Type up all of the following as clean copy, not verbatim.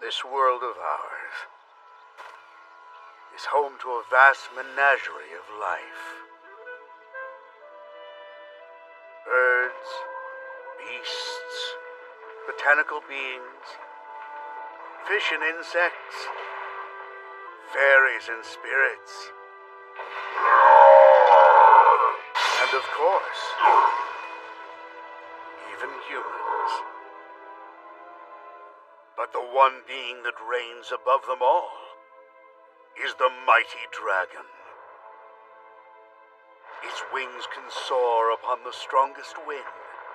This world of ours is home to a vast menagerie of life. Birds, beasts, botanical beings, fish and insects, fairies and spirits, and of course, even humans. But the one being that reigns above them all is the mighty dragon. Its wings can soar upon the strongest wind,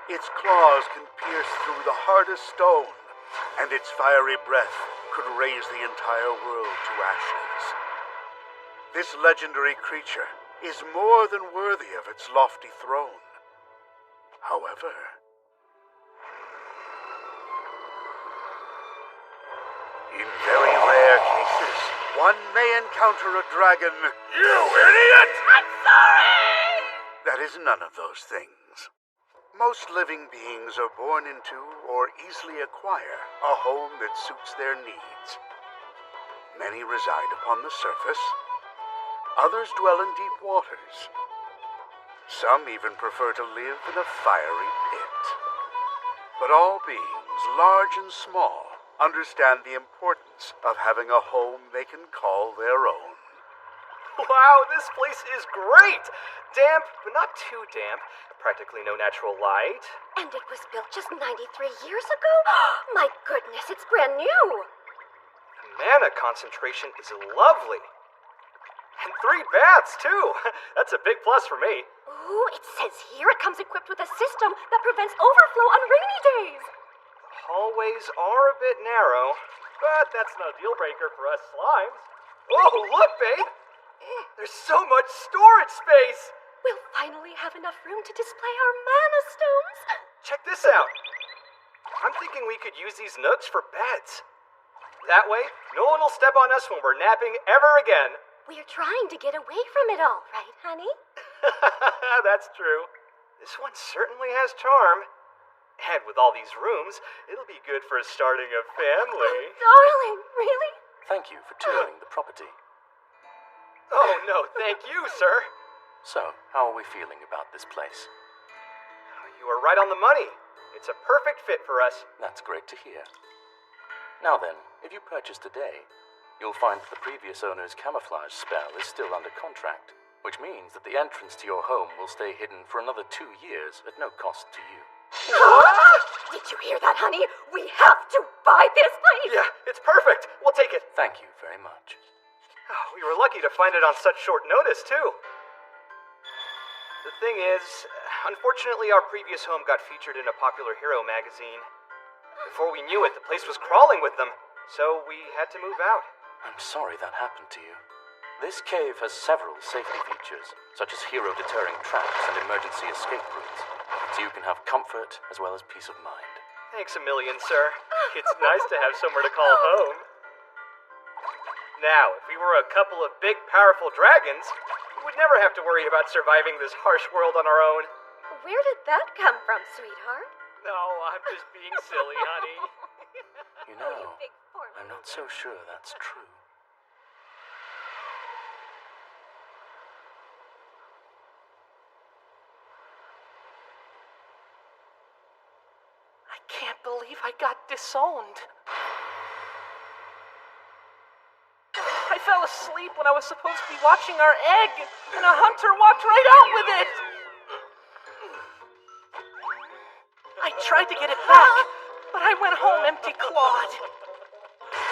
its claws can pierce through the hardest stone, and its fiery breath could raise the entire world to ashes. This legendary creature is more than worthy of its lofty throne. However, in very rare cases, one may encounter a dragon. You idiot! I'm sorry! That is none of those things. Most living beings are born into or easily acquire a home that suits their needs. Many reside upon the surface. Others dwell in deep waters. Some even prefer to live in a fiery pit. But all beings, large and small, understand the importance of having a home they can call their own. Wow, this place is great! Damp, but not too damp. Practically no natural light. And it was built just 93 years ago? My goodness, it's brand new! The mana concentration is lovely. And 3 baths, too! That's a big plus for me. Ooh, it says here it comes equipped with a system that prevents overflow on rainy days. The hallways are a bit narrow, but that's no deal breaker for us slimes. Oh, look, babe! There's so much storage space! We'll finally have enough room to display our mana stones. Check this out. I'm thinking we could use these nooks for beds. That way, no one will step on us when we're napping ever again. We're trying to get away from it all, right, honey? That's true. This one certainly has charm. And with all these rooms, it'll be good for starting a family. Oh, darling, really? Thank you for touring the property. Oh, no, thank you, sir. So, how are we feeling about this place? You are right on the money. It's a perfect fit for us. That's great to hear. Now then, if you purchase today, you'll find that the previous owner's camouflage spell is still under contract, which means that the entrance to your home will stay hidden for another 2 years at no cost to you. Did you hear that, honey? We have to buy this place! Yeah, it's perfect. We'll take it. Thank you very much. Oh, we were lucky to find it on such short notice, too. The thing is, unfortunately, our previous home got featured in a popular hero magazine. Before we knew it, the place was crawling with them, so we had to move out. I'm sorry that happened to you. This cave has several safety features, such as hero-deterring traps and emergency escape routes, so you can have comfort as well as peace of mind. Thanks a million, sir. It's nice to have somewhere to call home. Now, if we were a couple of big, powerful dragons, we would never have to worry about surviving this harsh world on our own. Where did that come from, sweetheart? No, I'm just being silly, honey. You know, I'm not so sure that's true. I can't believe I got disowned. I fell asleep when I was supposed to be watching our egg, and a hunter walked right out with it. I tried to get it back, but I went home empty-clawed.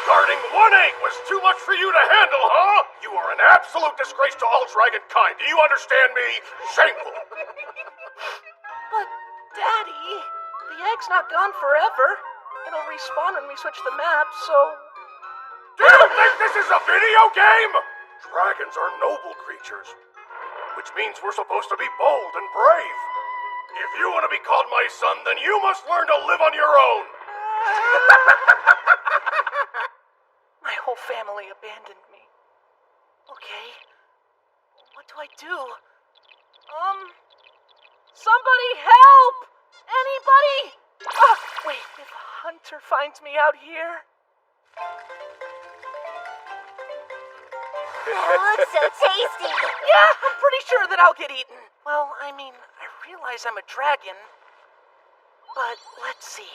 Guarding 1 egg was too much for you to handle, huh? You are an absolute disgrace to all dragon kind. Do you understand me? Shameful. But, Daddy, the egg's not gone forever. It'll respawn when we switch the map, so... Do you think this is a video game? Dragons are noble creatures, which means we're supposed to be bold and brave. If you want to be called my son, then you must learn to live on your own. My whole family abandoned me. Okay, what do I do? Somebody help! Anybody? Wait, if a hunter finds me out here... Oh, looks so tasty. Yeah, I'm pretty sure that I'll get eaten. Well, I mean, I realize I'm a dragon. But let's see.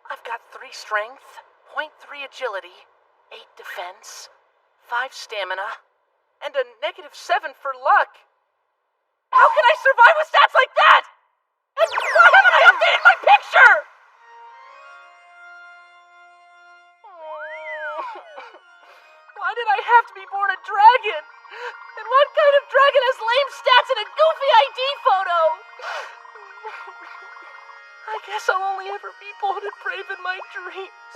I've got 3 strength, 0.3 agility, 8 defense, 5 stamina, and a -7 for luck. How can I survive with stats like that? And why haven't I updated my picture? Why did I have to be born a dragon? And what kind of dragon has lame stats and a goofy ID photo? I guess I'll only ever be bold and brave in my dreams.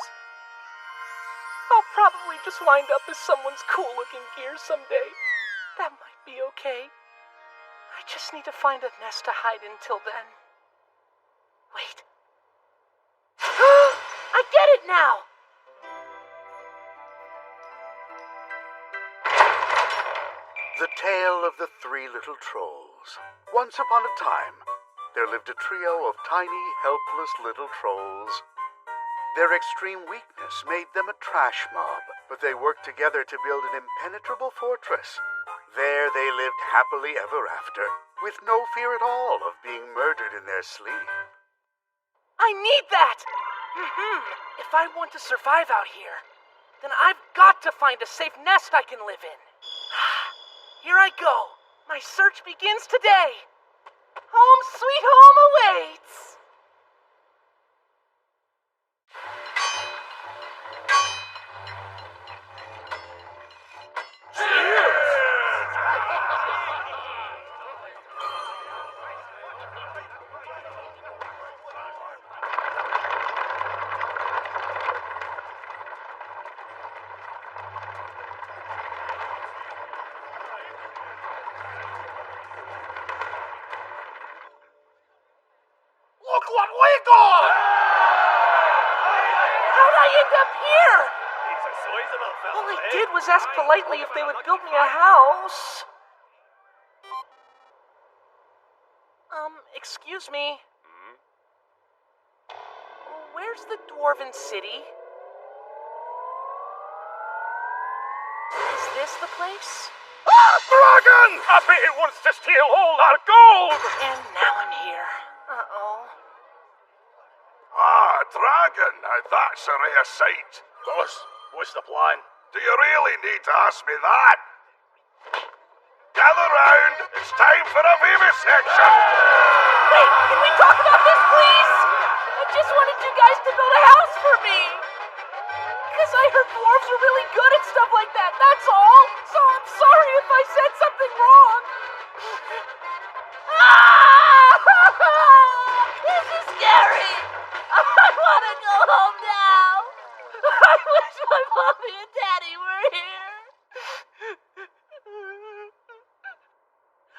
I'll probably just wind up as someone's cool-looking gear someday. That might be okay. I just need to find a nest to hide in till then. Wait. I get it now! The Tale of the Three Little Trolls. Once upon a time, there lived a trio of tiny, helpless little trolls. Their extreme weakness made them a trash mob, but they worked together to build an impenetrable fortress. There they lived happily ever after, with no fear at all of being murdered in their sleep. I need that! If I want to survive out here, then I've got to find a safe nest I can live in. Here I go. My search begins today. Home sweet home awaits. Look what we got! How'd I end up here? All I did was ask politely if they would build me a house. Excuse me. Where's the Dwarven City? Is this the place? Ah, dragon! I bet it wants to steal all our gold! And now I'm here. Uh-oh. Ah, dragon, now that's a rare sight. Boss, what's the plan? Do you really need to ask me that? Gather round, it's time for a vivisection! Wait, can we talk about this, please? I just wanted you guys to build a house for me. Because I heard dwarves are really good at stuff like that, that's all. So I'm sorry if I said something wrong. This is scary. I want to go home now. I wish my mommy and daddy were here.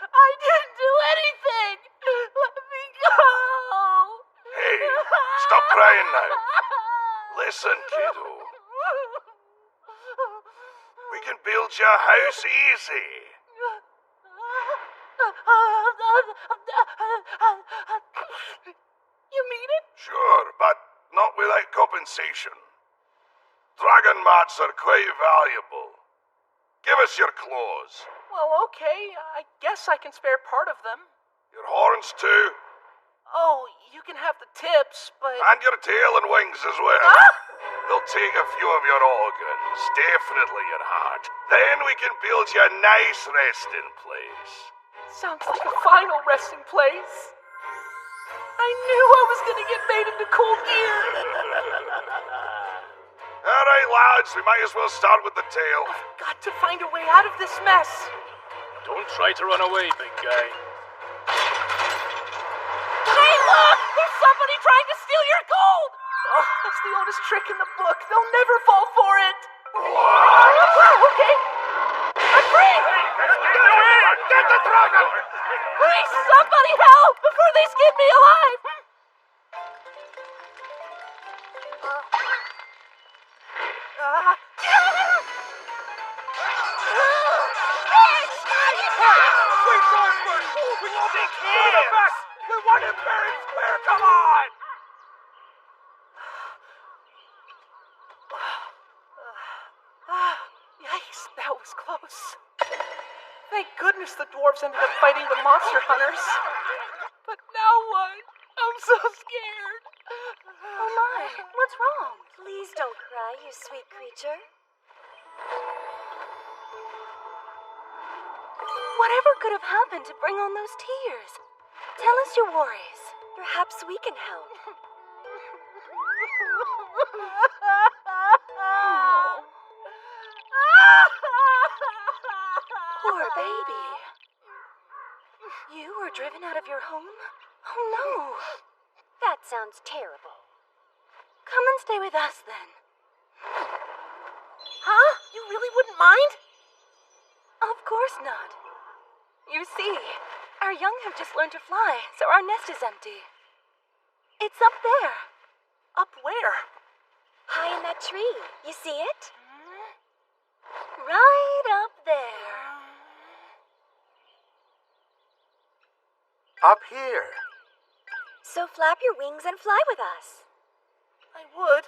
I didn't do anything. Let me go. Hey, stop crying now. Listen, kiddo. We can build you a house easy. You mean it? Sure, but not without compensation. Dragon mats are quite valuable. Give us your claws. Well, okay. I guess I can spare part of them. Your horns too. Oh, you can have the tips, but... And your tail and wings as well. Ah! We'll take a few of your organs, definitely your heart. Then we can build you a nice resting place. Sounds like a final resting place. I knew I was gonna get made into cool gear. Alright, lads, we might as well start with the tail. I've got to find a way out of this mess. Don't try to run away, big guy. Hey, look! There's somebody trying to steal your gold! Oh, that's the oldest trick in the book. They'll never fall for it. Oh, okay. I'm free! Get the dragon! Please, somebody help before they skin me alive! was close. Thank goodness the dwarves ended up fighting the monster hunters. But now what? I'm so scared. Oh my, what's wrong? Please don't cry, you sweet creature. Whatever could have happened to bring on those tears? Tell us your worries. Perhaps we can help. Oh. Poor baby. You were driven out of your home? Oh no. That sounds terrible. Come and stay with us then. Huh? You really wouldn't mind? Of course not. You see, our young have just learned to fly, so our nest is empty. It's up there. Up where? High in that tree. You see it? Right up there. Up here. So flap your wings and fly with us. I would.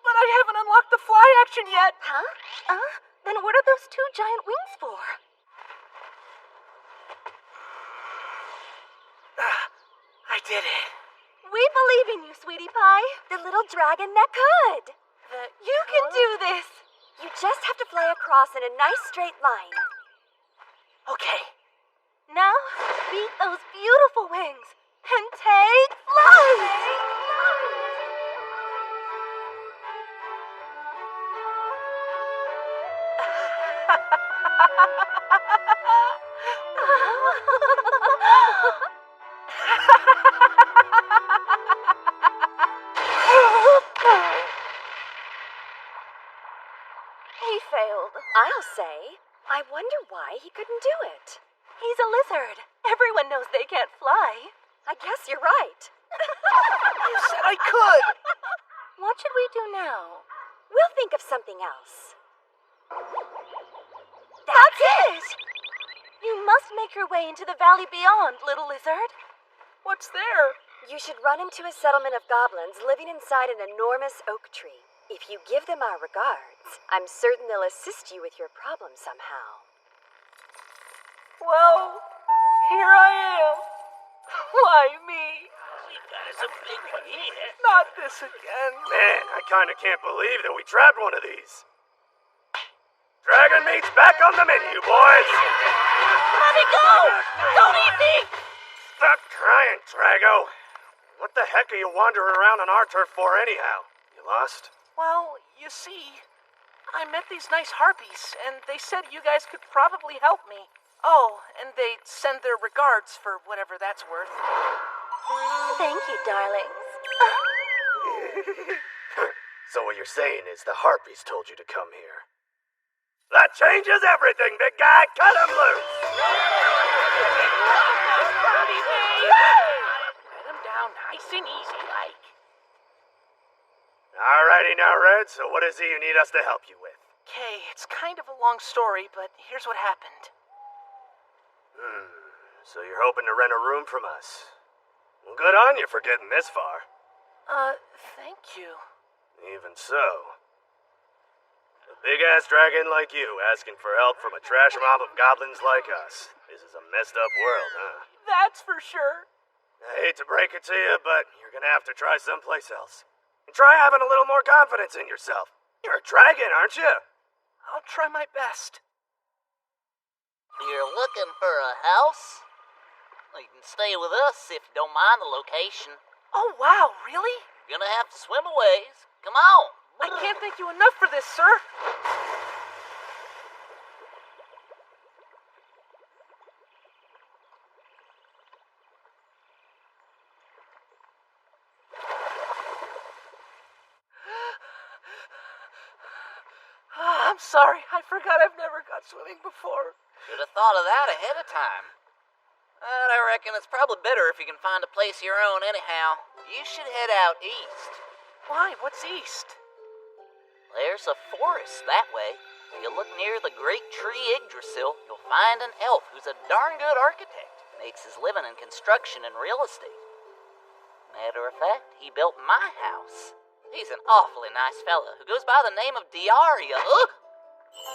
But I haven't unlocked the fly action yet. Huh? Then what are those two giant wings for? I did it. We believe in you, sweetie pie. The little dragon that could. You can do this. You just have to fly across in a nice straight line. Okay. Now, beat those beautiful wings and take flight. He failed. I'll say. I wonder why he couldn't do it. He's a lizard. Everyone knows they can't fly. I guess you're right. You said I could. What should we do now? We'll think of something else. That's it! You must make your way into the valley beyond, little lizard. What's there? You should run into a settlement of goblins living inside an enormous oak tree. If you give them our regards, I'm certain they'll assist you with your problem somehow. Well, here I am. Why me? There's a big one here. Not this again. Man, I kinda can't believe that we trapped one of these. Dragon meat's back on the menu, boys! Let me go! Don't eat me! Stop crying, Drago. What the heck are you wandering around on our turf for anyhow? You lost? Well, you see, I met these nice harpies, and they said you guys could probably help me. Oh, and they'd send their regards for whatever that's worth. Thank you, darlings. So what you're saying is the harpies told you to come here. That changes everything, big guy! Cut him loose! Let him down nice and easy, like. Alrighty now, Red, so what is it you need us to help you with? Okay, it's kind of a long story, but here's what happened. So you're hoping to rent a room from us? Well, good on you for getting this far. Thank you. Even so. A big-ass dragon like you asking for help from a trash mob of goblins like us. This is a messed up world, huh? That's for sure. I hate to break it to you, but you're gonna have to try someplace else. And try having a little more confidence in yourself. You're a dragon, aren't you? I'll try my best. You're looking for a house? Well, you can stay with us if you don't mind the location. Oh, wow, really? You're gonna have to swim a ways. Come on. I can't thank you enough for this, sir. I'm sorry. I forgot I've never gone swimming before. Should have thought of that ahead of time. But I reckon it's probably better if you can find a place of your own anyhow. You should head out east. Why? What's east? There's a forest that way. If you look near the great tree Yggdrasil, you'll find an elf who's a darn good architect. Makes his living in construction and real estate. Matter of fact, he built my house. He's an awfully nice fella who goes by the name of Diaria. Ugh!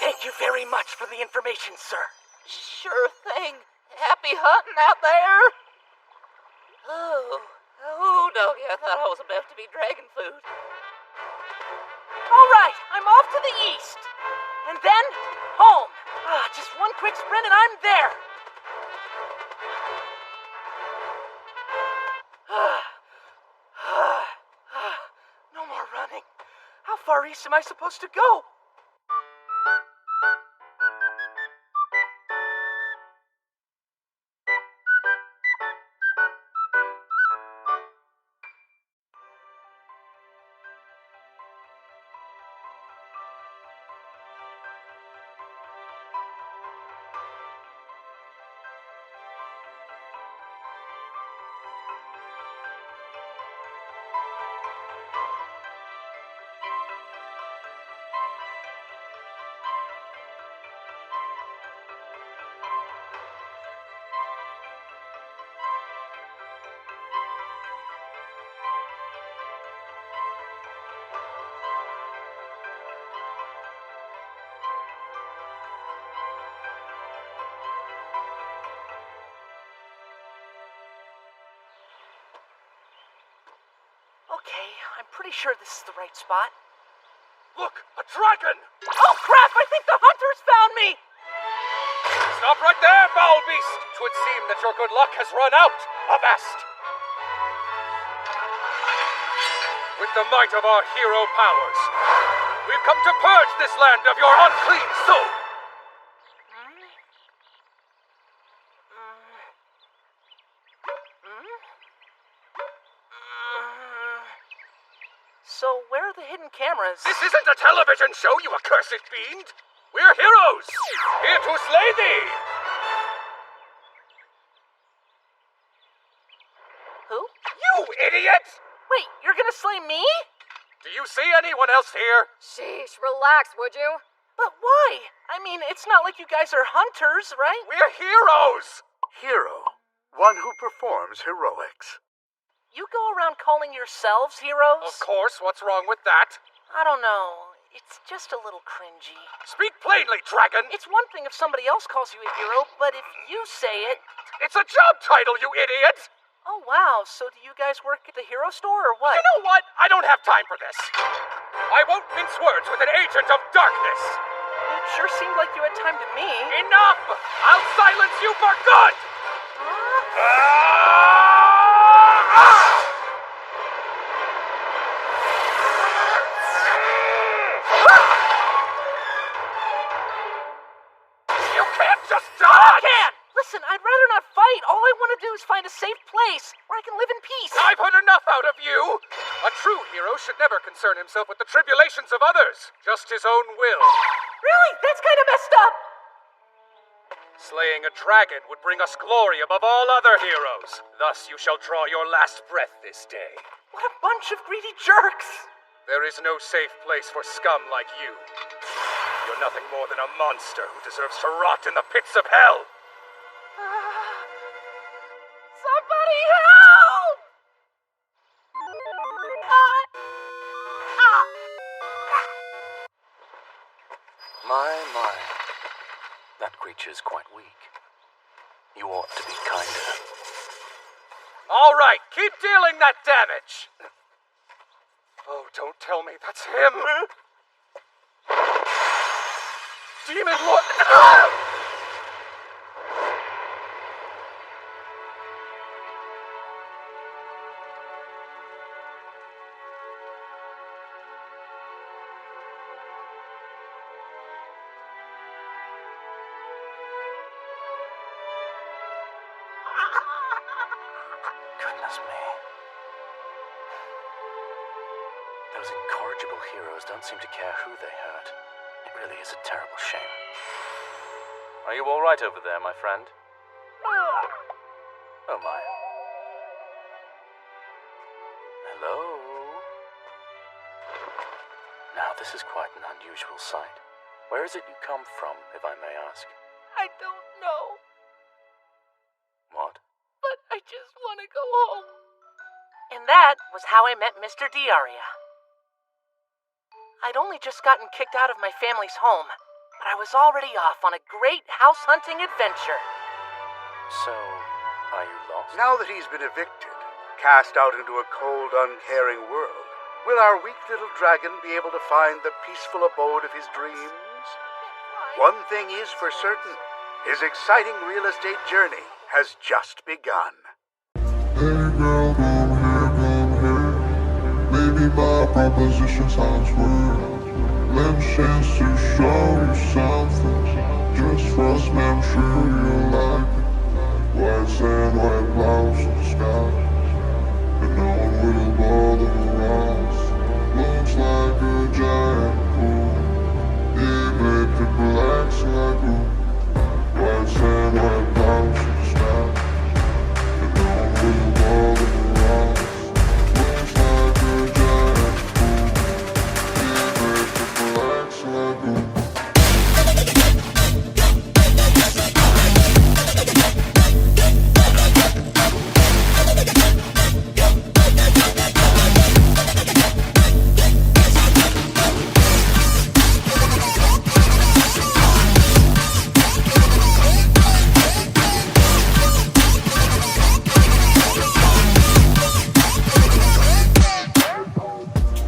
Thank you very much for the information, sir. Sure thing. Happy hunting out there. Oh, doggy, I thought I was about to be dragon food. All right, I'm off to the east. And then, home. Just one quick sprint and I'm there. No more running. How far east am I supposed to go? Okay, I'm pretty sure this is the right spot. Look, a dragon! Oh crap, I think the hunters found me! Stop right there, foul beast! 'Twould seem that your good luck has run out. Avast! With the might of our hero powers, we've come to purge this land of your unclean soul. So where are the hidden cameras? This isn't a television show, you accursed fiend! We're heroes! Here to slay thee! Who? You idiot! Wait, you're gonna slay me? Do you see anyone else here? Sheesh, relax, would you? But why? I mean, it's not like you guys are hunters, right? We're heroes! Hero, one who performs heroics. You go around calling yourselves heroes? Of course, what's wrong with that? I don't know. It's just a little cringy. Speak plainly, dragon! It's one thing if somebody else calls you a hero, but if you say it... It's a job title, you idiot! Oh, wow. So do you guys work at the hero store or what? You know what? I don't have time for this. I won't mince words with an agent of darkness. It sure seemed like you had time to me. Enough! I'll silence you for good! You can't just dodge! I can! Listen, I'd rather not fight. All I want to do is find a safe place where I can live in peace. I've heard enough out of you! A true hero should never concern himself with the tribulations of others, just his own will. Really? That's kind of messed up. Slaying a dragon would bring us glory above all other heroes. Thus you shall draw your last breath this day. What a bunch of greedy jerks. There is no safe place for scum like you. You're nothing more than a monster who deserves to rot in the pits of hell. Somebody help! My. That creature's quite weak. You ought to be kinder. All right, keep dealing that damage. Oh, don't tell me that's him. Demon Lord. Goodness me. Those incorrigible heroes don't seem to care who they hurt. It really is a terrible shame. Are you all right over there, my friend? Oh my. Hello? Now, this is quite an unusual sight. Where is it you come from, if I may ask? I don't know, What? but I just want to go home. And that was how I met Mr. Diaria. I'd only just gotten kicked out of my family's home. but I was already off on a great house hunting adventure. So, are you lost? Now that he's been evicted, cast out into a cold, uncaring world, will our weak little dragon be able to find the peaceful abode of his dreams? One thing is for certain, his exciting real estate journey has just begun. Hey girl, come here. Maybe my proposition sounds weird. Let me chance to show you something. Just trust me, I'm sure you'll like it. White sand, white clouds in the sky, and no one will bother us. Looks like a giant pool, electric relax like ooh. White sand, white clouds in the sky, and no one will bother us. Looks like a giant pool, electric relax like ooh.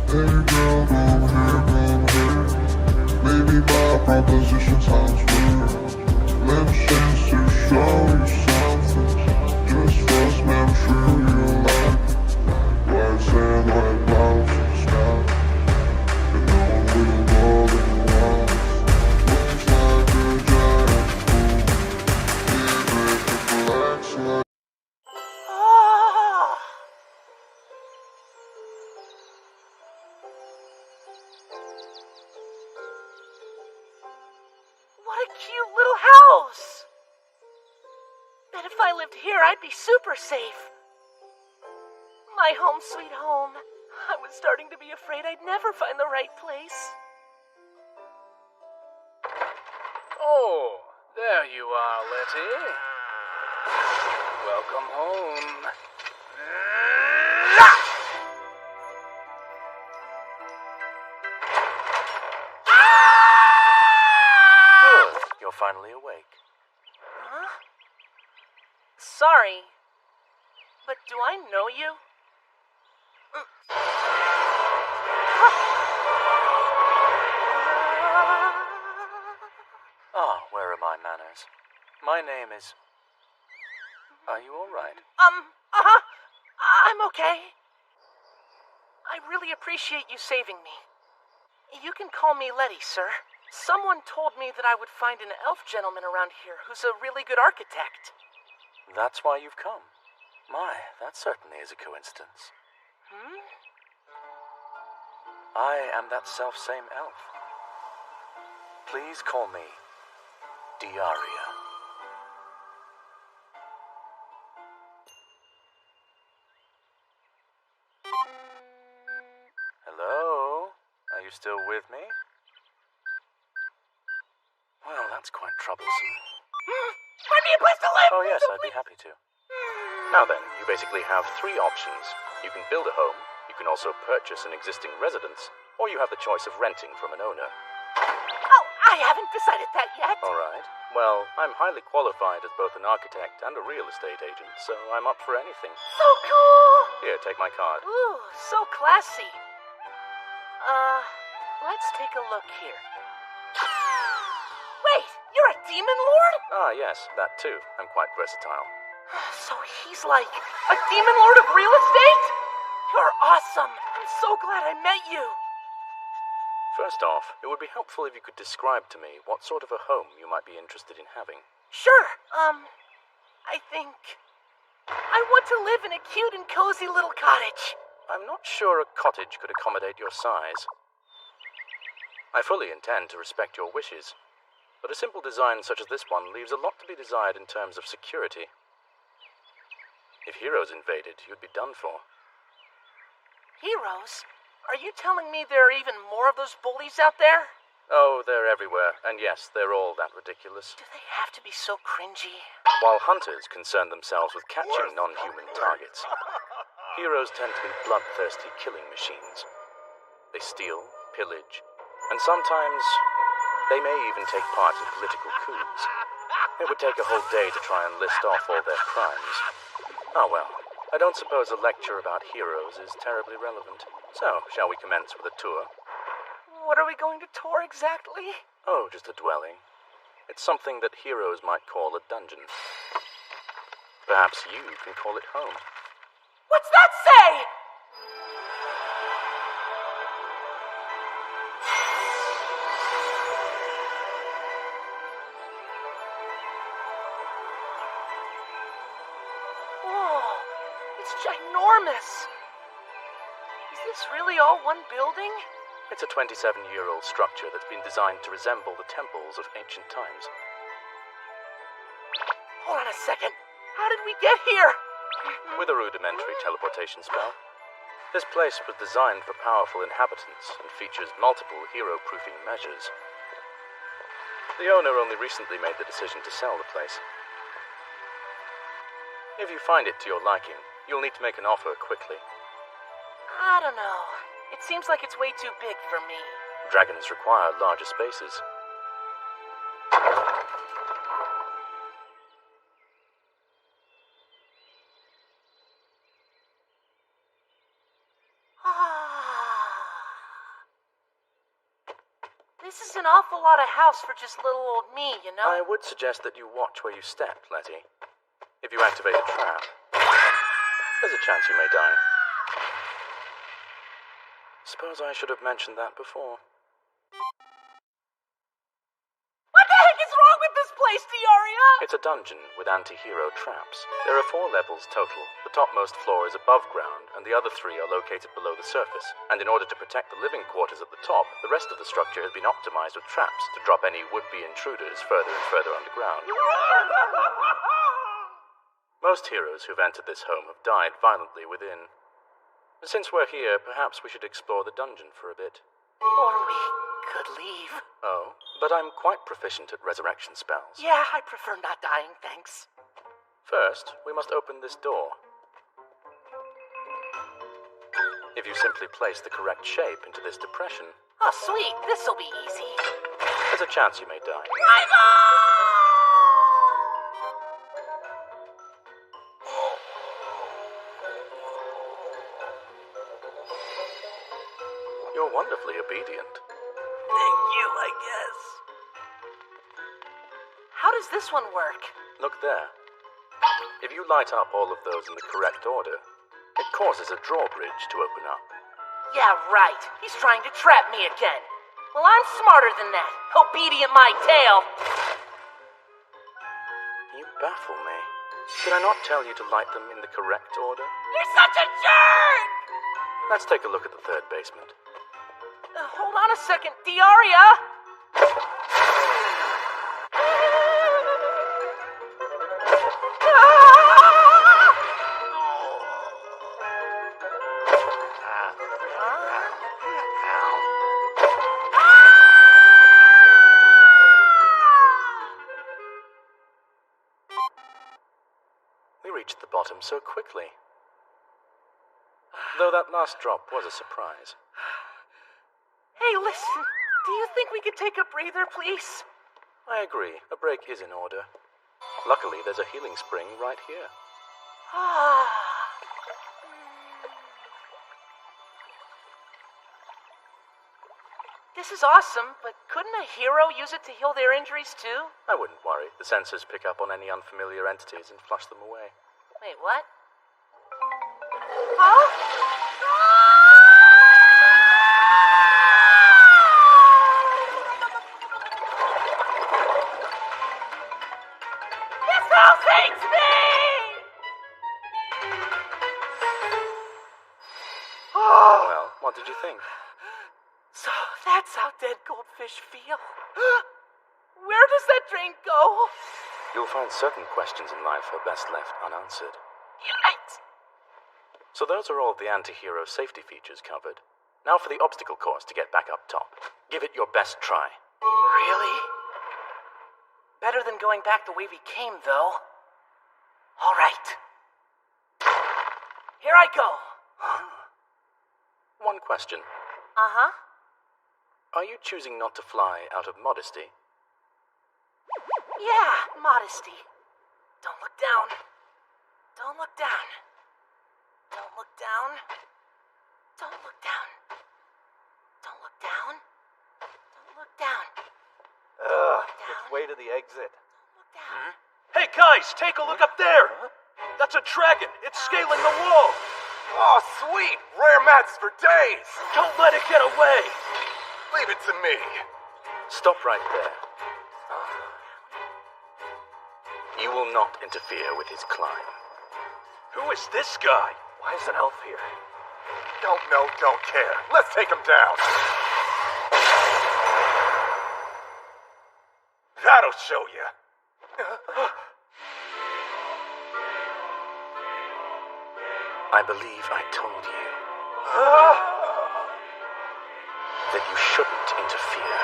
Hey girl, come here. Maybe my proposition sounds weird. Let me chance to show you something. Just trust me, I'm sure you'll like it. White sand, white clouds in the sky, and no one will bother us. Looks like a giant pool, electric relax like. Oh! What a cute little house! Bet if I lived here, I'd be super safe. My home sweet home. I was starting to be afraid I'd never find the right place. Oh, there you are, Letty. Welcome home. Good. You're finally awake. Huh? Sorry, but do I know you? Ah, where are my manners? My name is... Are you alright? I'm okay. I really appreciate you saving me. You can call me Letty, sir. Someone told me that I would find an elf gentleman around here who's a really good architect. That's why you've come. My, that certainly is a coincidence. I am that self-same elf. Please call me Diaria. Hello? Are you still with me? Well, that's quite troublesome. Find me a place to live! Oh yes, I'd be happy to. Now then, you basically have three options. You can build a home, you can also purchase an existing residence, or you have the choice of renting from an owner. Oh, I haven't decided that yet. Alright. Well, I'm highly qualified as both an architect and a real estate agent, so I'm up for anything. So cool! Here, take my card. Ooh, so classy. Let's take a look here. Wait, you're a demon lord? Ah, yes, that too. I'm quite versatile. So he's like a demon lord of real estate? You're awesome. I'm so glad I met you. First off, it would be helpful if you could describe to me what sort of a home you might be interested in having. Sure, I think I want to live in a cute and cozy little cottage. I'm not sure a cottage could accommodate your size. I fully intend to respect your wishes, but a simple design such as this one leaves a lot to be desired in terms of security. If heroes invaded, you'd be done for. Heroes? Are you telling me there are even more of those bullies out there? Oh, they're everywhere, and yes, they're all that ridiculous. Do they have to be so cringy? While hunters concern themselves with catching non-human targets, heroes tend to be bloodthirsty killing machines. They steal, pillage, and sometimes They may even take part in political coups. It would take a whole day to try and list off all their crimes. Oh well, I don't suppose a lecture about heroes is terribly relevant. So, shall we commence with a tour? What are we going to tour exactly? Oh, just a dwelling. It's something that heroes might call a dungeon. Perhaps you can call it home. What's that say? Whoa, it's ginormous. Is this really all one building? It's a 27-year-old structure that's been designed to resemble the temples of ancient times. Hold on a second. How did we get here? With a rudimentary teleportation spell. This place was designed for powerful inhabitants and features multiple hero-proofing measures. The owner only recently made the decision to sell the place. If you find it to your liking, you'll need to make an offer quickly. I don't know. It seems like it's way too big for me. Dragons require larger spaces. This is an awful lot of house for just little old me, you know? I would suggest that you watch where you step, Letty. If you activate a trap, there's a chance you may die. Suppose I should have mentioned that before. What the heck is wrong with this place, Dioria? It's a dungeon with anti-hero traps. There are 4 levels total. The topmost floor is above ground, and the other 3 are located below the surface. And in order to protect the living quarters at the top, the rest of the structure has been optimized with traps to drop any would-be intruders further and further underground. Most heroes who've entered this home have died violently within. Since we're here, perhaps we should explore the dungeon for a bit. Or we could leave. Oh, but I'm quite proficient at resurrection spells. Yeah, I prefer not dying, thanks. First, we must open this door. If you simply place the correct shape into this depression... Oh, sweet. This'll be easy. There's a chance you may die. You're wonderfully obedient. Thank you, I guess. How does this one work? Look there. If you light up all of those in the correct order, it causes a drawbridge to open up. Yeah, right. He's trying to trap me again. Well, I'm smarter than that. Obedient my tail. You baffle me. Did I not tell you to light them in the correct order? You're such a jerk! Let's take a look at the third basement. Hold on a second, Dioria! We reached the bottom so quickly. Though that last drop was a surprise. Hey, listen. Do you think we could take a breather, please? I agree. A break is in order. Luckily, there's a healing spring right here. This is awesome, but couldn't a hero use it to heal their injuries too? I wouldn't worry. The sensors pick up on any unfamiliar entities and flush them away. Wait, what? Huh? This house hates me! Well, what did you think? So that's how dead goldfish feel. Where does that drain go? You'll find certain questions in life are best left unanswered. Right. So those are all the anti-hero safety features covered. Now for the obstacle course to get back up top. Give it your best try. Really? Better than going back the way we came, though. All right. Here I go. One question. Uh-huh. Are you choosing not to fly out of modesty? Yeah, modesty. Don't look down. Don't look down. Don't look down. Don't look down. Don't look down. Don't look down. Which way to the exit? Don't look down. Hey guys, take a look up there! That's a dragon! It's scaling the wall! Oh, sweet! Rare mats for days! Don't let it get away! Leave it to me. Stop right there. You will not interfere with his climb. Who is this guy? Why is an elf here? Don't know, don't care. Let's take him down. That'll show you. I believe I told you that you shouldn't interfere.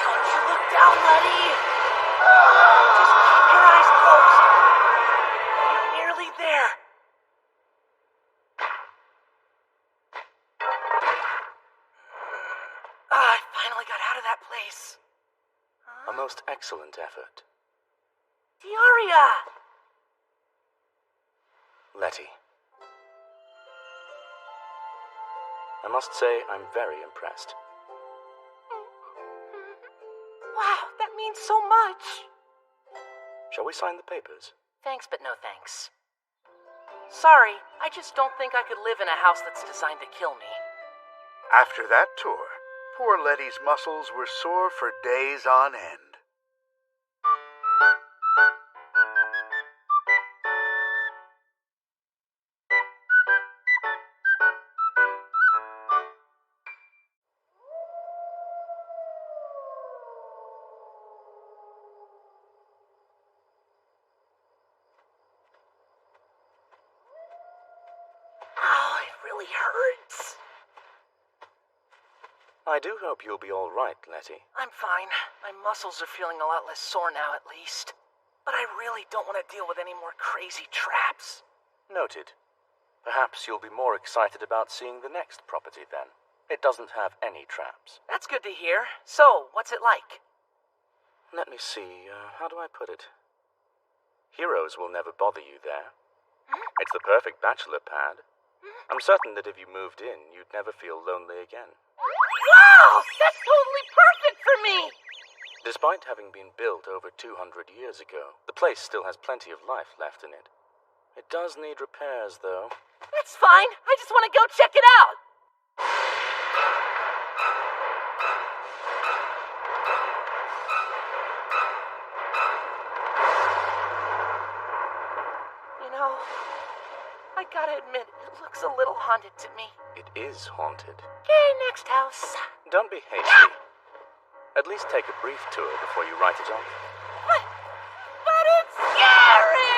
Don't you look down, Letty. Just keep your eyes closed. You're nearly there. I finally got out of that place. A most excellent effort. Diaria! Letty. I must say I'm very impressed. Wow, that means so much. Shall we sign the papers? Thanks, but no thanks. Sorry, I just don't think I could live in a house that's designed to kill me. After that tour, poor Letty's muscles were sore for days on end. Oh, it really hurts. I do hope you'll be all right, Letty. I'm fine. My muscles are feeling a lot less sore now, at least. But I really don't want to deal with any more crazy traps. Noted. Perhaps you'll be more excited about seeing the next property then. It doesn't have any traps. That's good to hear. So, what's it like? Let me see, how do I put it? Heroes will never bother you there. It's the perfect bachelor pad. I'm certain that if you moved in, you'd never feel lonely again. Wow! That's totally perfect for me! Despite having been built over 200 years ago, the place still has plenty of life left in it. It does need repairs, though. That's fine. I just want to go check it out. You know, I gotta admit, it looks a little haunted to me. It is haunted. Okay, next house. Don't be hasty. At least take a brief tour before you write it off. But it's scary!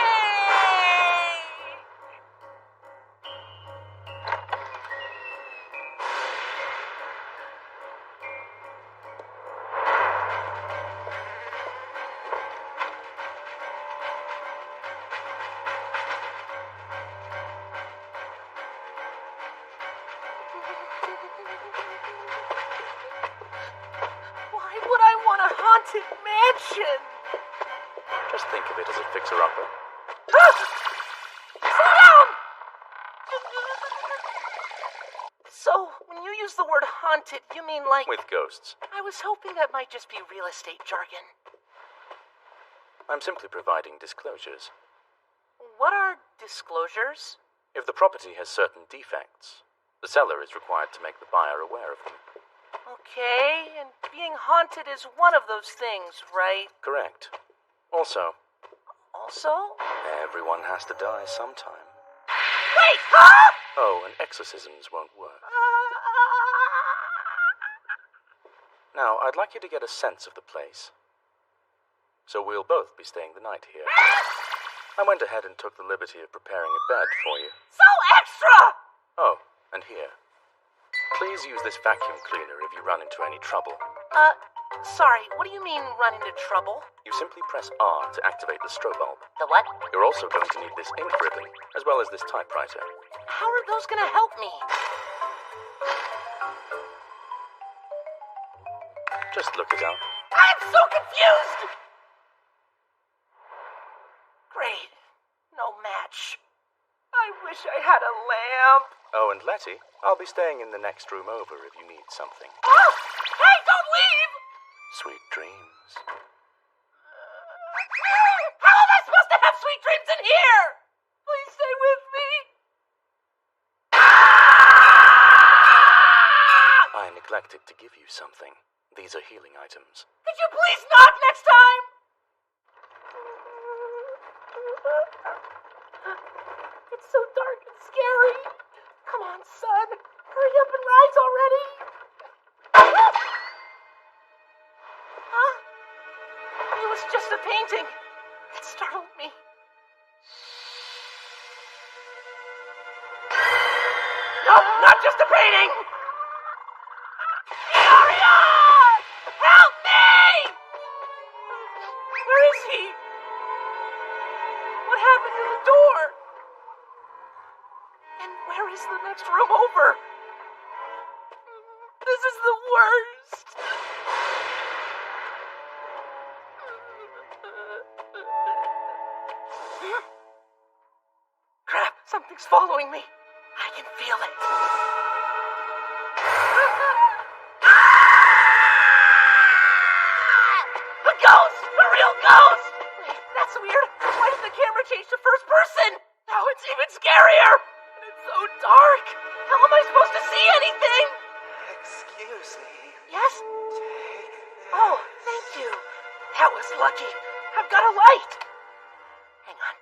Why would I want a haunted mansion? Just think of it as a fixer-upper. Slow down! So, when you use the word haunted, you mean like... With ghosts. I was hoping that might just be real estate jargon. I'm simply providing disclosures. What are disclosures? If the property has certain defects, the seller is required to make the buyer aware of them. Okay, and being haunted is one of those things, right? Correct. Also, everyone has to die sometime. Wait, huh? Oh, and exorcisms won't work. Now, I'd like you to get a sense of the place. So we'll both be staying the night here. I went ahead and took the liberty of preparing a bed for you. So extra! Oh, and here. Please use this vacuum cleaner if you run into any trouble. Sorry, what do you mean run into trouble? You simply press R to activate the strobe bulb. The what? You're also going to need this ink ribbon, as well as this typewriter. how are those gonna help me? Just look it up. I'm so confused! Great. No match. I wish I had a lamp. Oh, and Letty, I'll be staying in the next room over if you need something. Oh! Hey, don't leave! Sweet dreams. How am I supposed to have sweet dreams in here? Please stay with me. I neglected to give you something. These are healing items. Could you please knock next time? It's so dark and scary. Come on, son. Hurry up and rise already. Huh? It was just a painting. It startled me. No, not just a painting! Daria! Help me! Where is he? What happened to the door? And where is the next room over? This is the worst. Crap, something's following me. I can feel it. A ghost! A real ghost! Wait, that's weird. Why did the camera change to first person? Now it's even scarier. And it's so dark. How am I supposed to see anything? Excuse me. Yes? Take this. Oh, thank you. That was lucky. I've got a light. Hang on.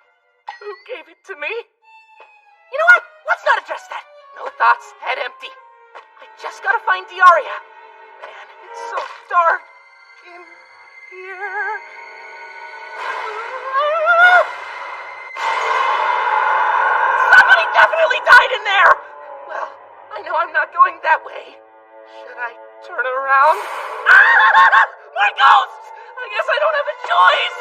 Who gave it to me? You know what? Let's not address that. No thoughts, head empty. I just gotta find Diaria. Man, it's so dark in here. Somebody definitely died in there! Well, I know I'm not going that way. Should I turn around? More ghosts! I guess I don't have a choice!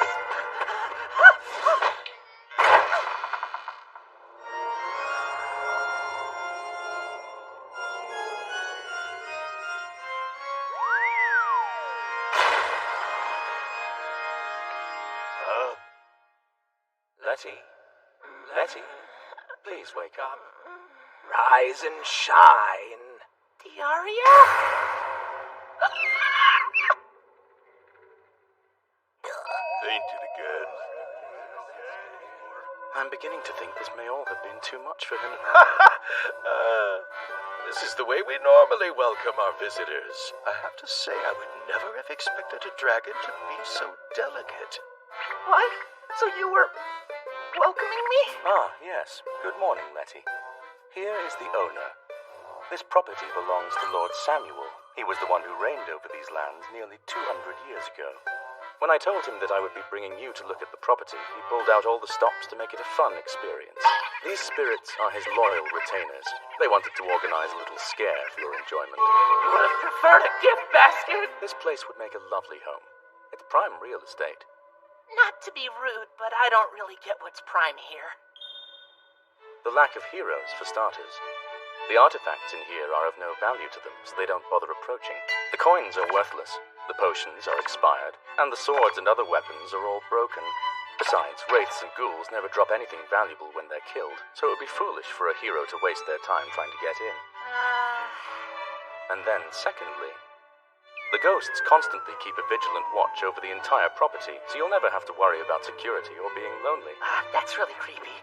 Letty, please wake up. Rise and shine. Diaria? Fainted again. I'm beginning to think this may all have been too much for him. This is the way we normally welcome our visitors. I have to say, I would never have expected a dragon to be so delicate. What? So you were welcoming me? Ah, yes. Good morning, Letty. Here is the owner. This property belongs to Lord Samuel. He was the one who reigned over these lands nearly 200 years ago. When I told him that I would be bringing you to look at the property, he pulled out all the stops to make it a fun experience. These spirits are his loyal retainers. They wanted to organize a little scare for your enjoyment. You would have preferred a gift basket. This place would make a lovely home. It's prime real estate. Not to be rude, but I don't really get what's prime here. The lack of heroes, for starters. The artifacts in here are of no value to them, so they don't bother approaching. The coins are worthless. The potions are expired, and the swords and other weapons are all broken. Besides, wraiths and ghouls never drop anything valuable when they're killed, so it would be foolish for a hero to waste their time trying to get in. And then, secondly, the ghosts constantly keep a vigilant watch over the entire property, so you'll never have to worry about security or being lonely. That's really creepy.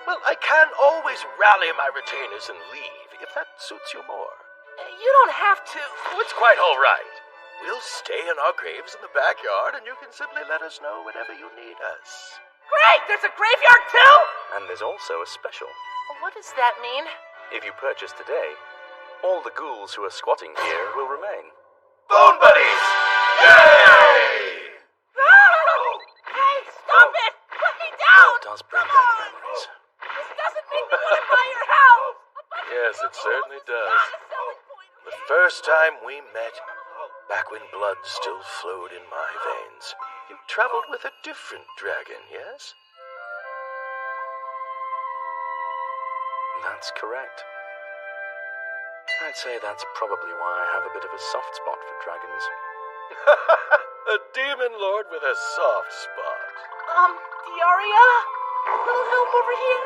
Well, I can always rally my retainers and leave, if that suits you more. You don't have to. Oh, it's quite all right. We'll stay in our graves in the backyard, and you can simply let us know whenever you need us. Great! There's a graveyard too? And there's also a special. What does that mean? If you purchase today, all the ghouls who are squatting here will remain. Bone Buddies! Yay! Hey, stop it! Put me down! It does bring back memories. This doesn't make me want to buy your house! Yes, it certainly does. The first time we met, back when blood still flowed in my veins, you traveled with a different dragon, yes? That's correct. I'd say that's probably why I have a bit of a soft spot for dragons. A demon lord with a soft spot. Diaria? A little help over here?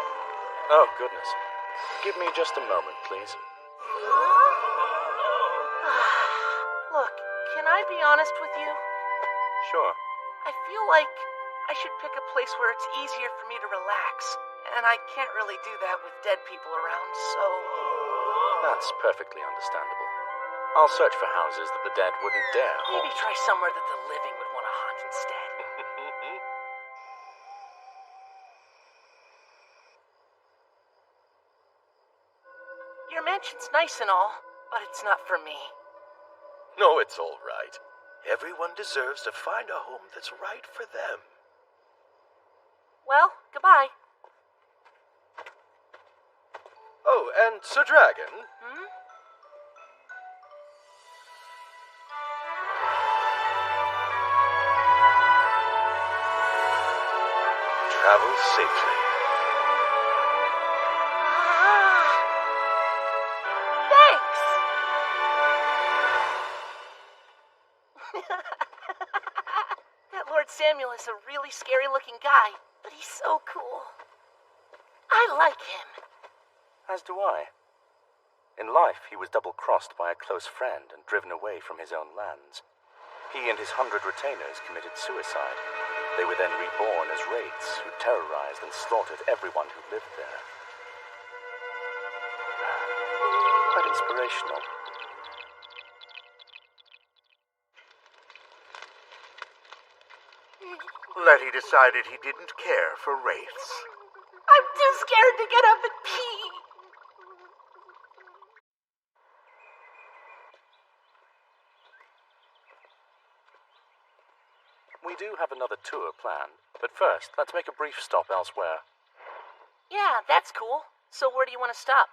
Oh, goodness. Give me just a moment, please. Look, can I be honest with you? Sure. I feel like I should pick a place where it's easier for me to relax. And I can't really do that with dead people around, so... That's perfectly understandable. I'll search for hauses that the dead wouldn't dare haunt. Maybe try somewhere that the living would want to haunt instead. Your mansion's nice and all, but it's not for me. No, it's all right. Everyone deserves to find a home that's right for them. Well, goodbye. Oh, and Sir Dragon? Travel safely. Thanks! That Lord Samuel is a really scary-looking guy, but he's so cool. I like him. As do I. In life, he was double-crossed by a close friend and driven away from his own lands. He and his 100 retainers committed suicide. They were then reborn as wraiths who terrorized and slaughtered everyone who lived there. Quite inspirational. Letty decided he didn't care for wraiths. I'm too scared to get up and pee. We do have another tour planned, but first, let's make a brief stop elsewhere. Yeah, that's cool. So where do you want to stop?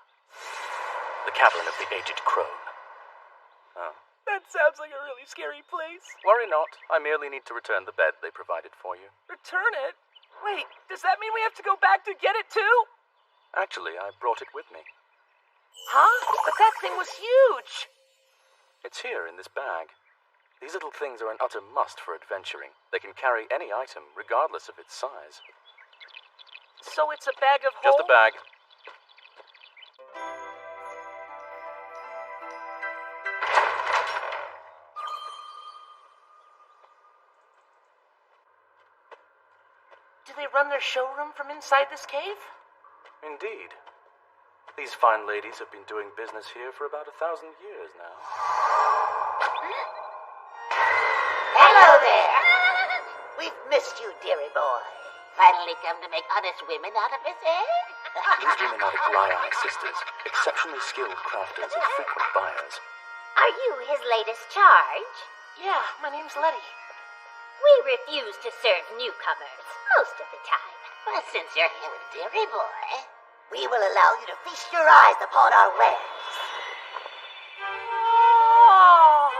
The Cavern of the Aged Crone. Oh. That sounds like a really scary place. Worry not. I merely need to return the bed they provided for you. Return it? Wait, does that mean we have to go back to get it too? Actually, I brought it with me. Huh? But that thing was huge. It's here in this bag. These little things are an utter must for adventuring. They can carry any item, regardless of its size. So it's a bag of Just a bag. Do they run their showroom from inside this cave? Indeed. These fine ladies have been doing business here for about 1,000 years now. Hello there. We've missed you, dearie boy. Finally come to make honest women out of us, eh? These women are the Glyai sisters, exceptionally skilled crafters and frequent buyers. Are you his latest charge? Yeah, my name's Letty. We refuse to serve newcomers most of the time. But since you're here with dearie boy, we will allow you to feast your eyes upon our wares. Oh.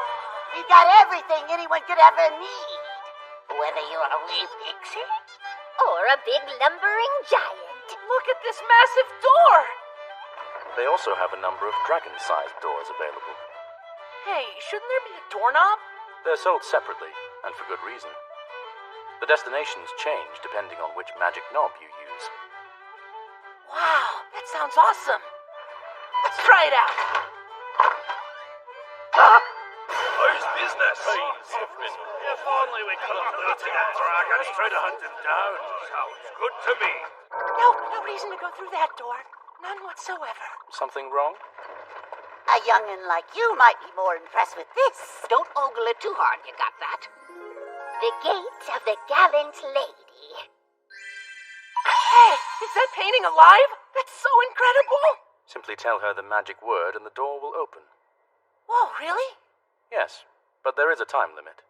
We've got everything anyone could ever need. Whether you're a wee pixie or a big lumbering giant. Look at this massive door! They also have a number of dragon-sized doors available. Hey, shouldn't there be a doorknob? They're sold separately, and for good reason. The destinations change depending on which magic knob you use. Wow, that sounds awesome. Let's try it out. How's business? If only we could have looted that dragon. Let's try to hunt him down. Sounds good to me. No reason to go through that door. None whatsoever. Something wrong? A young'un like you might be more impressed with this. Don't ogle it too hard, you got that? The Gate of the Gallant Lady. Hey, is that painting alive? That's so incredible! Simply tell her the magic word and the door will open. Whoa, really? Yes, but there is a time limit.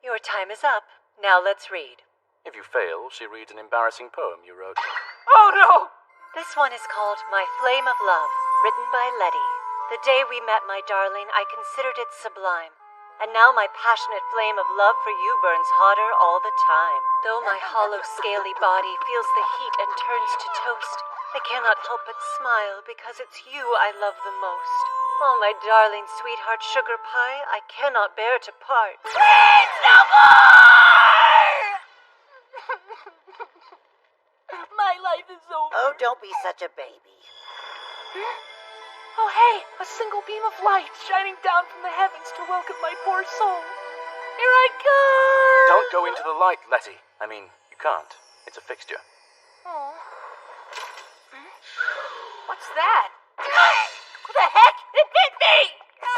Your time is up. Now let's read. If you fail, she reads an embarrassing poem you wrote. Oh no! This one is called My Flame of Love, written by Letty. The day we met, my darling, I considered it sublime. And now my passionate flame of love for you burns hotter all the time. Though my hollow, scaly body feels the heat and turns to toast, I cannot help but smile because it's you I love the most. Oh, my darling sweetheart sugar pie, I cannot bear to part. Please, no more! My life is over. Oh, don't be such a baby. Oh, hey, a single beam of light shining down from the heavens to welcome my poor soul. Here I come! Don't go into the light, Letty. I mean, you can't. It's a fixture. Oh. What's that? What the heck? It bit me!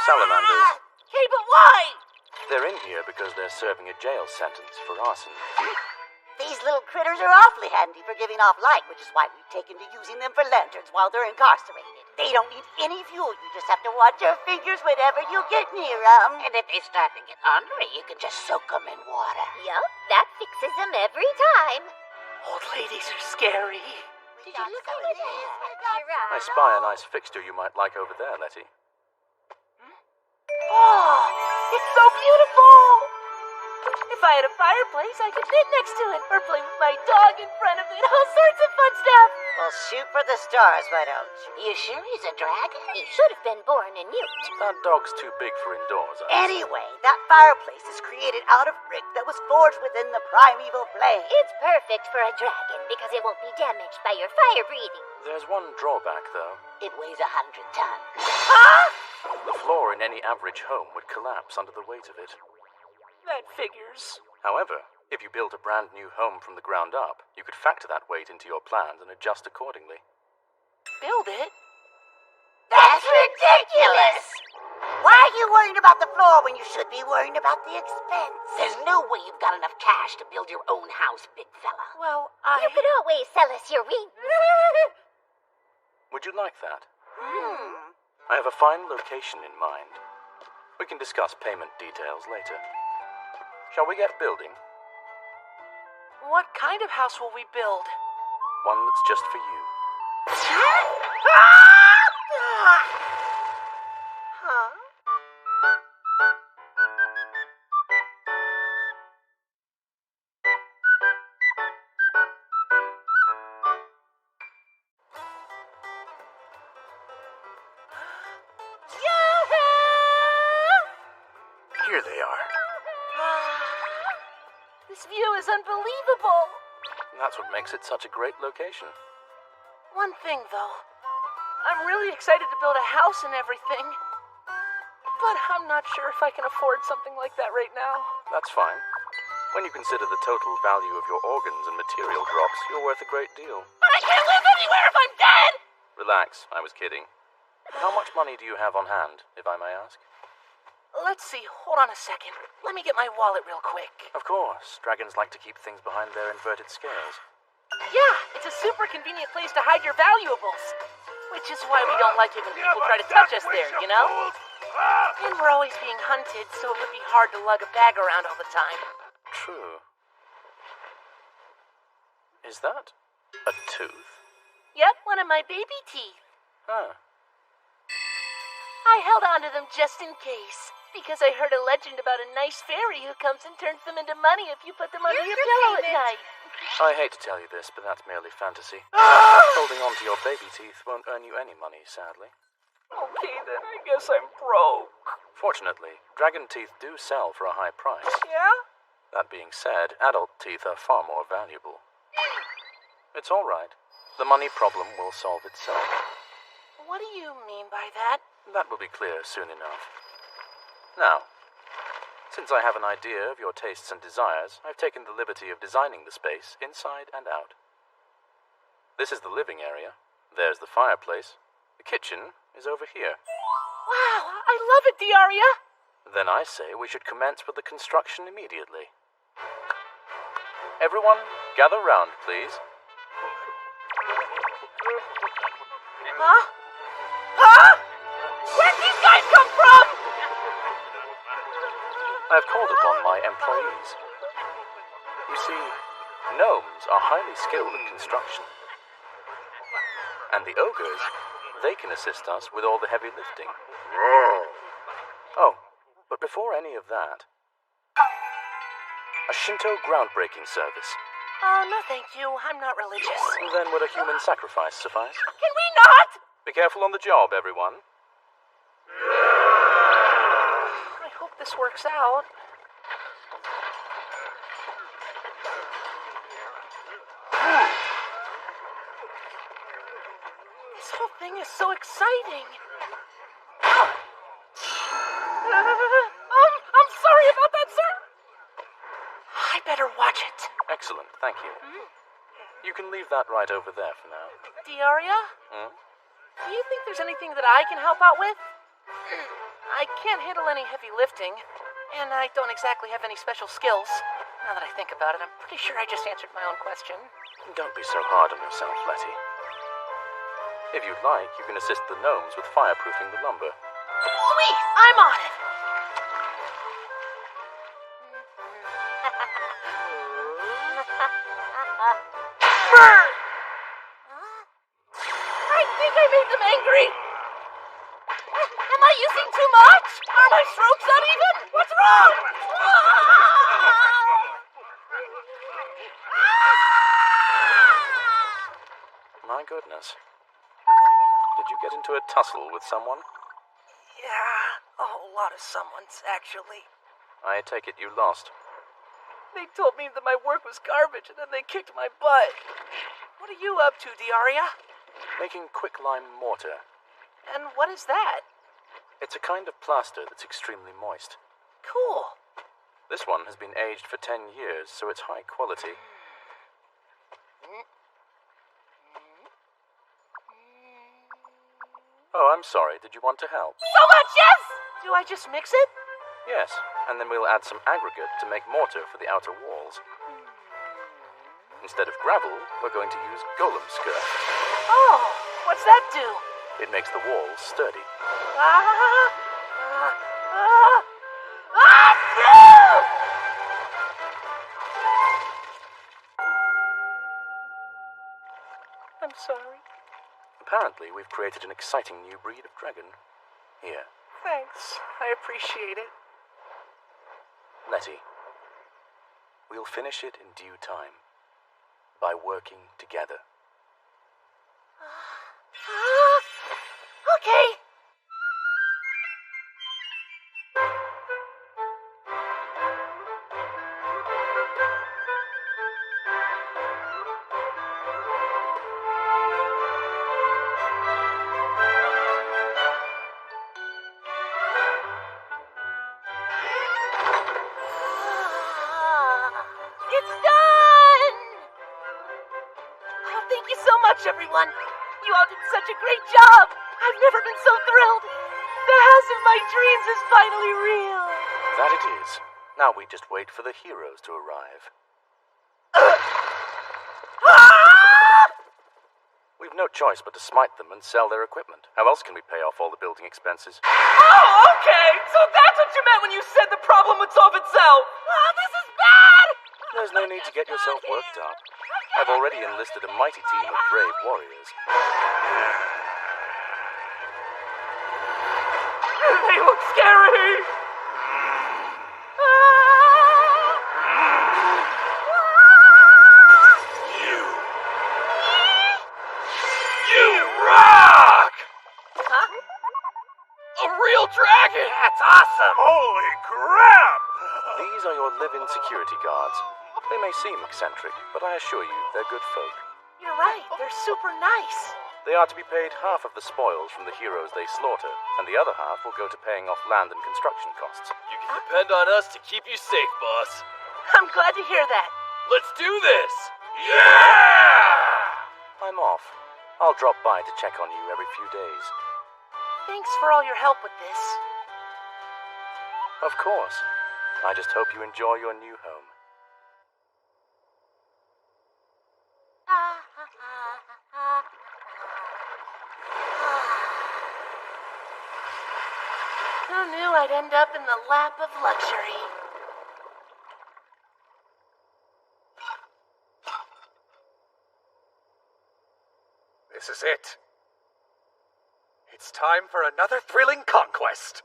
Salamanders. Hey, but why? They're in here because they're serving a jail sentence for arson. These little critters are awfully handy for giving off light, which is why we've taken to using them for lanterns while they're incarcerated. They don't need any fuel. You just have to watch your fingers whenever you get near them. And if they start to get hungry, you can just soak them in water. Yup, that fixes them every time. Old ladies are scary. Did you look over there? I spy a nice fixture you might like over there, Letty. Oh, it's so beautiful! If I had a fireplace, I could knit next to it, or play with my dog in front of it, all sorts of fun stuff. Well, shoot for the stars, why don't you? You sure he's a dragon? He should have been born in Newt. That dog's too big for indoors. Anyway, that fireplace is created out of brick that was forged within the primeval flame. It's perfect for a dragon because it won't be damaged by your fire breathing. There's one drawback, though. It weighs 100 tons. Huh? The floor in any average home would collapse under the weight of it. That figures. However, if you built a brand new home from the ground up, you could factor that weight into your plans and adjust accordingly. Build it? That's ridiculous! Why are you worrying about the floor when you should be worrying about the expense? There's no way you've got enough cash to build your own house, big fella. Well, You could always sell us your ring. Would you like that? I have a fine location in mind. We can discuss payment details later. Shall we get building? What kind of house will we build? One that's just for you. Huh? Here they are. This view is unbelievable. That's what makes it such a great location. One thing, though. I'm really excited to build a house and everything. But I'm not sure if I can afford something like that right now. That's fine. When you consider the total value of your organs and material drops, you're worth a great deal. But I can't live anywhere if I'm dead! Relax, I was kidding. How much money do you have on hand, if I may ask? Let's see, hold on a second. Let me get my wallet real quick. Of course, dragons like to keep things behind their inverted scales. Yeah, it's a super convenient place to hide your valuables. Which is why we don't like it when people try to touch us there, you know? And we're always being hunted, so it would be hard to lug a bag around all the time. True. Is that a tooth? Yep, one of my baby teeth. Huh. I held on to them just in case, because I heard a legend about a nice fairy who comes and turns them into money if you put them under your pillow at night. I hate to tell you this, but that's merely fantasy. Holding on to your baby teeth won't earn you any money, sadly. Okay, then I guess I'm broke. Fortunately, dragon teeth do sell for a high price. Yeah? That being said, adult teeth are far more valuable. It's all right. The money problem will solve itself. What do you mean by that? That will be clear soon enough. Now, since I have an idea of your tastes and desires, I've taken the liberty of designing the space inside and out. This is the living area. There's the fireplace. The kitchen is over here. Wow, I love it, Diaria! Then I say we should commence with the construction immediately. Everyone, gather round, please. Huh? Huh? Where'd these guys come from? I've called upon my employees. You see, gnomes are highly skilled at construction. And the ogres, they can assist us with all the heavy lifting. Oh, But before any of that, a Shinto groundbreaking service. Oh, no thank you. I'm not religious. Then would a human sacrifice suffice? Can we not? Be careful on the job, everyone. I hope this works out. This whole thing is so exciting. I'm sorry about that, sir. I better watch it. Excellent, thank you. You can leave that right over there for now. Diaria? Hmm? Do you think there's anything that I can help out with? I can't handle any heavy lifting, and I don't exactly have any special skills. Now that I think about it, I'm pretty sure I just answered my own question. Don't be so hard on yourself, Letty. If you'd like, you can assist the gnomes with fireproofing the lumber. Sweet! I'm on it! Burn! I think I made them angry! Am I using too much? Are my strokes uneven? What's wrong? My goodness. Did you get into a tussle with someone? Yeah, a whole lot of someone's, actually. I take it you lost. They told me that my work was garbage, and then they kicked my butt. What are you up to, Diaria? Making quicklime mortar. And what is that? It's a kind of plaster that's extremely moist. Cool. This one has been aged for 10 years, so it's high quality. Oh, I'm sorry. Did you want to help? So much, yes! Do I just mix it? Yes, and then we'll add some aggregate to make mortar for the outer walls. Instead of gravel, we're going to use golem skirt. Oh, what's that do? It makes the walls sturdy. I'm sorry. Apparently, we've created an exciting new breed of dragon. Here. Thanks. I appreciate it. Letty, we'll finish it in due time. By working together. Okay. It's done! Oh, thank you so much, everyone. You all did such a great job. I've never been so thrilled. The house of my dreams is finally real. That it is. Now we just wait for the heroes to arrive. We've no choice but to smite them and sell their equipment. How else can we pay off all the building expenses? Oh, okay. So that's what you meant when you said the problem would solve itself. Oh, this is bad. There's no need to get yourself worked up. I've already enlisted a mighty team of brave warriors. They look scary. You rock! Huh? A real dragon! That's awesome! Holy crap! These are your live-in security guards. They may seem eccentric, but I assure you, they're good folk. You're right. They're super nice. They are to be paid half of the spoils from the heroes they slaughter, and the other half will go to paying off land and construction costs. You can depend on us to keep you safe, boss. I'm glad to hear that. Let's do this! Yeah! I'm off. I'll drop by to check on you every few days. Thanks for all your help with this. Of course. I just hope you enjoy your new home. Who knew I'd end up in the lap of luxury? This is it. It's time for another thrilling conquest.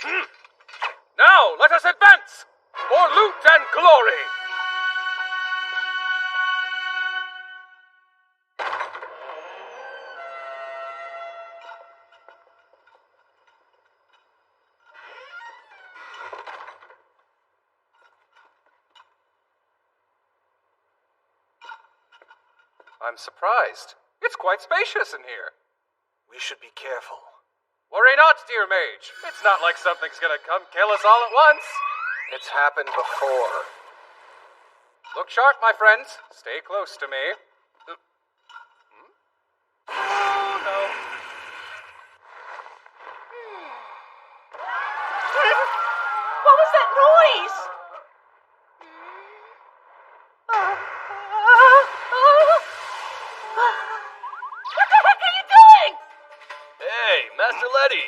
Now, let us advance! For loot and glory! I'm surprised. It's quite spacious in here. We should be careful. Worry not, dear mage. It's not like something's gonna come kill us all at once. It's happened before. Look sharp, my friends. Stay close to me. Oh, no. What was that noise? What the heck are you doing? Hey, Master Letty!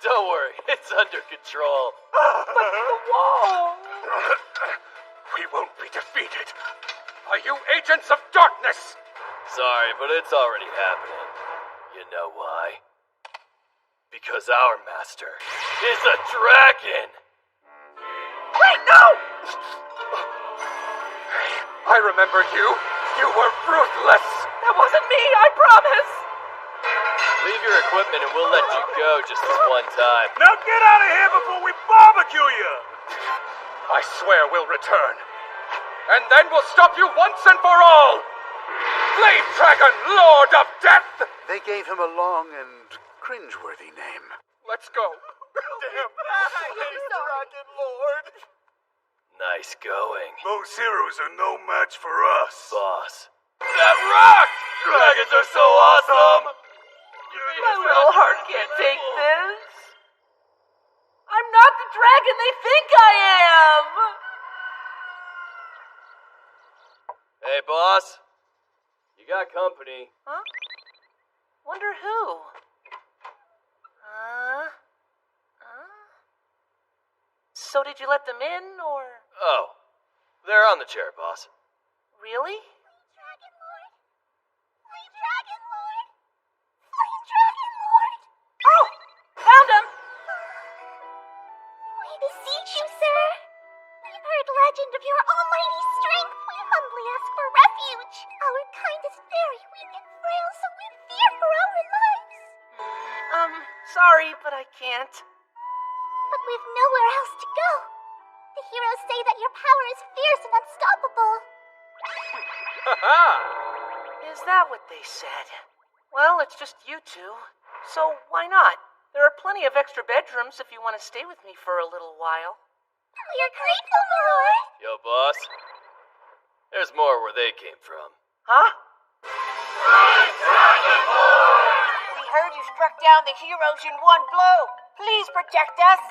Don't worry, it's under control. But the wall. We won't be defeated. Are you agents of darkness? Sorry, but it's already happening. You know why? Because our master is a dragon! Wait, no! I remember you. You were ruthless. That wasn't me, I promise. Leave your equipment and we'll let you go just this one time. Now get out of here before we barbecue you! I swear we'll return. And then we'll stop you once and for all. Flame Dragon, Lord of Death! They gave him a long and cringeworthy name. Let's go. Damn! Dragon Lord. Nice going, Those heroes are no match for us. boss. That rock! Dragons are so awesome! My little heart can't take this. I'm not the dragon they think I am. Hey, boss. You got company. Huh? Wonder who? So did you let them in, or... Oh, they're on the chair, boss. Really? Dragon Lord? Flame Dragon Lord? Flame Dragon Lord? Oh! Found him! We beseech you, sir. We've heard legend of your almighty strength. We humbly ask for refuge. Our kind is very weak and frail, so we fear for our lives. Sorry, but I can't. But we've nowhere else to go. The heroes say that your power is fierce and unstoppable. Ha-ha! Is that what they said? Well, it's just you two. So why not? There are plenty of extra bedrooms if you want to stay with me for a little while. We are grateful, my lord. Yo, boss. There's more where they came from. Huh? We heard you struck down the heroes in one blow. Please protect us.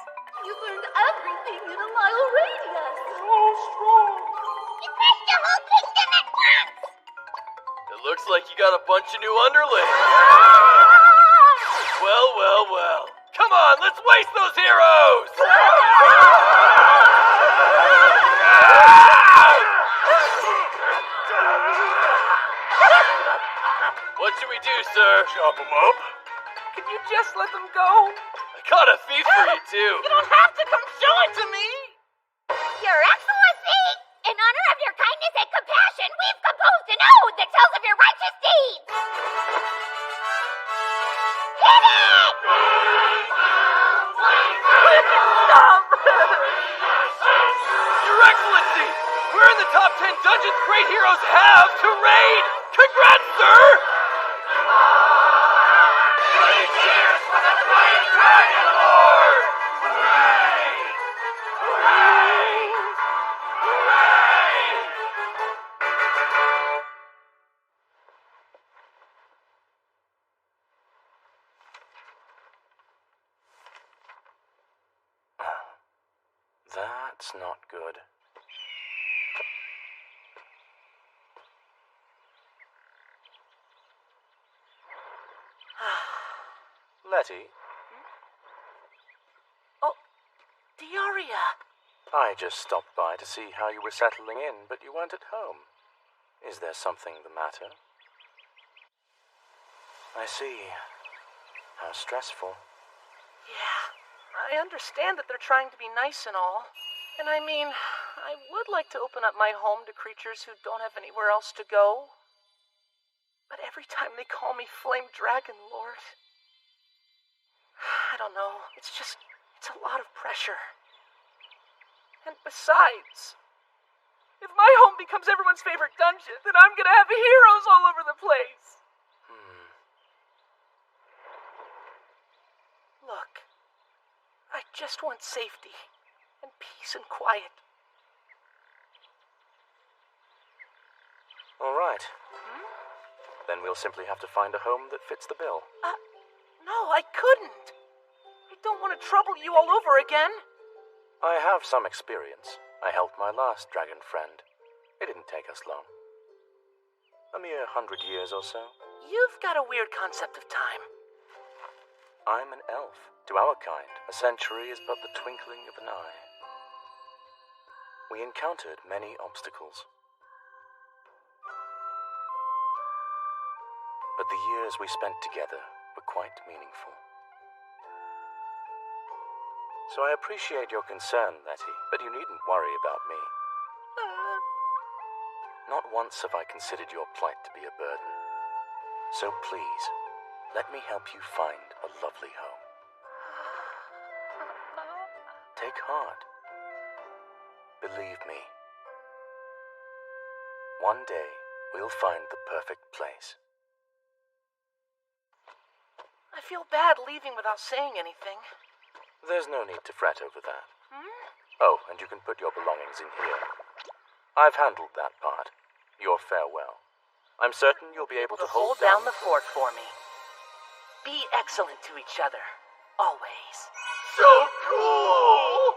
You learned everything in a little radius. You crushed the whole kingdom at once. It looks like you got a bunch of new underlings. Well, well, well. Come on, let's waste those heroes! What should we do, sir? Chop them up? Can you just let them go? I caught a thief for you, too. You don't have to come show it to me. Your Excellency, in honor of your kindness and compassion, we've composed an ode that tells of your righteous deeds. Hit it! Stop! Your Excellency! We're in the top 10 dungeons great heroes have to raid! Congrats, sir! Cheers for the Flame Dragon Lord! Hooray! Hooray! Hooray! That's not good. Letty, Oh, Diaria. I just stopped by to see how you were settling in, but you weren't at home. Is there something the matter? I see. How stressful. Yeah, I understand that they're trying to be nice and all. And I mean, I would like to open up my home to creatures who don't have anywhere else to go. But every time they call me Flame Dragon Lord, I don't know, it's a lot of pressure. And besides, if my home becomes everyone's favorite dungeon, then I'm gonna have heroes all over the place. Look, I just want safety and peace and quiet. All right. Then we'll simply have to find a home that fits the bill. No, I couldn't. I don't want to trouble you all over again. I have some experience. I helped my last dragon friend. It didn't take us long. A mere 100 years or so. You've got a weird concept of time. I'm an elf. To our kind, a century is but the twinkling of an eye. We encountered many obstacles. But the years we spent together were quite meaningful. So I appreciate your concern, Letty, but you needn't worry about me. Not once have I considered your plight to be a burden. So please, let me help you find a lovely home. Take heart. Believe me. One day, we'll find the perfect place. I feel bad leaving without saying anything. There's no need to fret over that. Oh, and you can put your belongings in here. I've handled that part. Your farewell. I'm certain you'll be able to hold down the fort for me. Be excellent to each other. Always. So cool!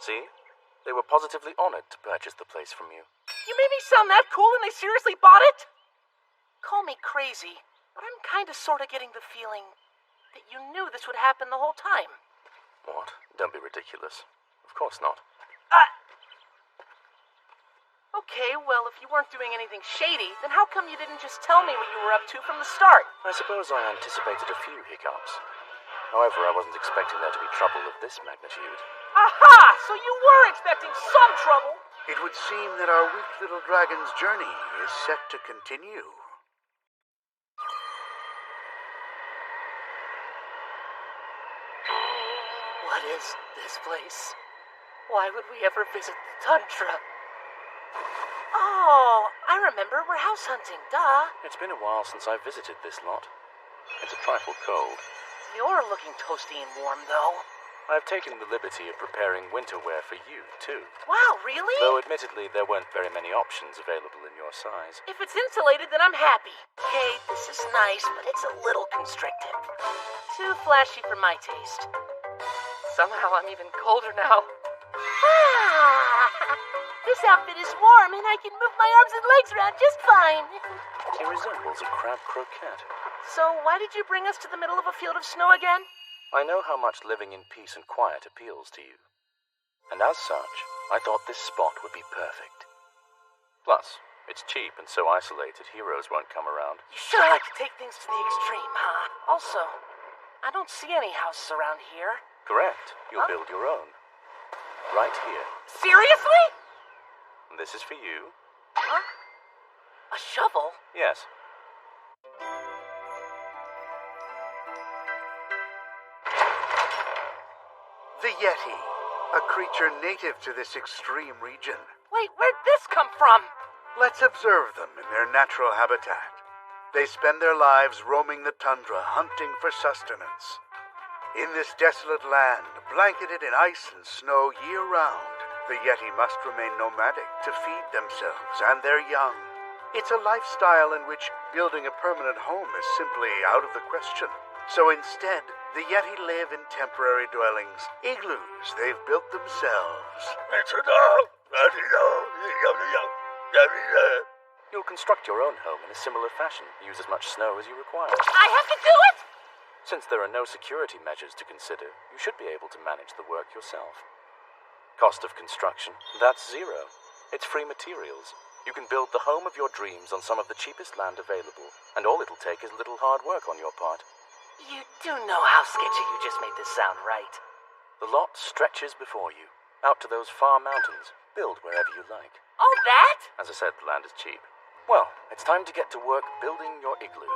See? They were positively honored to purchase the place from you. You made me sound that cool and they seriously bought it? Call me crazy, but I'm kinda sorta getting the feeling that you knew this would happen the whole time. What? Don't be ridiculous. Of course not. Okay, well, if you weren't doing anything shady, then how come you didn't just tell me what you were up to from the start? I suppose I anticipated a few hiccups. However, I wasn't expecting there to be trouble of this magnitude. Aha! So you were expecting some trouble! It would seem that our weak little dragon's journey is set to continue. What is this place? Why would we ever visit the tundra? Oh, I remember. We're house hunting, duh. It's been a while since I visited this lot. It's a trifle cold. You're looking toasty and warm, though. I've taken the liberty of preparing winter wear for you, too. Wow, really? Though admittedly, there weren't very many options available in your size. If it's insulated, then I'm happy. Okay, this is nice, but it's a little constrictive. Too flashy for my taste. Somehow I'm even colder now. This outfit is warm and I can move my arms and legs around just fine. It resembles a crab croquette. So why did you bring us to the middle of a field of snow again? I know how much living in peace and quiet appeals to you. And as such, I thought this spot would be perfect. Plus, it's cheap and so isolated, heroes won't come around. You sure like to take things to the extreme, huh? Also, I don't see any houses around here. Correct. You'll build your own. Right here. Seriously? This is for you. Huh? A shovel? Yes. The Yeti, a creature native to this extreme region. Wait, where'd this come from? Let's observe them in their natural habitat. They spend their lives roaming the tundra, hunting for sustenance. In this desolate land, blanketed in ice and snow year-round, the Yeti must remain nomadic to feed themselves and their young. It's a lifestyle in which building a permanent home is simply out of the question. So instead, the Yeti live in temporary dwellings, igloos they've built themselves. You'll construct your own home in a similar fashion. Use as much snow as you require. I have to do it? Since there are no security measures to consider, you should be able to manage the work yourself. Cost of construction, that's zero. It's free materials. You can build the home of your dreams on some of the cheapest land available, and all it'll take is a little hard work on your part. You do know how sketchy you just made this sound, right? The lot stretches before you, out to those far mountains. Build wherever you like. Oh, that? As I said, the land is cheap. Well, it's time to get to work building your igloo.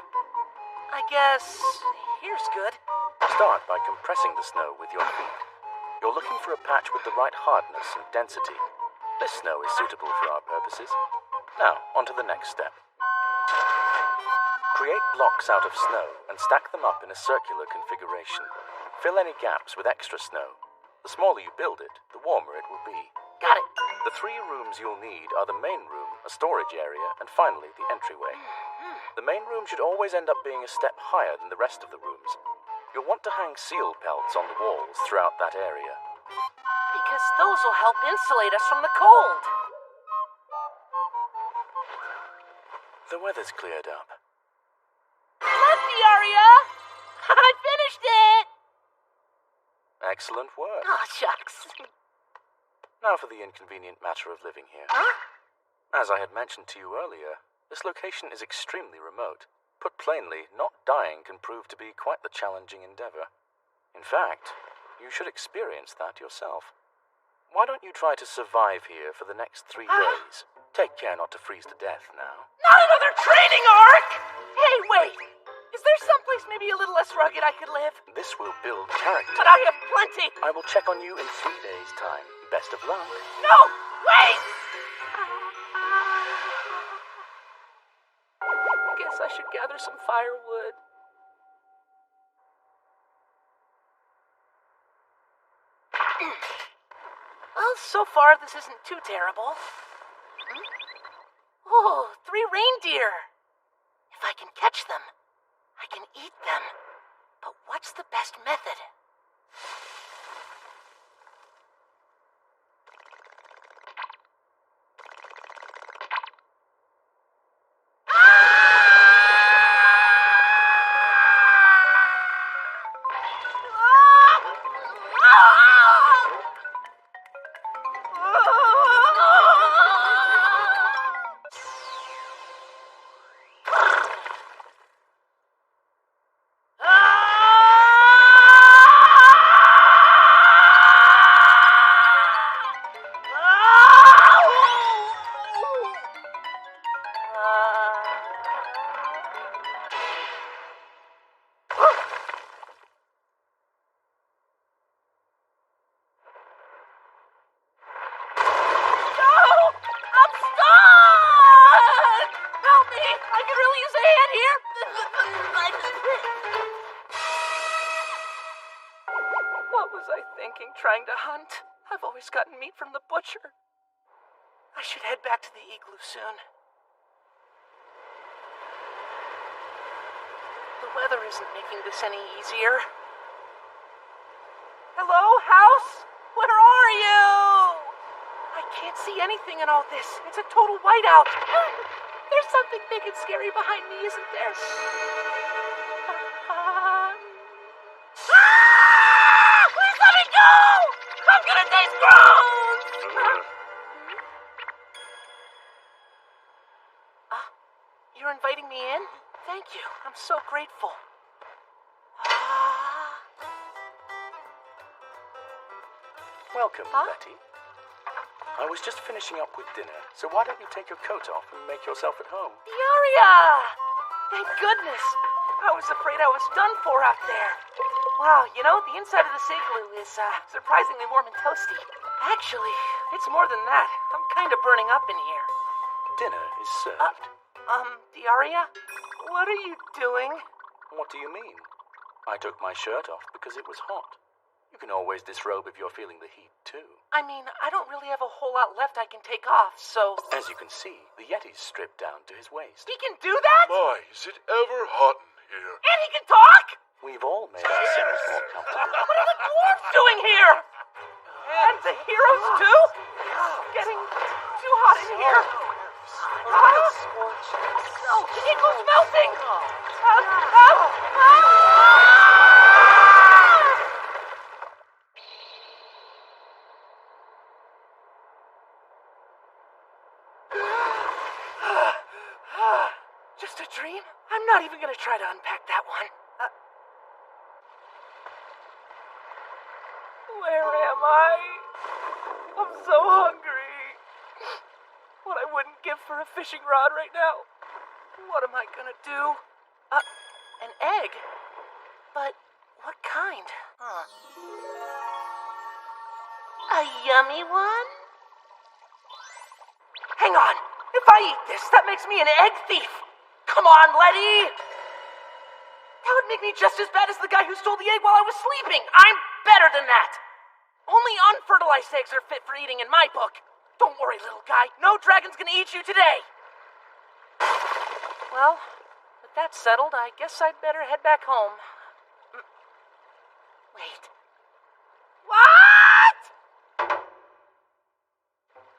I guess here's good. Start by compressing the snow with your feet. You're looking for a patch with the right hardness and density. This snow is suitable for our purposes. Now, on to the next step. Create blocks out of snow and stack them up in a circular configuration. Fill any gaps with extra snow. The smaller you build it, the warmer it will be. Got it. The 3 rooms you'll need are the main room, a storage area, and finally the entryway. The main room should always end up being a step higher than the rest of the rooms. You'll want to hang seal pelts on the walls throughout that area. Because those will help insulate us from the cold. The weather's cleared up. Look, Diaria! I finished it! Excellent work. Oh, shucks. Now for the inconvenient matter of living here. Huh? As I had mentioned to you earlier, this location is extremely remote. Put plainly, not dying can prove to be quite the challenging endeavor. In fact, you should experience that yourself. Why don't you try to survive here for the next 3 days? Take care not to freeze to death now. Not another training arc! Hey, wait! Is there someplace maybe a little less rugged I could live? This will build character. But I have plenty! I will check on you in 3 days' time. Best of luck. No! Wait! Guess I should gather some firewood. Well, so far this isn't too terrible. Oh, 3 reindeer! If I can catch them, I can eat them. But what's the best method? Trying to hunt. I've always gotten meat from the butcher. I should head back to the igloo soon. The weather isn't making this any easier. Hello, house? Where are you? I can't see anything in all this. It's a total whiteout. There's something big and scary behind me, isn't there? Please let me go! I'm gonna taste gross! You're inviting me in? Thank you. I'm so grateful. Welcome, Betty. I was just finishing up with dinner, so why don't you take your coat off and make yourself at home? Diaria! Thank goodness. I was afraid I was done for out there. Wow, you know, the inside of this igloo is surprisingly warm and toasty. Actually, it's more than that. I'm kind of burning up in here. Dinner is served. Diaria? What are you doing? What do you mean? I took my shirt off because it was hot. You can always disrobe if you're feeling the heat, too. I mean, I don't really have a whole lot left I can take off, so... As you can see, the Yeti's stripped down to his waist. He can do that? My, is it ever hot in here? And he can talk? We've all made ourselves more comfortable. What are the dwarves doing here? And the heroes, too? Getting too hot in here. No, the igloo's melting! Just a dream? I'm not even gonna try to unpack that one. Where am I? I'm so hungry. What I wouldn't give for a fishing rod right now. What am I gonna do? An egg? But what kind? A yummy one? Hang on! If I eat this, that makes me an egg thief! Come on, Letty! That would make me just as bad as the guy who stole the egg while I was sleeping! I'm better than that! Only unfertilized eggs are fit for eating in my book. Don't worry, little guy. No dragon's gonna eat you today! Well, with that settled, I guess I'd better head back home. Wait. What?!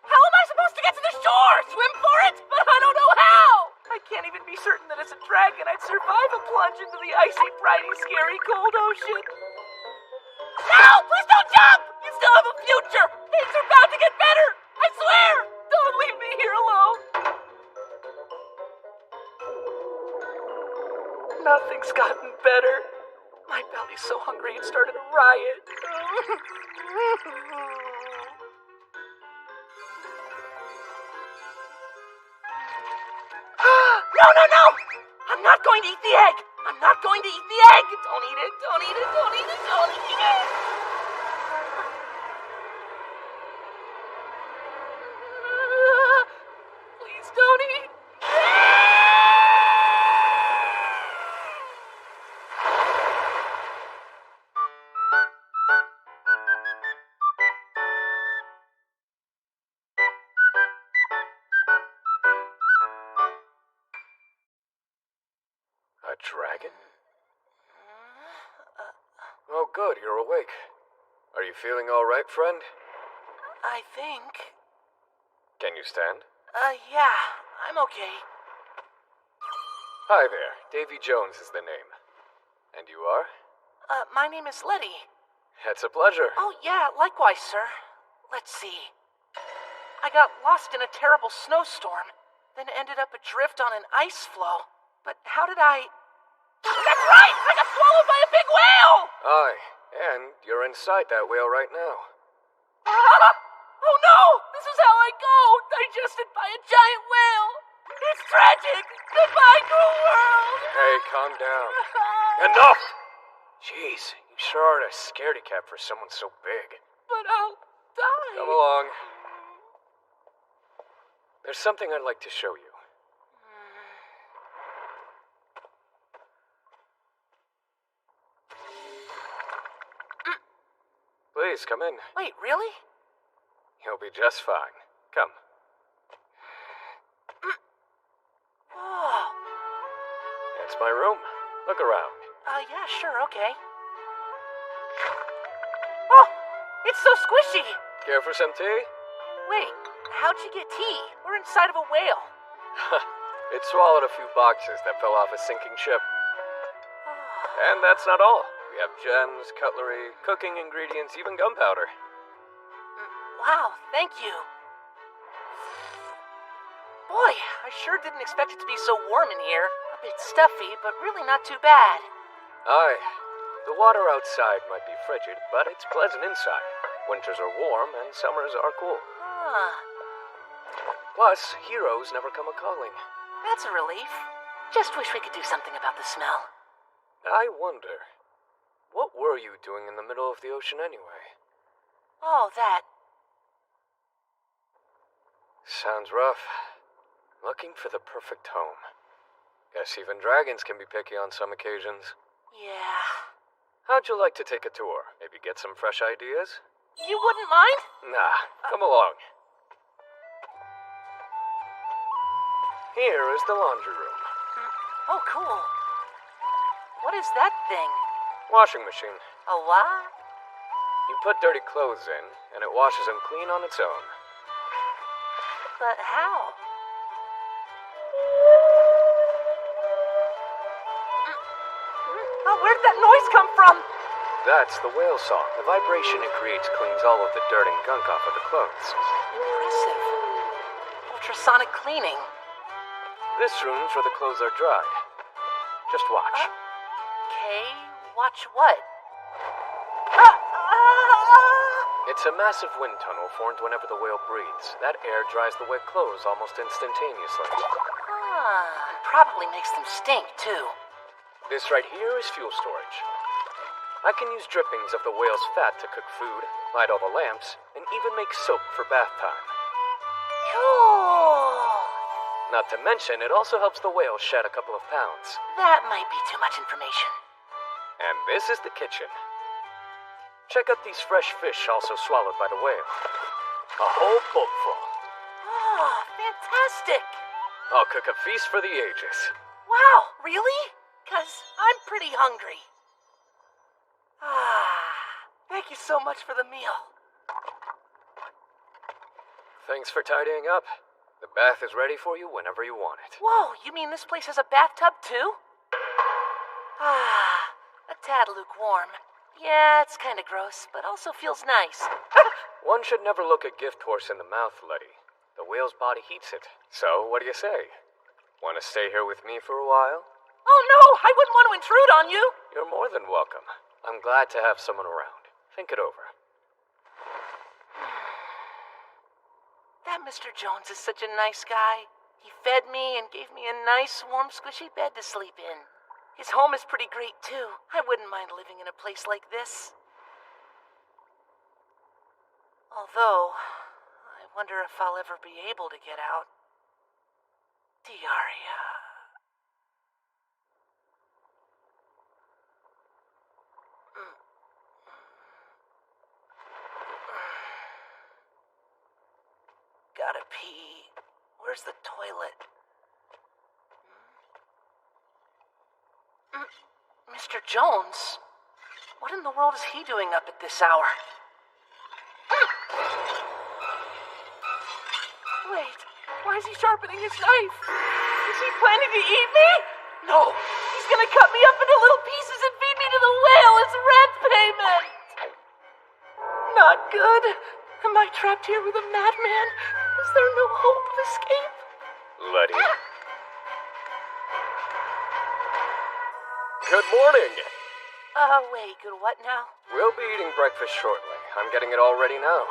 How am I supposed to get to the shore? Swim for it? But I don't know how! I can't even be certain that as a dragon I'd survive a plunge into the icy, briny, scary, cold ocean. No! Please don't jump! You still have a future! Things are about to get better! I swear! Don't leave me here alone! Nothing's gotten better. My belly's so hungry it started a riot. No! I'm not going to eat the egg! I'm not going to eat the egg! Don't eat it, don't eat it, don't eat it, don't eat it! Please don't eat. A dragon? Oh, good, you're awake. Are you feeling all right, friend? I think. Can you stand? Yeah, I'm okay. Hi there, Davy Jones is the name. And you are? My name is Letty. It's a pleasure. Oh, yeah, likewise, sir. Let's see. I got lost in a terrible snowstorm, then ended up adrift on an ice floe. But how did I... That's right! I got swallowed by a big whale! Aye, and you're inside that whale right now. Oh no! This is how I go! Digested by a giant whale! It's tragic! Goodbye, cruel world! Hey, calm down. Enough! Jeez, you sure are a scaredy cat for someone so big. But I'll die. Come along. There's something I'd like to show you. Please, come in. Wait, really? You'll be just fine. Come. Oh. It's my room. Look around. Yeah, sure, okay. Oh! It's so squishy! Care for some tea? Wait, how'd you get tea? We're inside of a whale. It swallowed a few boxes that fell off a sinking ship. And that's not all. We have gems, cutlery, cooking ingredients, even gunpowder. Wow, thank you. Boy, I sure didn't expect it to be so warm in here. A bit stuffy, but really not too bad. Aye. The water outside might be frigid, but it's pleasant inside. Winters are warm and summers are cool. Plus, heroes never come a-calling. That's a relief. Just wish we could do something about the smell. I wonder, what were you doing in the middle of the ocean anyway? Oh, that. Sounds rough. Looking for the perfect home. Guess even dragons can be picky on some occasions. Yeah. How'd you like to take a tour? Maybe get some fresh ideas? You wouldn't mind? Nah, come along. Here is the laundry room. Oh, cool. What is that thing? Washing machine. A what? You put dirty clothes in, and it washes them clean on its own. But how? Oh, where did that noise come from? That's the whale song. The vibration it creates cleans all of the dirt and gunk off of the clothes. Impressive. Ultrasonic cleaning. This room's where the clothes are dried. Just watch. Okay, watch what? It's a massive wind tunnel formed whenever the whale breathes. That air dries the wet clothes almost instantaneously. And probably makes them stink, too. This right here is fuel storage. I can use drippings of the whale's fat to cook food, light all the lamps, and even make soap for bath time. Cool! Not to mention, it also helps the whale shed a couple of pounds. That might be too much information. And this is the kitchen. Check out these fresh fish also swallowed by the whale. A whole boatful. Oh, fantastic! I'll cook a feast for the ages. Wow, really? 'Cause I'm pretty hungry. Thank you so much for the meal. Thanks for tidying up. The bath is ready for you whenever you want it. Whoa, you mean this place has a bathtub, too? A tad lukewarm. Yeah, it's kind of gross, but also feels nice. One should never look a gift horse in the mouth, Letty. The whale's body heats it. So, what do you say? Want to stay here with me for a while? Oh no, I wouldn't want to intrude on you. You're more than welcome. I'm glad to have someone around. Think it over. That Mr. Jones is such a nice guy. He fed me and gave me a nice, warm, squishy bed to sleep in. His home is pretty great, too. I wouldn't mind living in a place like this. Although, I wonder if I'll ever be able to get out. Diaria. Gotta pee. Where's the toilet? Mr. Jones? What in the world is he doing up at this hour? Wait, why is he sharpening his knife? Is he planning to eat me? No, he's gonna cut me up into little pieces and feed me to the whale as rent payment! Not good. Am I trapped here with a madman? Is there no hope of escape? Letty. Good morning. Wait, good what now? We'll be eating breakfast shortly. I'm getting it all ready now.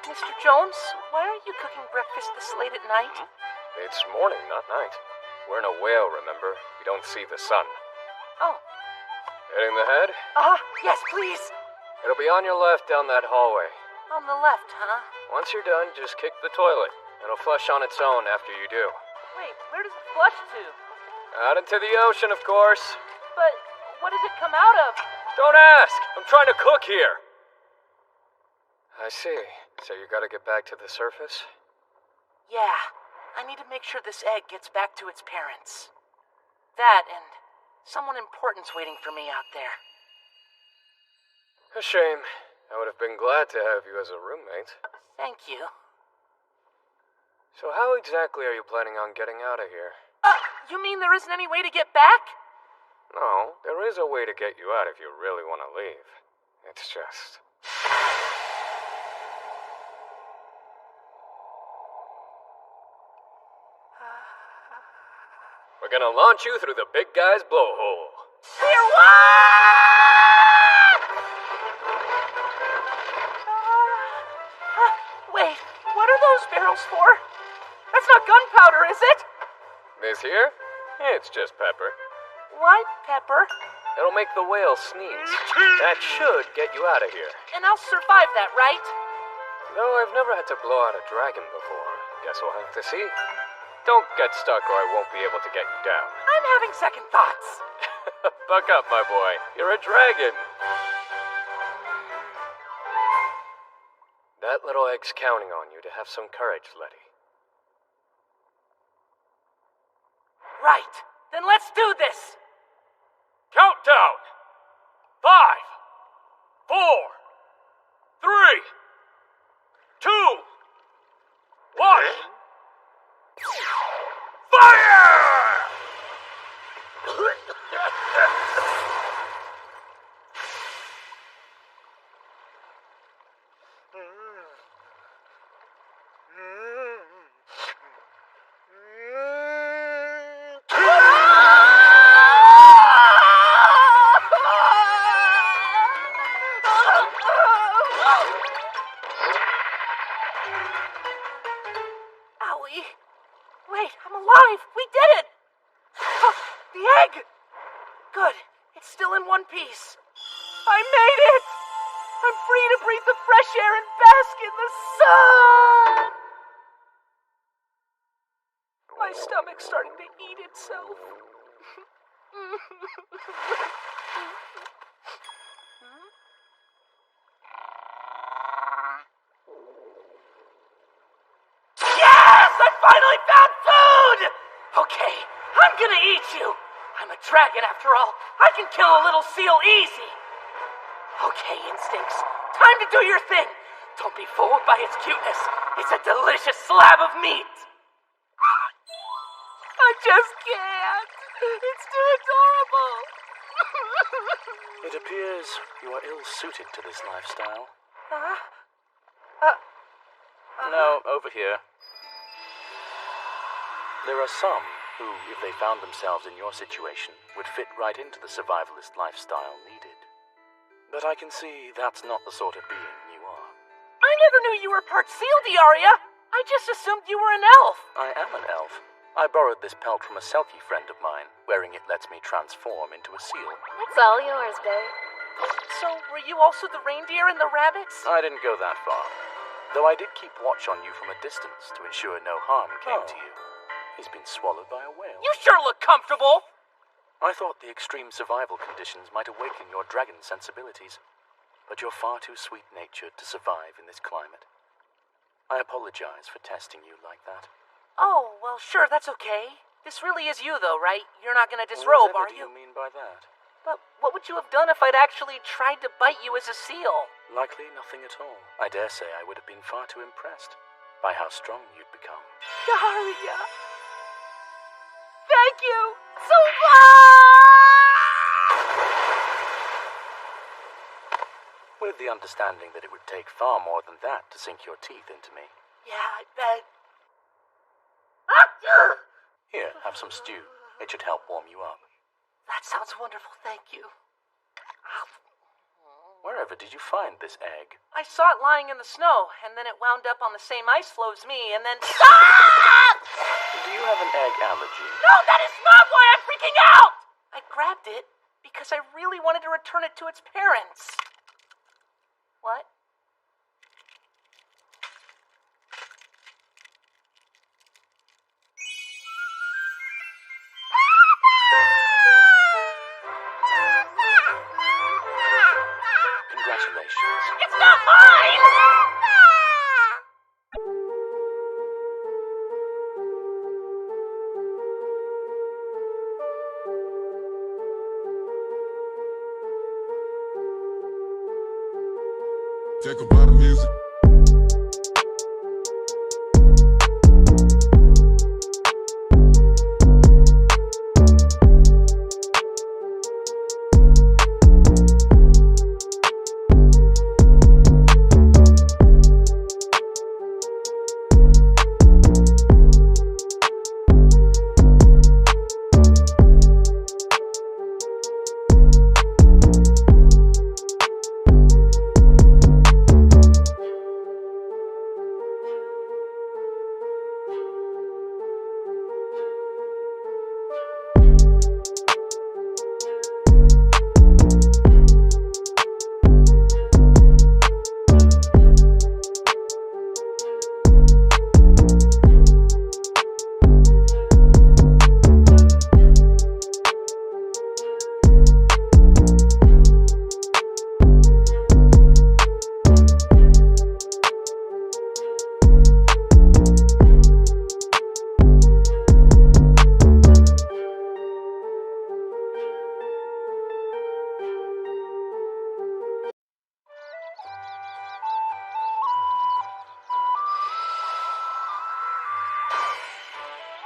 Mr. Jones, why are you cooking breakfast this late at night? It's morning, not night. We're in a whale, remember? We don't see the sun. Oh. Hitting the head? Yes, please. It'll be on your left down that hallway. On the left, huh? Once you're done, just kick the toilet. It'll flush on its own after you do. Wait, where does it flush to? Out into the ocean, of course. But what does it come out of? Don't ask! I'm trying to cook here! I see. So you gotta get back to the surface? Yeah. I need to make sure this egg gets back to its parents. That and someone important's waiting for me out there. A shame. I would have been glad to have you as a roommate. Thank you. So how exactly are you planning on getting out of here? You mean there isn't any way to get back? No, there is a way to get you out if you really want to leave. It's just... We're gonna launch you through the big guy's blowhole. Here, what? Wait, what are those barrels for? That's not gunpowder, is it? This here? It's just pepper. Why pepper? It'll make the whale sneeze. That should get you out of here. And I'll survive that, right? No, I've never had to blow out a dragon before. Guess we'll have to see. Don't get stuck or I won't be able to get you down. I'm having second thoughts. Buck up, my boy. You're a dragon. That little egg's counting on you to have some courage, Letty. Right. Then let's do this. Countdown. 5, 4, 3, 2, 1. Fire! The egg! Good. It's still in one piece. I made it! I'm free to breathe the fresh air and bask in the sun! My stomach's starting to eat itself. Yes! I finally found food! Okay, I'm gonna eat you. I'm a dragon after all. I can kill a little seal easy. Okay, instincts. Time to do your thing. Don't be fooled by its cuteness. It's a delicious slab of meat. I just can't. It's too adorable. It appears you are ill-suited to this lifestyle. No, over here. There are some who, if they found themselves in your situation, would fit right into the survivalist lifestyle needed. But I can see that's not the sort of being you are. I never knew you were part seal, Diaria. I just assumed you were an elf. I am an elf. I borrowed this pelt from a Selkie friend of mine. Wearing it lets me transform into a seal. It's all yours, babe. So, were you also the reindeer and the rabbits? I didn't go that far. Though I did keep watch on you from a distance to ensure no harm came to you. He's been swallowed by a whale. You sure look comfortable. I thought the extreme survival conditions might awaken your dragon sensibilities, but you're far too sweet-natured to survive in this climate. I apologize for testing you like that. Oh, well, sure, that's okay. This really is you, though, right? You're not gonna disrobe, Whatever are you? do you mean by that? But what would you have done if I'd actually tried to bite you as a seal? Likely nothing at all. I dare say I would have been far too impressed by how strong you'd become. Daria! Thank you so much! With the understanding that it would take far more than that to sink your teeth into me. Yeah, I bet. Here, have some stew. It should help warm you up. That sounds wonderful, thank you. Wherever did you find this egg? I saw it lying in the snow, and then it wound up on the same ice floe as me, and then... Stop! Do you have an egg allergy? No, that is not why I'm freaking out! I grabbed it because I really wanted to return it to its parents. What? Congratulations. It's not mine! Take a bite of music.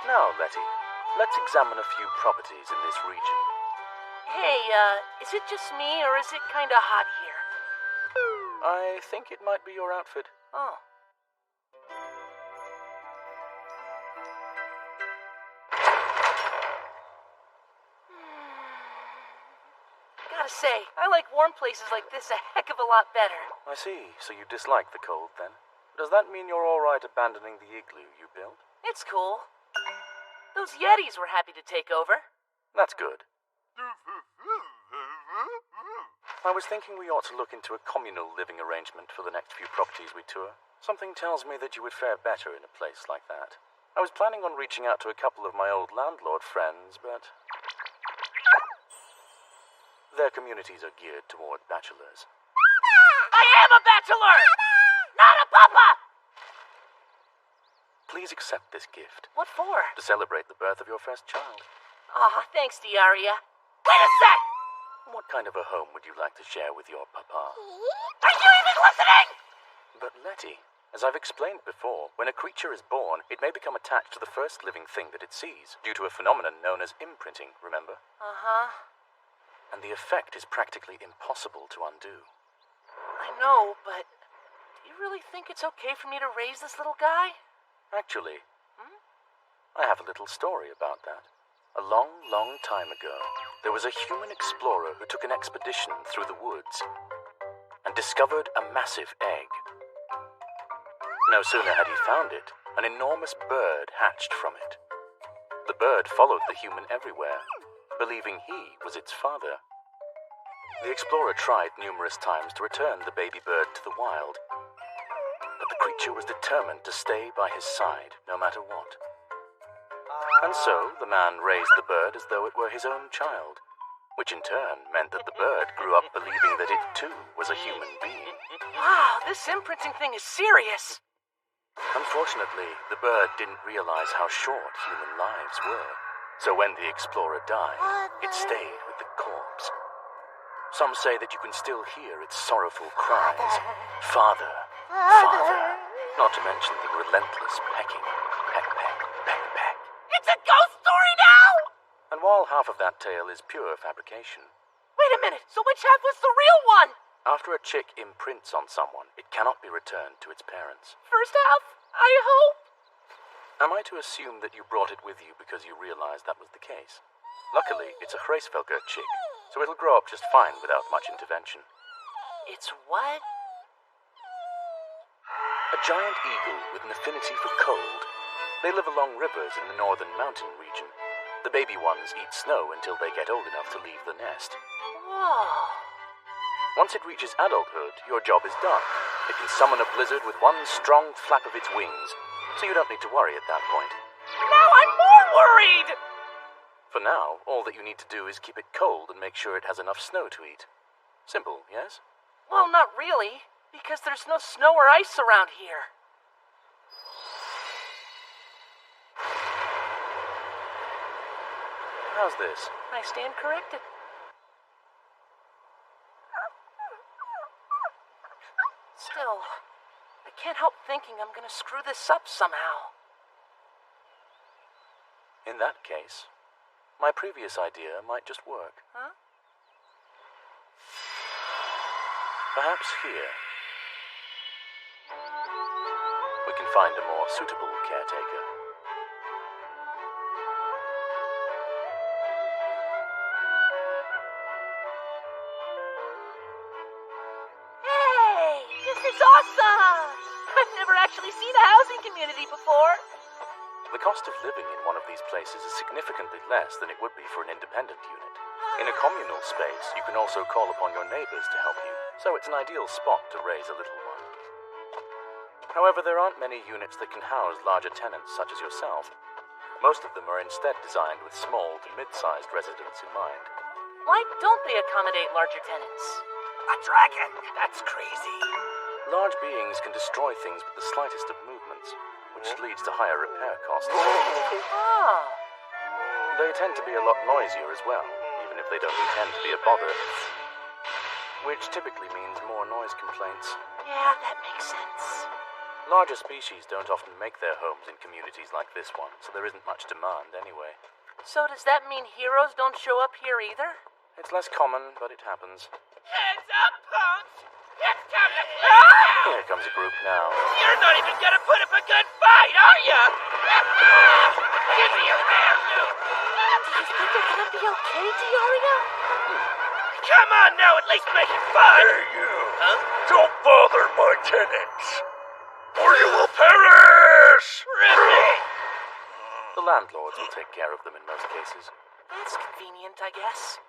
Now, Letty, let's examine a few properties in this region. Hey, is it just me, or is it kinda hot here? I think it might be your outfit. Oh. Gotta say, I like warm places like this a heck of a lot better. I see, so you dislike the cold, then? Does that mean you're alright abandoning the igloo you built? It's cool. Those Yetis were happy to take over. That's good. I was thinking we ought to look into a communal living arrangement for the next few properties we tour. Something tells me that you would fare better in a place like that. I was planning on reaching out to a couple of my old landlord friends, but their communities are geared toward bachelors. I am a bachelor! Not a papa! Please accept this gift. What for? To celebrate the birth of your first child. Aw, thanks, Diaria. Wait a sec! What kind of a home would you like to share with your papa? Are you even listening? But Letty, as I've explained before, when a creature is born, it may become attached to the first living thing that it sees, due to a phenomenon known as imprinting, remember? Uh-huh. And the effect is practically impossible to undo. I know, but do you really think it's okay for me to raise this little guy? Actually, I have a little story about that. A long, long time ago, there was a human explorer who took an expedition through the woods and discovered a massive egg. No sooner had he found it, an enormous bird hatched from it. The bird followed the human everywhere, believing he was its father. The explorer tried numerous times to return the baby bird to the wild, but the creature was determined to stay by his side, no matter what. And so, the man raised the bird as though it were his own child, which in turn meant that the bird grew up believing that it too was a human being. Wow, this imprinting thing is serious. Unfortunately, the bird didn't realize how short human lives were, so when the explorer died, it stayed with the corpse. Some say that you can still hear its sorrowful cries, "Father, Father," not to mention the relentless pecking, peck, peck, peck, peck. It's a ghost story now! And while half of that tale is pure fabrication... Wait a minute, so which half was the real one? After a chick imprints on someone, it cannot be returned to its parents. First half, I hope. Am I to assume that you brought it with you because you realized that was the case? Luckily, it's a Hraesvelgr chick, so it'll grow up just fine without much intervention. It's what? A giant eagle with an affinity for cold. They live along rivers in the northern mountain region. The baby ones eat snow until they get old enough to leave the nest. Whoa. Once it reaches adulthood, your job is done. It can summon a blizzard with one strong flap of its wings, so you don't need to worry at that point. Now I'm more worried! For now, all that you need to do is keep it cold and make sure it has enough snow to eat. Simple, yes? Well, not really, because there's no snow or ice around here. How's this? I stand corrected. Still, I can't help thinking I'm gonna screw this up somehow. In that case, my previous idea might just work. Huh? Perhaps here we can find a more suitable caretaker. Hey! This is awesome! I've never actually seen a housing community before. The cost of living in one of these places is significantly less than it would be for an independent unit. In a communal space, you can also call upon your neighbors to help you, so it's an ideal spot to raise a little one. However, there aren't many units that can house larger tenants such as yourself. Most of them are instead designed with small to mid-sized residents in mind. Why don't they accommodate larger tenants? A dragon! That's crazy. Large beings can destroy things with the slightest of movements, which leads to higher repair costs. Ah. They tend to be a lot noisier as well, even if they don't intend to be a bother. Which typically means more noise complaints. Yeah, that makes sense. Larger species don't often make their homes in communities like this one, so there isn't much demand anyway. So does that mean heroes don't show up here either? It's less common, but it happens. Heads up, punks! It's time to clear! Here comes a group now. You're not even gonna put up a good fight, are you? Give me your hand, Luke! Do you think they're gonna be okay, Diaria? Come on now, at least make it fun! Hey, you! Huh? Don't bother my tenants, or you will perish! Rippy! The landlords will take care of them in most cases. That's convenient, I guess.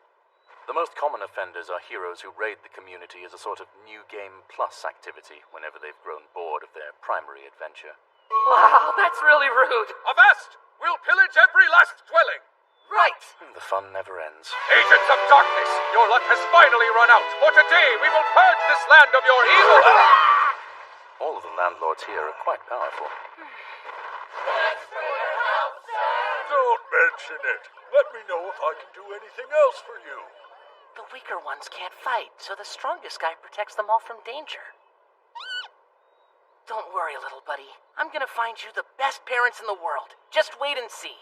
The most common offenders are heroes who raid the community as a sort of New Game Plus activity whenever they've grown bored of their primary adventure. Wow, that's really rude. Avast! We'll pillage every last dwelling! Right. The fun never ends. Agents of darkness, your luck has finally run out. For today, we will purge this land of your evil... All of the landlords here are quite powerful. Don't mention it. Let me know if I can do anything else for you. The weaker ones can't fight, so the strongest guy protects them all from danger. Don't worry, little buddy. I'm gonna find you the best parents in the world. Just wait and see.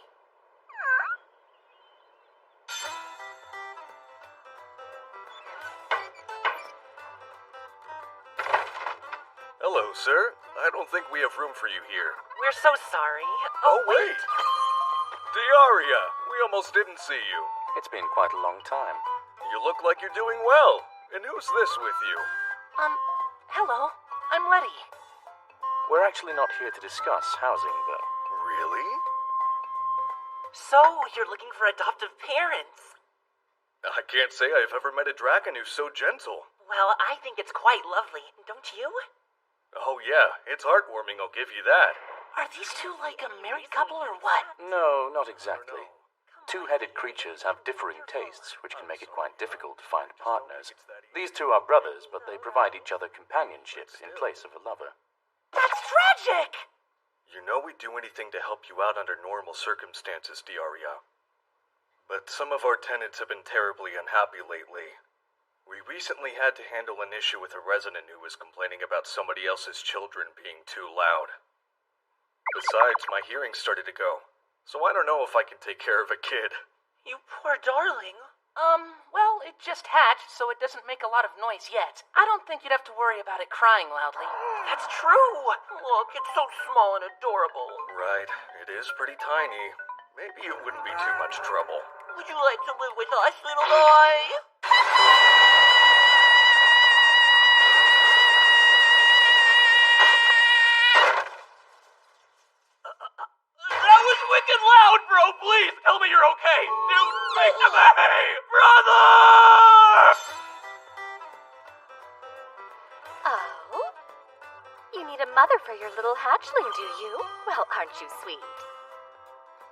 Hello, sir. I don't think we have room for you here. We're so sorry. Oh, wait! Diaria, we almost didn't see you. It's been quite a long time. You look like you're doing well. And who's this with you? Hello. I'm Letty. We're actually not here to discuss housing, though. Really? So, you're looking for adoptive parents? I can't say I've ever met a dragon who's so gentle. Well, I think it's quite lovely, don't you? Oh yeah, it's heartwarming, I'll give you that. Are these two like a married couple or what? No, not exactly. Two-headed creatures have differing tastes, which can make it quite difficult to find partners. These two are brothers, but they provide each other companionship in place of a lover. That's tragic! You know we'd do anything to help you out under normal circumstances, Diaria. But some of our tenants have been terribly unhappy lately. We recently had to handle an issue with a resident who was complaining about somebody else's children being too loud. Besides, my hearing started to go, so I don't know if I can take care of a kid. You poor darling. Well, it just hatched, so it doesn't make a lot of noise yet. I don't think you'd have to worry about it crying loudly. That's true! Look, it's so small and adorable. Right, it is pretty tiny. Maybe it wouldn't be too much trouble. Would you like to live with us, little boy? That was wicked loud, bro! Please, tell me you're okay! Dude, speak to me! Brother! Oh? You need a mother for your little hatchling, do you? Well, aren't you sweet?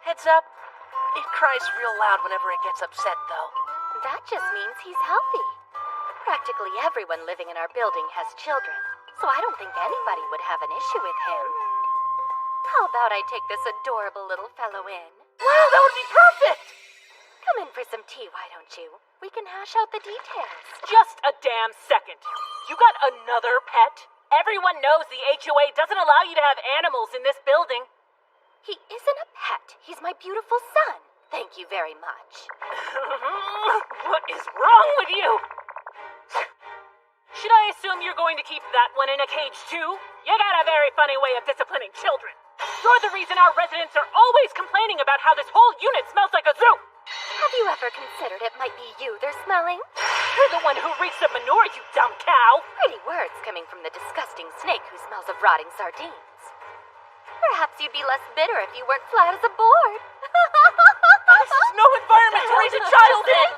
Heads up. It cries real loud whenever it gets upset, though. That just means he's healthy. Practically everyone living in our building has children, so I don't think anybody would have an issue with him. How about I take this adorable little fellow in? Wow, that would be perfect! Come in for some tea, why don't you? We can hash out the details. Just a damn second. You got another pet? Everyone knows the HOA doesn't allow you to have animals in this building. He isn't a pet. He's my beautiful son. Thank you very much. What is wrong with you? Should I assume you're going to keep that one in a cage too? You got a very funny way of disciplining children. You're the reason our residents are always complaining about how this whole unit smells like a zoo. Have you ever considered it might be you they're smelling? You're the one who reeks of manure, you dumb cow. Pretty words coming from the disgusting snake who smells of rotting sardines. Perhaps you'd be less bitter if you weren't flat as a board. This is no environment to raise a child in!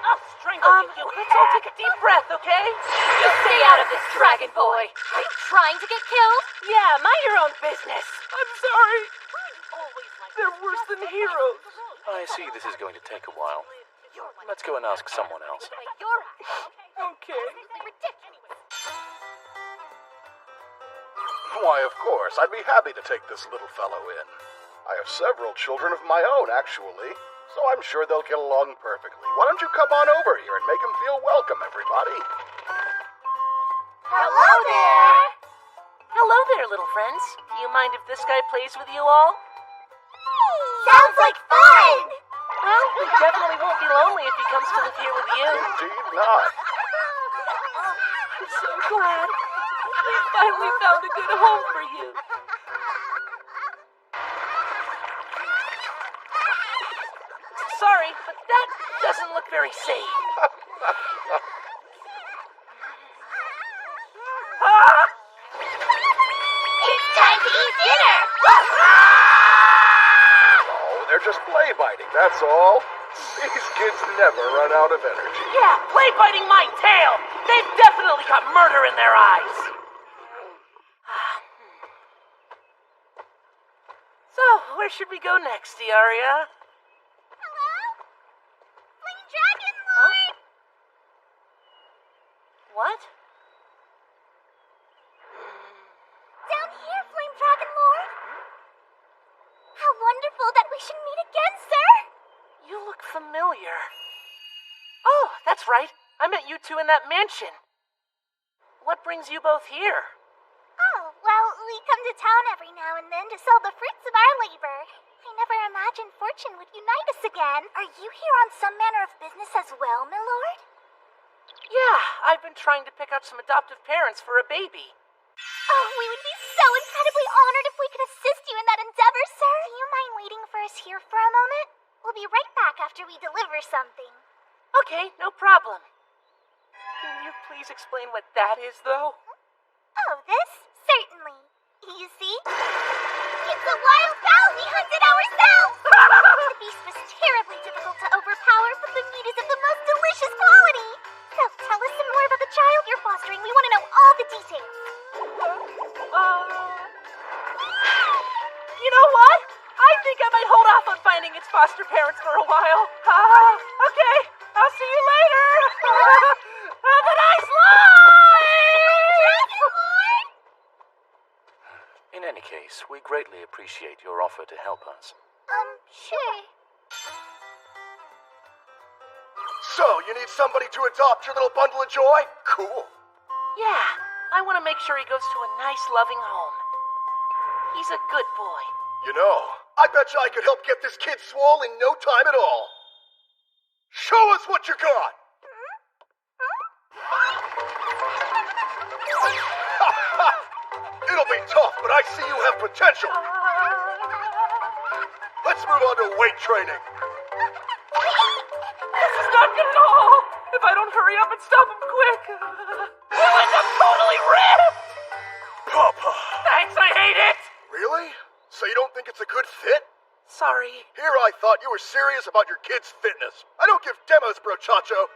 I'll strangle you. Let's all take a deep breath, okay? You stay out of this, Dragon Boy. Are you trying to get killed? Yeah, mind your own business. I'm sorry. They're worse than heroes. I see this is going to take a while. Let's go and ask someone else. Okay. Why, of course. I'd be happy to take this little fellow in. I have several children of my own, actually, so I'm sure they'll get along perfectly. Why don't you come on over here and make them feel welcome, everybody? Hello there! Hello there, little friends. Do you mind if this guy plays with you all? Sounds like fun! Well, we definitely won't be lonely if he comes to live here with you. Indeed not. I'm so glad. We finally found a good home for you. Sorry, but that doesn't look very safe. It's time to eat dinner! Oh, they're just play biting. That's all? These kids never run out of energy. Yeah, play biting my tail! They've definitely got murder in their eyes! So, where should we go next, Diaria? Hello? Flame Dragon Lord! What? Down here, Flame Dragon Lord! How wonderful that we should meet again, sir! You look familiar. Oh, that's right. I met you two in that mansion. What brings you both here? Oh, well, we come to town every now and then to sell the fruits of our labor. I never imagined fortune would unite us again. Are you here on some manner of business as well, my lord? Yeah, I've been trying to pick out some adoptive parents for a baby. Oh, we would be so incredibly honored if we could assist you in that endeavor, sir. Do you mind waiting for us here for a moment? We'll be right back after we deliver something. Okay, no problem. Can you please explain what that is, though? Oh, this? Certainly. You see? It's a wild fowl we hunted ourselves! The beast was terribly difficult to overpower, but the meat is of the most delicious quality. So, tell us some more about the child you're fostering. We want to know all the details. You know what? I think I might hold off on finding its foster parents for a while. Okay, I'll see you later. Have a nice life! In any case, we greatly appreciate your offer to help us. Sure. So, you need somebody to adopt your little bundle of joy? Cool. Yeah, I want to make sure he goes to a nice, loving home. He's a good boy. You know, I bet you I could help get this kid swole in no time at all. Show us what you got! It'll be tough, but I see you have potential. Let's move on to weight training. This is not good at all. If I don't hurry up and stop him quick, he'll end up totally ripped. Papa. Thanks, I hate it. Really? So you don't think it's a good fit? Sorry. Here I thought you were serious about your kid's fitness. I don't give demos, brochacho.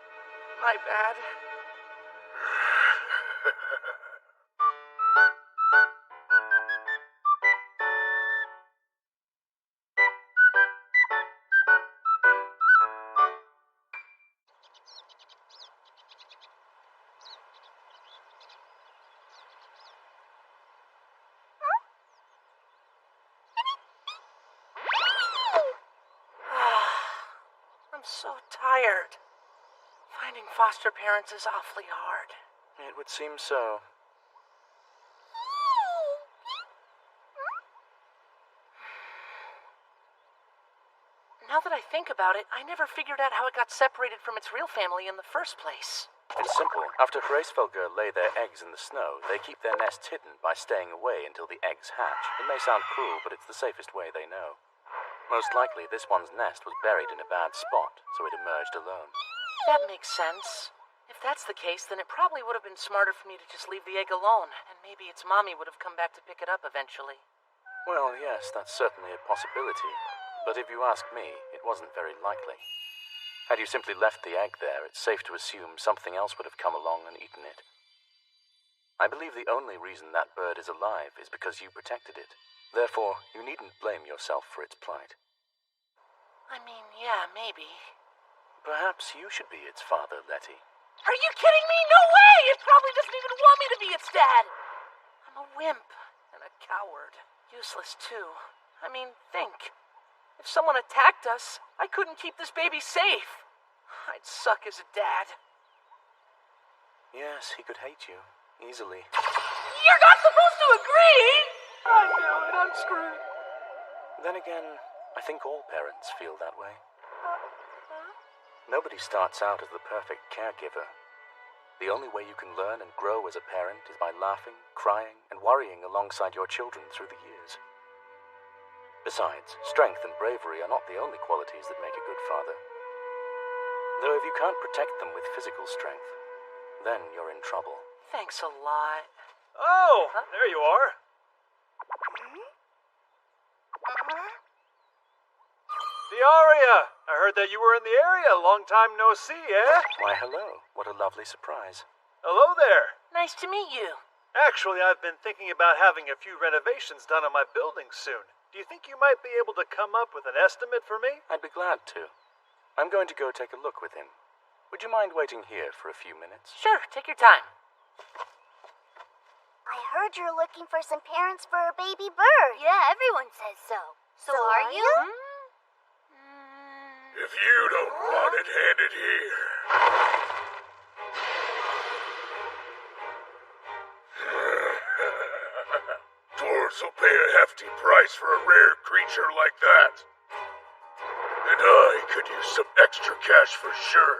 My bad. I'm so tired. Finding foster parents is awfully hard. It would seem so. Now that I think about it, I never figured out how it got separated from its real family in the first place. It's simple. After Hraesvelgr lay their eggs in the snow, they keep their nest hidden by staying away until the eggs hatch. It may sound cruel, but it's the safest way they know. Most likely, this one's nest was buried in a bad spot, so it emerged alone. That makes sense. If that's the case, then it probably would have been smarter for me to just leave the egg alone, and maybe its mommy would have come back to pick it up eventually. Well, yes, that's certainly a possibility. But if you ask me, it wasn't very likely. Had you simply left the egg there, it's safe to assume something else would have come along and eaten it. I believe the only reason that bird is alive is because you protected it. Therefore, you needn't blame yourself for its plight. I mean, yeah, maybe. Perhaps you should be its father, Letty. Are you kidding me? No way! It probably doesn't even want me to be its dad! I'm a wimp and a coward. Useless, too. I mean, think. If someone attacked us, I couldn't keep this baby safe. I'd suck as a dad. Yes, he could hate you. Easily. You're not supposed to agree! I knew it. I'm screwed. Then again, I think all parents feel that way. Nobody starts out as the perfect caregiver. The only way you can learn and grow as a parent is by laughing, crying, and worrying alongside your children through the years. Besides, strength and bravery are not the only qualities that make a good father. Though if you can't protect them with physical strength, then you're in trouble. Thanks a lot. Oh, there you are. Diaria! I heard that you were in the area. Long time no see, eh? Why, hello. What a lovely surprise. Hello there. Nice to meet you. Actually, I've been thinking about having a few renovations done on my building soon. Do you think you might be able to come up with an estimate for me? I'd be glad to. I'm going to go take a look with him. Would you mind waiting here for a few minutes? Sure, take your time. I heard you're looking for some parents for a baby bird. Yeah, everyone says so. So are you? If you don't want it, hand it here. Dwarves will pay a hefty price for a rare creature like that. And I could use some extra cash for sure.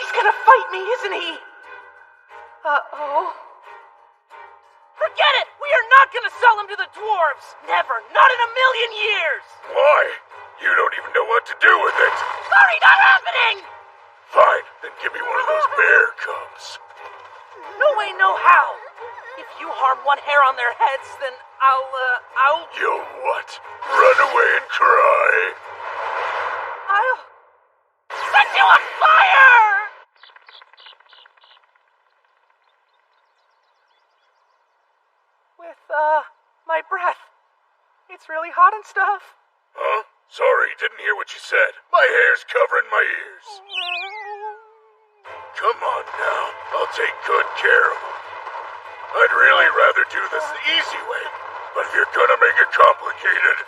He's gonna fight me, isn't he? Uh-oh. Forget it! We are not gonna sell him to the dwarves! Never! Not in a million years! Why? You don't even know what to do with it. Sorry, not happening! Fine, then give me one of those bear cubs. No way, no how! If you harm one hair on their heads, then I'll... You'll what? Run away and cry? I'll... set you on fire! With, my breath. It's really hot and stuff. Huh? Sorry, didn't hear what you said. My hair's covering my ears. Come on now, I'll take good care of them. I'd really rather do this the easy way, but if you're gonna make it complicated...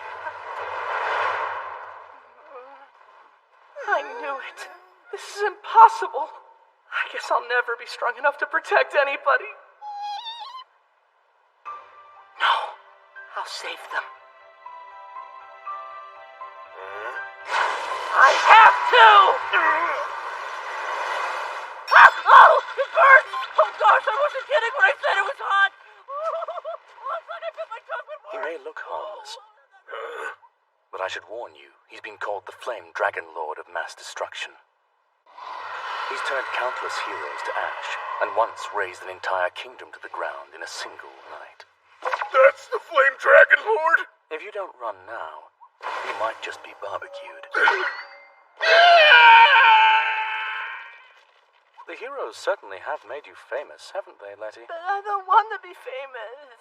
I knew it. This is impossible. I guess I'll never be strong enough to protect anybody. No, I'll save them. I have to! Oh, it burns! Oh gosh, I wasn't kidding when I said it was hot! He may look harmless, but I should warn you, he's been called the Flame Dragon Lord of Mass Destruction. He's turned countless heroes to ash, and once razed an entire kingdom to the ground in a single night. That's the Flame Dragon Lord? If you don't run now, he might just be barbecued. The heroes certainly have made you famous, haven't they, Letty? But I don't want to be famous.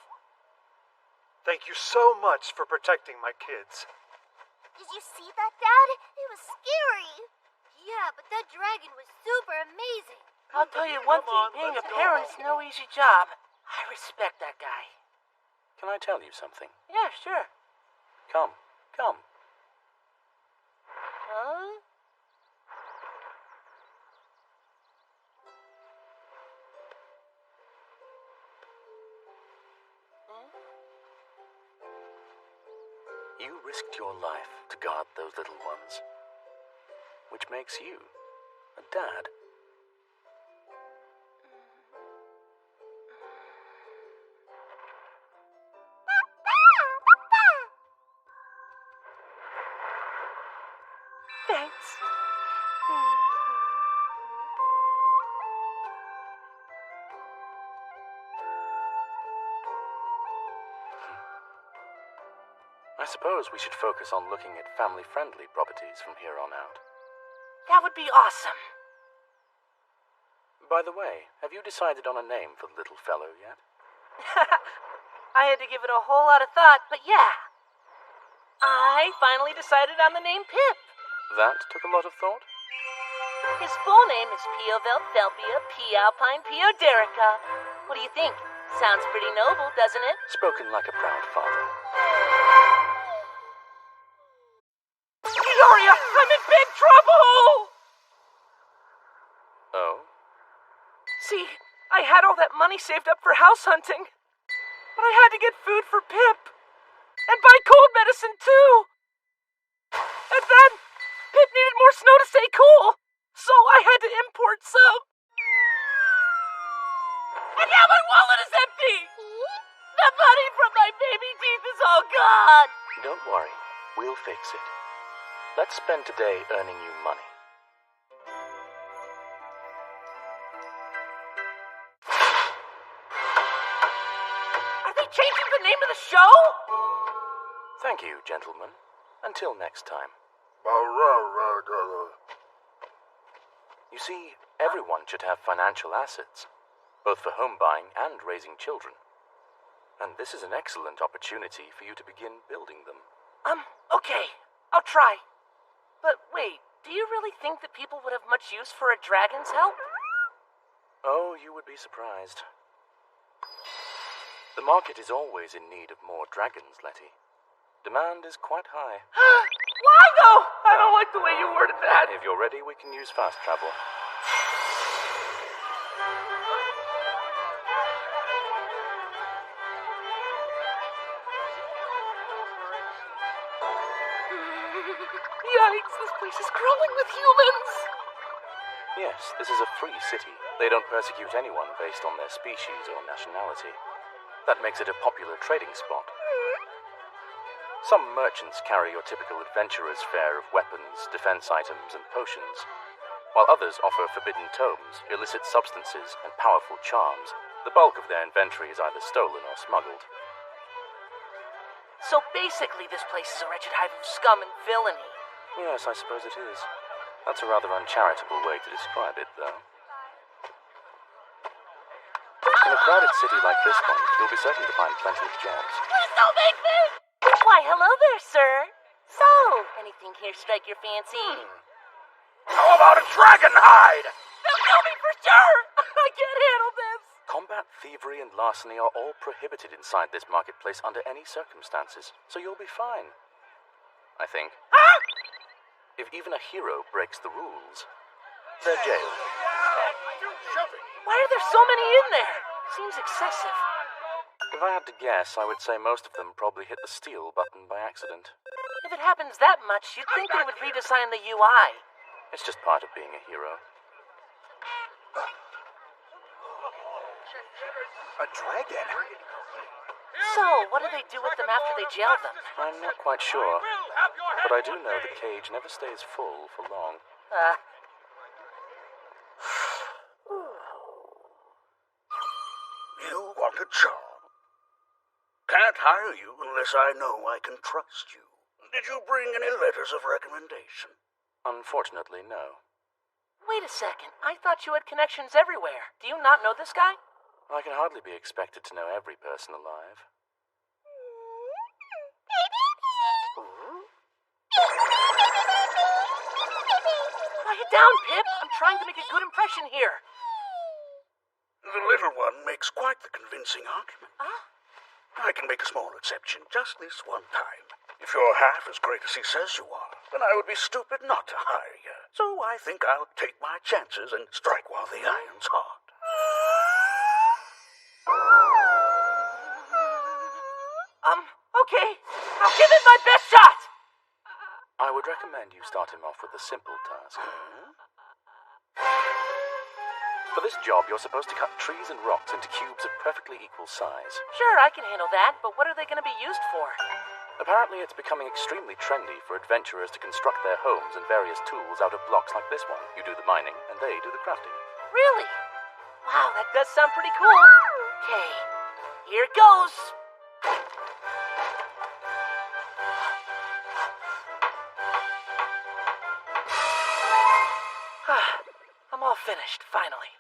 Thank you so much for protecting my kids. Did you see that, Dad? It was scary. Yeah, but that dragon was super amazing. I'll tell you one thing, being a parent is no easy job. I respect that guy. Can I tell you something? Yeah, sure. Come. Huh? You risked your life to guard those little ones, which makes you a dad. Thanks. I suppose we should focus on looking at family-friendly properties from here on out. That would be awesome. By the way, have you decided on a name for the little fellow yet? I had to give it a whole lot of thought, but yeah. I finally decided on the name Pip. That took a lot of thought? His full name is Pio Velthelpia P. Alpine Pioderica. What do you think? Sounds pretty noble, doesn't it? Spoken like a proud father. Peoria, I'm in big trouble! Oh? See, I had all that money saved up for house hunting. But I had to get food for Pip. And buy cold medicine, too. And then, Pip needed more snow to stay cool. So I had to import some. And now my wallet is empty. The money from my baby teeth is all gone. Don't worry, we'll fix it. Let's spend today earning you money. Are they changing the name of the show? Thank you, gentlemen. Until next time. You see, everyone should have financial assets, both for home buying and raising children. And this is an excellent opportunity for you to begin building them. Okay. I'll try. But wait, do you really think that people would have much use for a dragon's help? Oh, you would be surprised. The market is always in need of more dragons, Letty. Demand is quite high. Why though? I don't like the way you worded that. If you're ready, we can use fast travel. Yikes, this place is crawling with humans! Yes, this is a free city. They don't persecute anyone based on their species or nationality. That makes it a popular trading spot. Some merchants carry your typical adventurer's fare of weapons, defense items, and potions, while others offer forbidden tomes, illicit substances, and powerful charms. The bulk of their inventory is either stolen or smuggled. So basically this place is a wretched hive of scum and villainy. Yes, I suppose it is. That's a rather uncharitable way to describe it, though. In a crowded city like this one, you'll be certain to find plenty of gems. Please don't make me! Why, hello there, sir. So, anything here strike your fancy? How about a dragon hide? They'll kill me for sure! I can't handle this! Combat, thievery, and larceny are all prohibited inside this marketplace under any circumstances, so you'll be fine. I think. If even a hero breaks the rules, they're jailed. Why are there so many in there? Seems excessive. If I had to guess, I would say most of them probably hit the steal button by accident. If it happens that much, you'd think they would redesign the UI. It's just part of being a hero. A dragon? So, what do they do with them after they jail them? I'm not quite sure, but I do know the cage never stays full for long. You want a job? Can't hire you unless I know I can trust you. Did you bring any letters of recommendation? Unfortunately, no. Wait a second. I thought you had connections everywhere. Do you not know this guy? I can hardly be expected to know every person alive. Quiet down, Pip. I'm trying to make a good impression here. The little one makes quite the convincing argument. I can make a small exception just this one time. If you're half as great as he says you are, then I would be stupid not to hire you. So I think I'll take my chances and strike while the iron's hot. Okay. I'll give it my best shot! I would recommend you start him off with a simple task. For this job, you're supposed to cut trees and rocks into cubes of perfectly equal size. Sure, I can handle that, but what are they going to be used for? Apparently, it's becoming extremely trendy for adventurers to construct their homes and various tools out of blocks like this one. You do the mining, and they do the crafting. Really? Wow, that does sound pretty cool. Okay, here goes. I'm all finished, finally.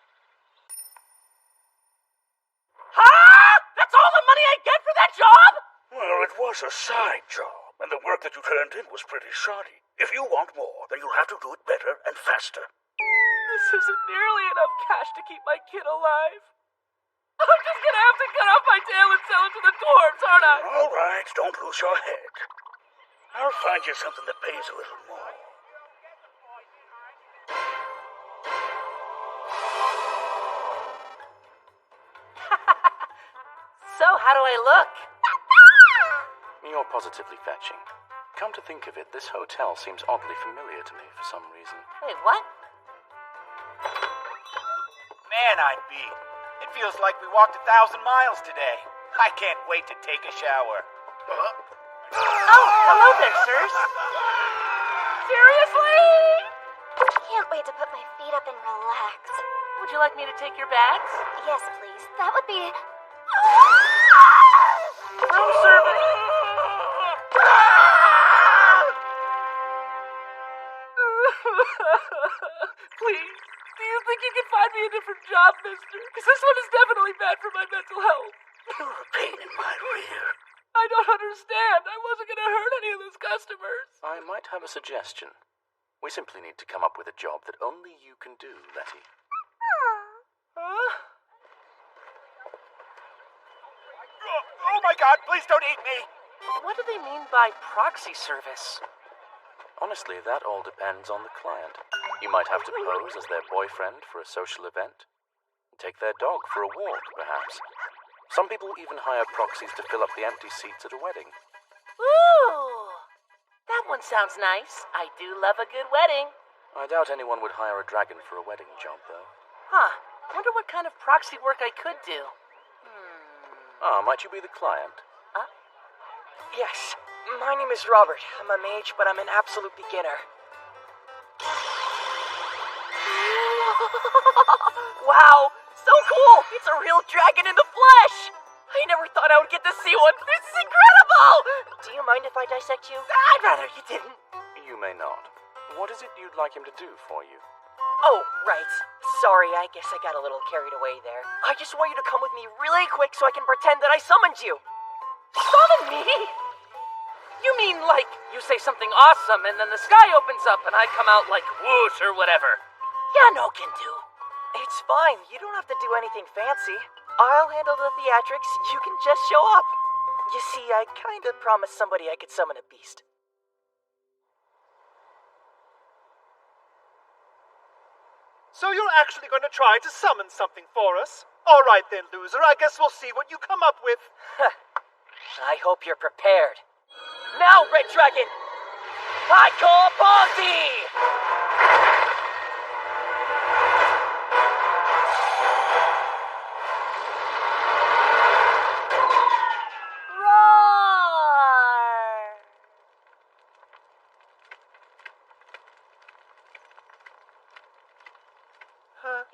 That's all the money I get for that job? Well, it was a side job, and the work that you turned in was pretty shoddy. If you want more, then you'll have to do it better and faster. This isn't nearly enough cash to keep my kid alive. I'm just gonna have to cut off my tail and sell it to the dwarves, aren't I? All right, don't lose your head. I'll find you something that pays a little more. So, how do I look? You're positively fetching. Come to think of it, this hotel seems oddly familiar to me for some reason. Wait, what? Man, I'd be. It feels like we walked 1,000 miles today. I can't wait to take a shower. Oh, hello there, sirs. Seriously? Can't wait to put my feet up and relax. Would you like me to take your bags? Yes, please. That would be... Room service. Please, do you think you can find me a different job, mister? Because this one is definitely bad for my mental health. You're a pain in my rear. I don't understand. I wasn't going to hurt any of those customers. I might have a suggestion. We simply need to come up with a job that only you can do, Letty. Huh? Oh my god, please don't eat me! What do they mean by proxy service? Honestly, that all depends on the client. You might have to pose as their boyfriend for a social event. Take their dog for a walk, perhaps. Some people even hire proxies to fill up the empty seats at a wedding. Ooh! That one sounds nice. I do love a good wedding. I doubt anyone would hire a dragon for a wedding job, though. Huh. Wonder what kind of proxy work I could do. Ah, might you be the client? Yes. My name is Robert. I'm a mage, but I'm an absolute beginner. Wow! So cool! It's a real dragon in the flesh! I never thought I would get to see one. This is incredible! Do you mind if I dissect you? I'd rather you didn't. You may not. What is it you'd like him to do for you? Oh, right. Sorry, I guess I got a little carried away there. I just want you to come with me really quick so I can pretend that I summoned you. Summon me? You mean like you say something awesome and then the sky opens up and I come out like whoosh or whatever? Yeah, no can do. It's fine. You don't have to do anything fancy. I'll handle the theatrics. You can just show up. You see, I kind of promised somebody I could summon a beast. So you're actually going to try to summon something for us? All right then, loser. I guess we'll see what you come up with. I hope you're prepared. Now, Red Dragon! I call upon thee!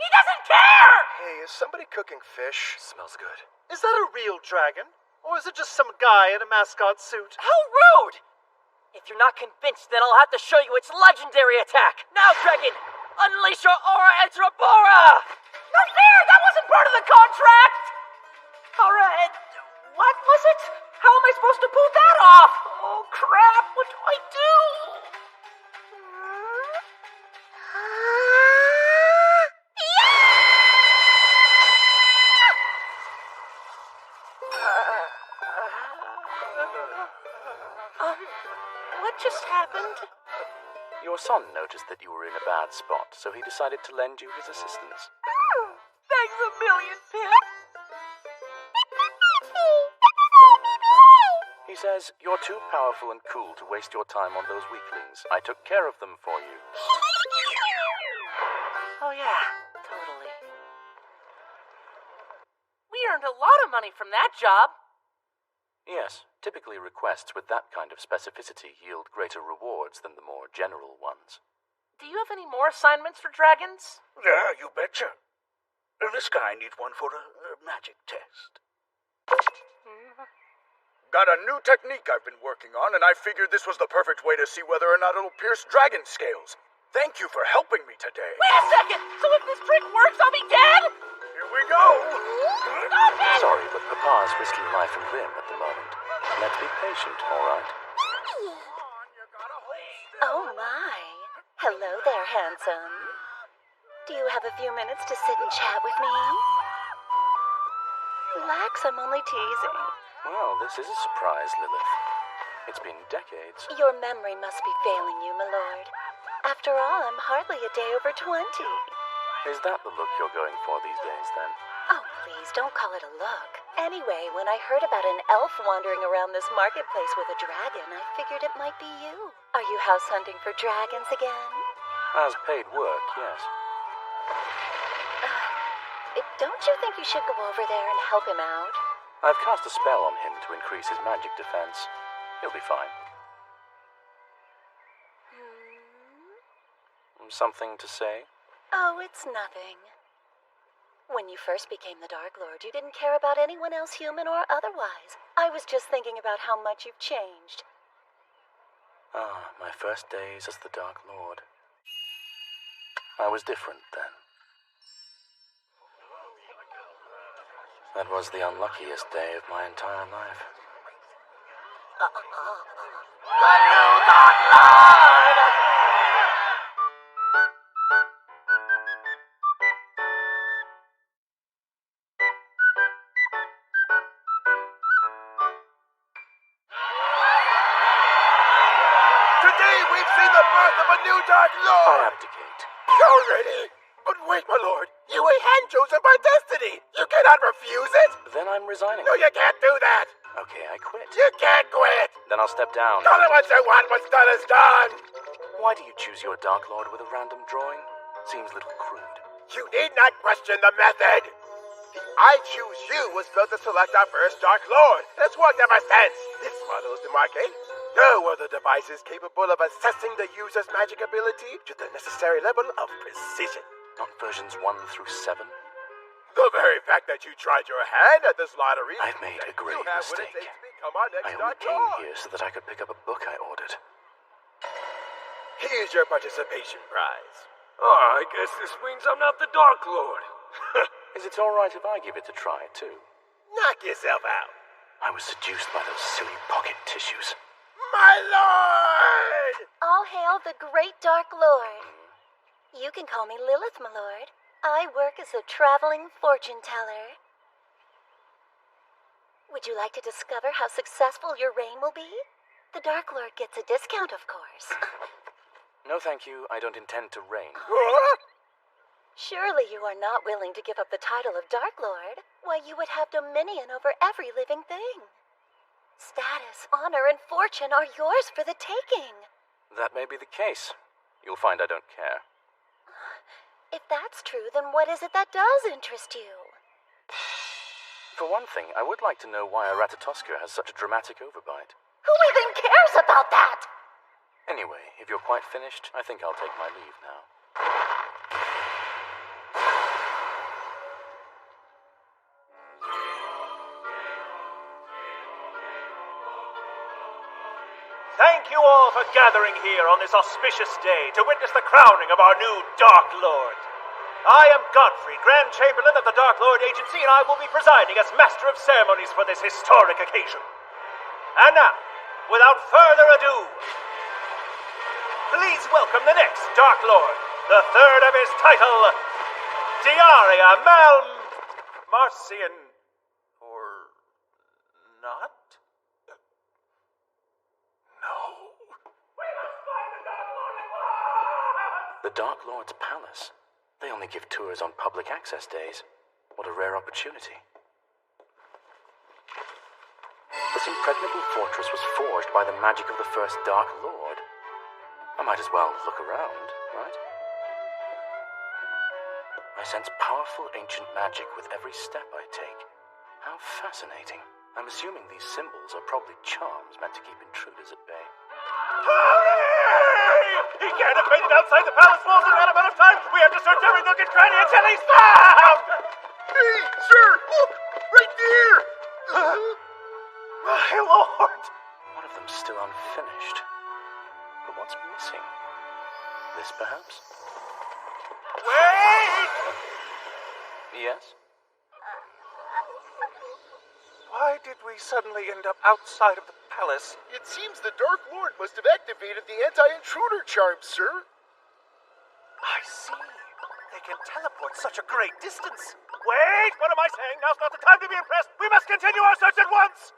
He doesn't care! Hey, is somebody cooking fish? Smells good. Is that a real dragon? Or is it just some guy in a mascot suit? How rude! If you're not convinced, then I'll have to show you its legendary attack. Now, Dragon, unleash your Aura Etrabora! No fair! That wasn't part of the contract! Aura what was it? How am I supposed to pull that off? Oh, crap! What do I do? What just happened? Your son noticed that you were in a bad spot, so he decided to lend you his assistance. Thanks a million, Pip! He says, you're too powerful and cool to waste your time on those weaklings. I took care of them for you. Oh yeah, totally. We earned a lot of money from that job. Yes, typically requests with that kind of specificity yield greater rewards than the more general ones. Do you have any more assignments for dragons? Yeah, you betcha. This guy needs one for a magic test. Got a new technique I've been working on, and I figured this was the perfect way to see whether or not it'll pierce dragon scales. Thank you for helping me today. Wait a second! So if this trick works, I'll be dead? Here we go! Stop it! Sorry, but Papa's risking life and limb at the moment. Let's be patient, all right? Oh my. Hello there, handsome. Do you have a few minutes to sit and chat with me? Relax, I'm only teasing. Well, this is a surprise, Lilith. It's been decades. Your memory must be failing you, my lord. After all, I'm hardly a day over 20. Is that the look you're going for these days, then? Oh, please, don't call it a look. Anyway, when I heard about an elf wandering around this marketplace with a dragon, I figured it might be you. Are you house hunting for dragons again? As paid work, yes. Don't you think you should go over there and help him out? I've cast a spell on him to increase his magic defense. He'll be fine. Something to say? Oh, it's nothing. When you first became the Dark Lord, you didn't care about anyone else, human or otherwise. I was just thinking about how much you've changed. Ah, my first days as the Dark Lord. I was different then. That was the unluckiest day of my entire life. The new Dark Lord! Today we've seen the birth of a new Dark Lord! I abdicate. Already? But wait, my lord. You were hand-chosen by destiny. You cannot refuse it. Then I'm resigning. No, you can't do that. Okay, I quit. You can't quit. Then I'll step down. Call it what you want. What's done is done. Why do you choose your Dark Lord with a random drawing? Seems a little crude. You need not question the method. The I Choose You was built to select our first Dark Lord. It's worked ever since. This model is demarcated. No other device is capable of assessing the user's magic ability to the necessary level of precision. Not versions 1 through 7? The very fact that you tried your hand at this lottery... I've made a grave mistake. I only came here so that I could pick up a book I ordered. Here's your participation prize. Oh, I guess this means I'm not the Dark Lord. Is it alright if I give it a try, too? Knock yourself out. I was seduced by those silly pocket tissues. My lord! All hail the great Dark Lord. You can call me Lilith, my lord. I work as a traveling fortune teller. Would you like to discover how successful your reign will be? The Dark Lord gets a discount, of course. No, thank you. I don't intend to reign. Surely you are not willing to give up the title of Dark Lord. Why, you would have dominion over every living thing. Status, honor, and fortune are yours for the taking. That may be the case. You'll find I don't care. If that's true, then what is it that does interest you? For one thing, I would like to know why a Ratatoskr has such a dramatic overbite. Who even cares about that? Anyway, if you're quite finished, I think I'll take my leave now. Thank you all for gathering here on this auspicious day to witness the crowning of our new Dark Lord. I am Godfrey, Grand Chamberlain of the Dark Lord Agency, and I will be presiding as Master of Ceremonies for this historic occasion. And now, without further ado, please welcome the next Dark Lord, the third of his title, Diaria Marcian. Or not? The Dark Lord's palace. They only give tours on public access days. What a rare opportunity. This impregnable fortress was forged by the magic of the first Dark Lord. I might as well look around, right? I sense powerful ancient magic with every step I take. How fascinating. I'm assuming these symbols are probably charms meant to keep intruders at bay. He can't have made it outside the palace walls in that amount of time! We have to search every nook and cranny until he's found! Hey, sir! Look! Right there! My lord! One of them's still unfinished. But what's missing? This, perhaps? Wait! Yes? Why did we suddenly end up outside of the palace? It seems the Dark Lord must have activated the anti-intruder charm, sir. I see. They can teleport such a great distance. Wait! What am I saying? Now's not the time to be impressed. We must continue our search at once!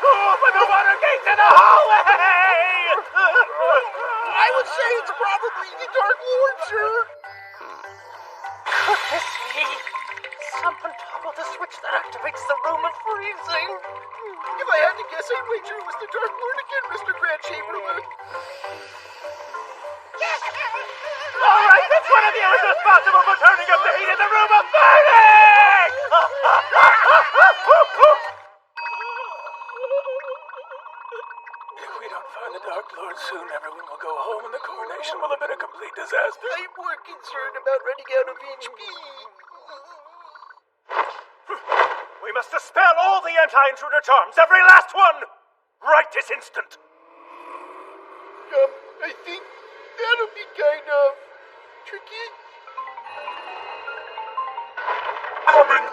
Open the water gates in the hallway! I would say it's probably the Dark Lord, sir. Goodness me! Someone toggled the switch that activates the room of freezing. If I had to guess, I'd wager it was the Dark Lord again, Mr. Grand Chamberlain. All right, which one of you is responsible for turning up the heat in the room of burning? If we don't find the Dark Lord soon, everyone will go home and the coronation will have been a complete disaster. I'm more concerned about running out of HP. We must dispel all the anti-intruder charms, every last one! Right this instant! I think that'll be kind of tricky. Coming!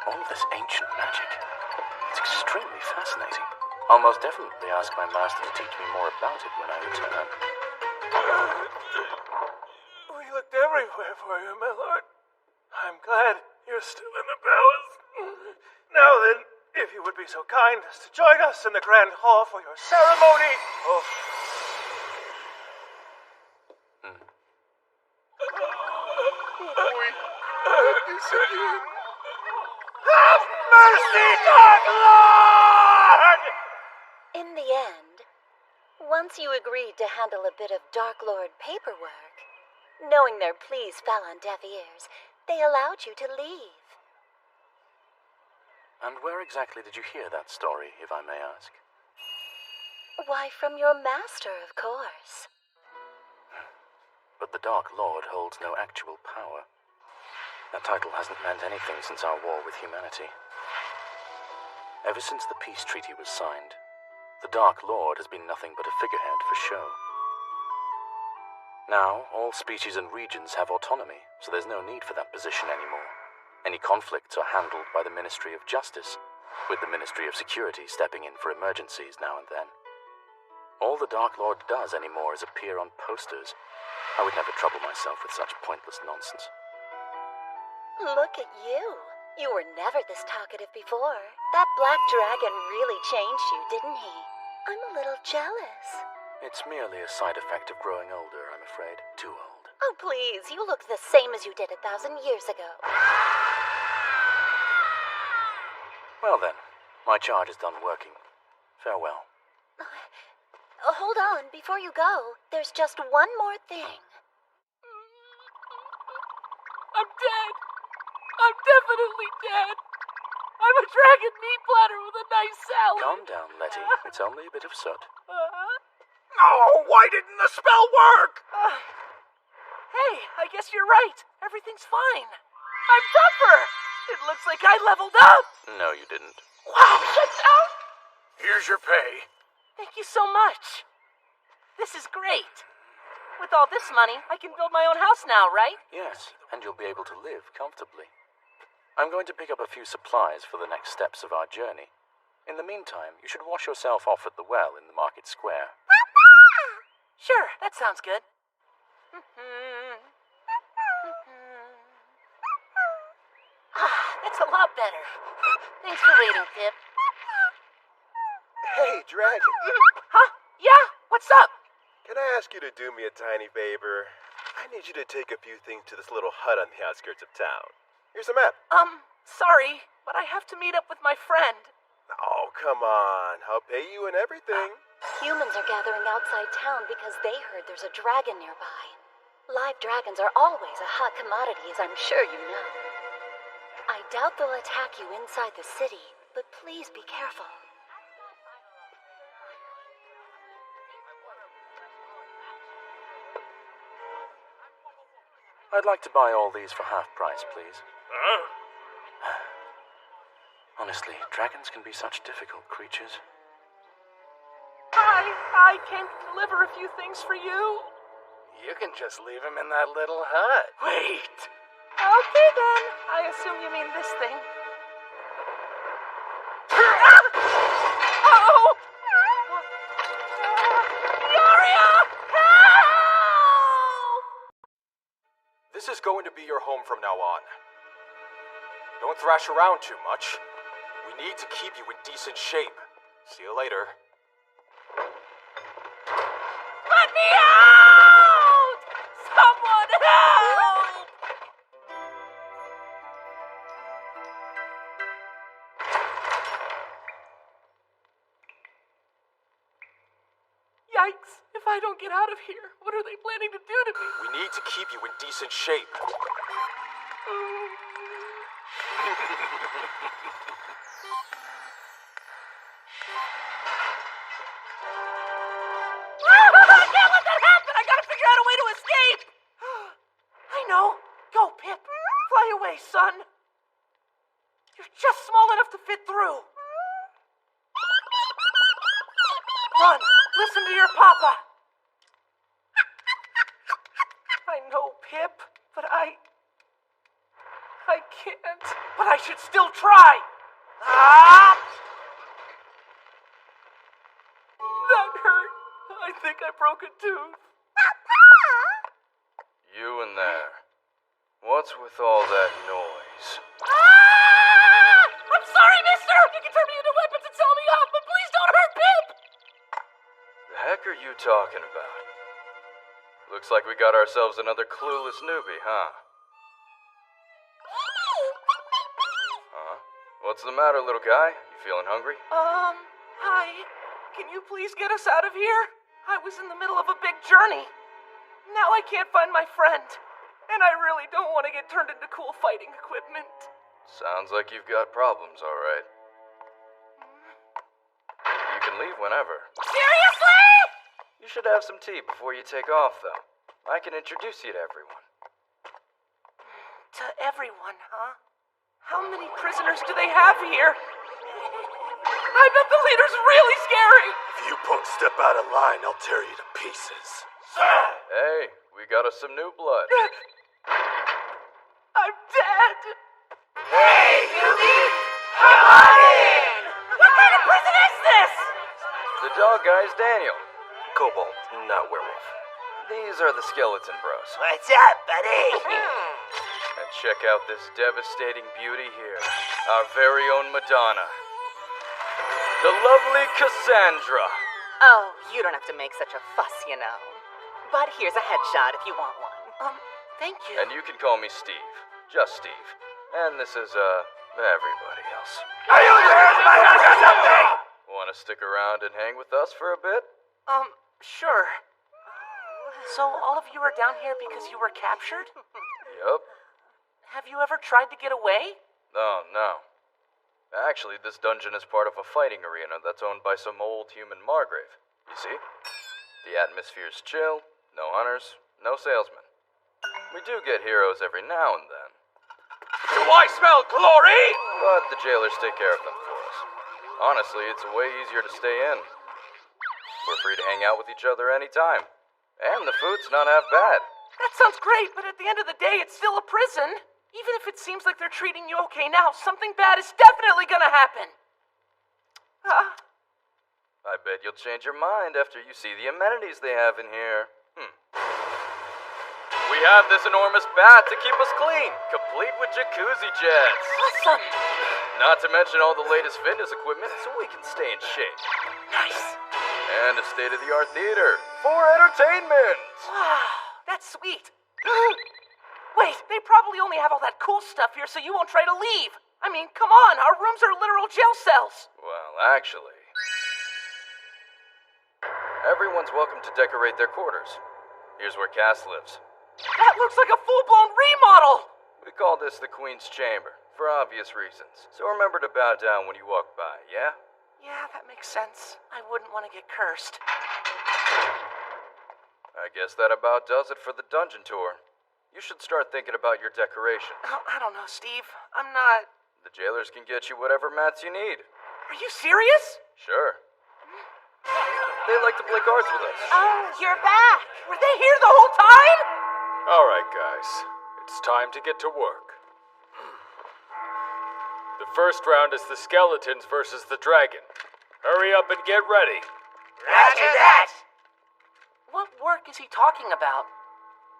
All this ancient magic. It's extremely fascinating. I'll most definitely ask my master to teach me more about it when I return. We looked everywhere for you, my lord. I'm glad you're still in the palace. Now then, if you would be so kind as to join us in the Grand Hall for your ceremony. Oh. Boy, not this again. Have mercy, Dark Lord! In the end, once you agreed to handle a bit of Dark Lord paperwork, knowing their pleas fell on deaf ears, they allowed you to leave. And where exactly did you hear that story, if I may ask? Why, from your master, of course. But the Dark Lord holds no actual power. That title hasn't meant anything since our war with humanity. Ever since the peace treaty was signed, the Dark Lord has been nothing but a figurehead for show. Now, all species and regions have autonomy, so there's no need for that position anymore. Any conflicts are handled by the Ministry of Justice, with the Ministry of Security stepping in for emergencies now and then. All the Dark Lord does anymore is appear on posters. I would never trouble myself with such pointless nonsense. Look at you. You were never this talkative before. That black dragon really changed you, didn't he? I'm a little jealous. It's merely a side effect of growing older, I'm afraid. Too old. Oh, please, you look the same as you did 1,000 years ago. Well then, my charge is done working. Farewell. Hold on, before you go, there's just one more thing. I'm dead. I'm definitely dead. I'm a dragon meat platter with a nice salad. Calm down, Letty. It's only a bit of soot. Oh, why didn't the spell work? Hey, I guess you're right. Everything's fine. I'm tougher. It looks like I leveled up. No, you didn't. Wow, shut down. Here's your pay. Thank you so much. This is great. With all this money, I can build my own house now, right? Yes, and you'll be able to live comfortably. I'm going to pick up a few supplies for the next steps of our journey. In the meantime, you should wash yourself off at the well in the market square. Sure, that sounds good. That's a lot better. Thanks for waiting, Pip. Hey, Dragon. Huh? Yeah? What's up? Can I ask you to do me a tiny favor? I need you to take a few things to this little hut on the outskirts of town. Here's a map. Sorry, but I have to meet up with my friend. Oh, come on. I'll pay you and everything. Humans are gathering outside town because they heard there's a dragon nearby. Live dragons are always a hot commodity, as I'm sure you know. I doubt they'll attack you inside the city, but please be careful. I'd like to buy all these for half price, please. Huh? Honestly, dragons can be such difficult creatures. Hi, I came to deliver a few things for you. You can just leave him in that little hut. Wait. Okay then. I assume you mean this thing. Uh-oh! Yoria! Help! This is going to be your home from now on. Don't thrash around too much. We need to keep you in decent shape. See you later. Let me out! Someone help! Yikes! If I don't get out of here, what are they planning to do to me? We need to keep you in decent shape. I can't let that happen! I gotta figure out a way to escape! I know! Go, Pip! Fly away, son! You're just small enough to fit through. Run! Listen to your papa! I know, Pip, but I can't. But I should still try! Ah! That hurt. I think I broke a tooth. You in there. What's with all that noise? Ah! I'm sorry, mister! You can turn me into weapons and sell me off, but please don't hurt Pip! The heck are you talking about? Looks like we got ourselves another clueless newbie, huh? Huh? What's the matter, little guy? You feeling hungry? Hi. Can you please get us out of here? I was in the middle of a big journey. Now I can't find my friend. And I really don't want to get turned into cool fighting equipment. Sounds like you've got problems, all right. You can leave whenever. Seriously? You should have some tea before you take off, though. I can introduce you to everyone. To everyone, huh? How many prisoners do they have here? I bet the leader's really scary! If you punks step out of line, I'll tear you to pieces. Hey, we got us some new blood. I'm dead! Hey, newbie! Come on in! What kind of prison is this? The dog guy's Daniel. Kobold, not werewolf. These are the Skeleton Bros. What's up, buddy? And check out this devastating beauty here. Our very own Madonna. The lovely Cassandra. Oh, you don't have to make such a fuss, you know. But here's a headshot if you want one. Thank you. And you can call me Steve. Just Steve. And this is, everybody else. Are you here for something? Want to stick around and hang with us for a bit? Sure. So all of you are down here because you were captured? Yup. Have you ever tried to get away? Oh, no. Actually, this dungeon is part of a fighting arena that's owned by some old human Margrave. You see? The atmosphere's chill, no hunters, no salesmen. We do get heroes every now and then. Do I smell glory? But the jailers take care of them for us. Honestly, it's way easier to stay in. We're free to hang out with each other anytime. And the food's not half bad. That sounds great, but at the end of the day, it's still a prison. Even if it seems like they're treating you okay now, something bad is definitely gonna happen. I bet you'll change your mind after you see the amenities they have in here. We have this enormous bath to keep us clean, complete with jacuzzi jets. Awesome! Not to mention all the latest fitness equipment so we can stay in shape. Nice! And a state-of-the-art theater for entertainment. Wow, that's sweet. Wait, they probably only have all that cool stuff here so you won't try to leave. I mean, come on, our rooms are literal jail cells. Well, actually, everyone's welcome to decorate their quarters. Here's where Cass lives. That looks like a full-blown remodel. We call this the Queen's Chamber, for obvious reasons. So remember to bow down when you walk by, yeah? Yeah, that makes sense. I wouldn't want to get cursed. I guess that about does it for the dungeon tour. You should start thinking about your decorations. Oh, I don't know, Steve. I'm not... The jailers can get you whatever mats you need. Are you serious? Sure. They like to play cards with us. Oh, you're back. Were they here the whole time? All right, guys. It's time to get to work. The first round is the skeletons versus the dragon. Hurry up and get ready. Roger that! What work is he talking about?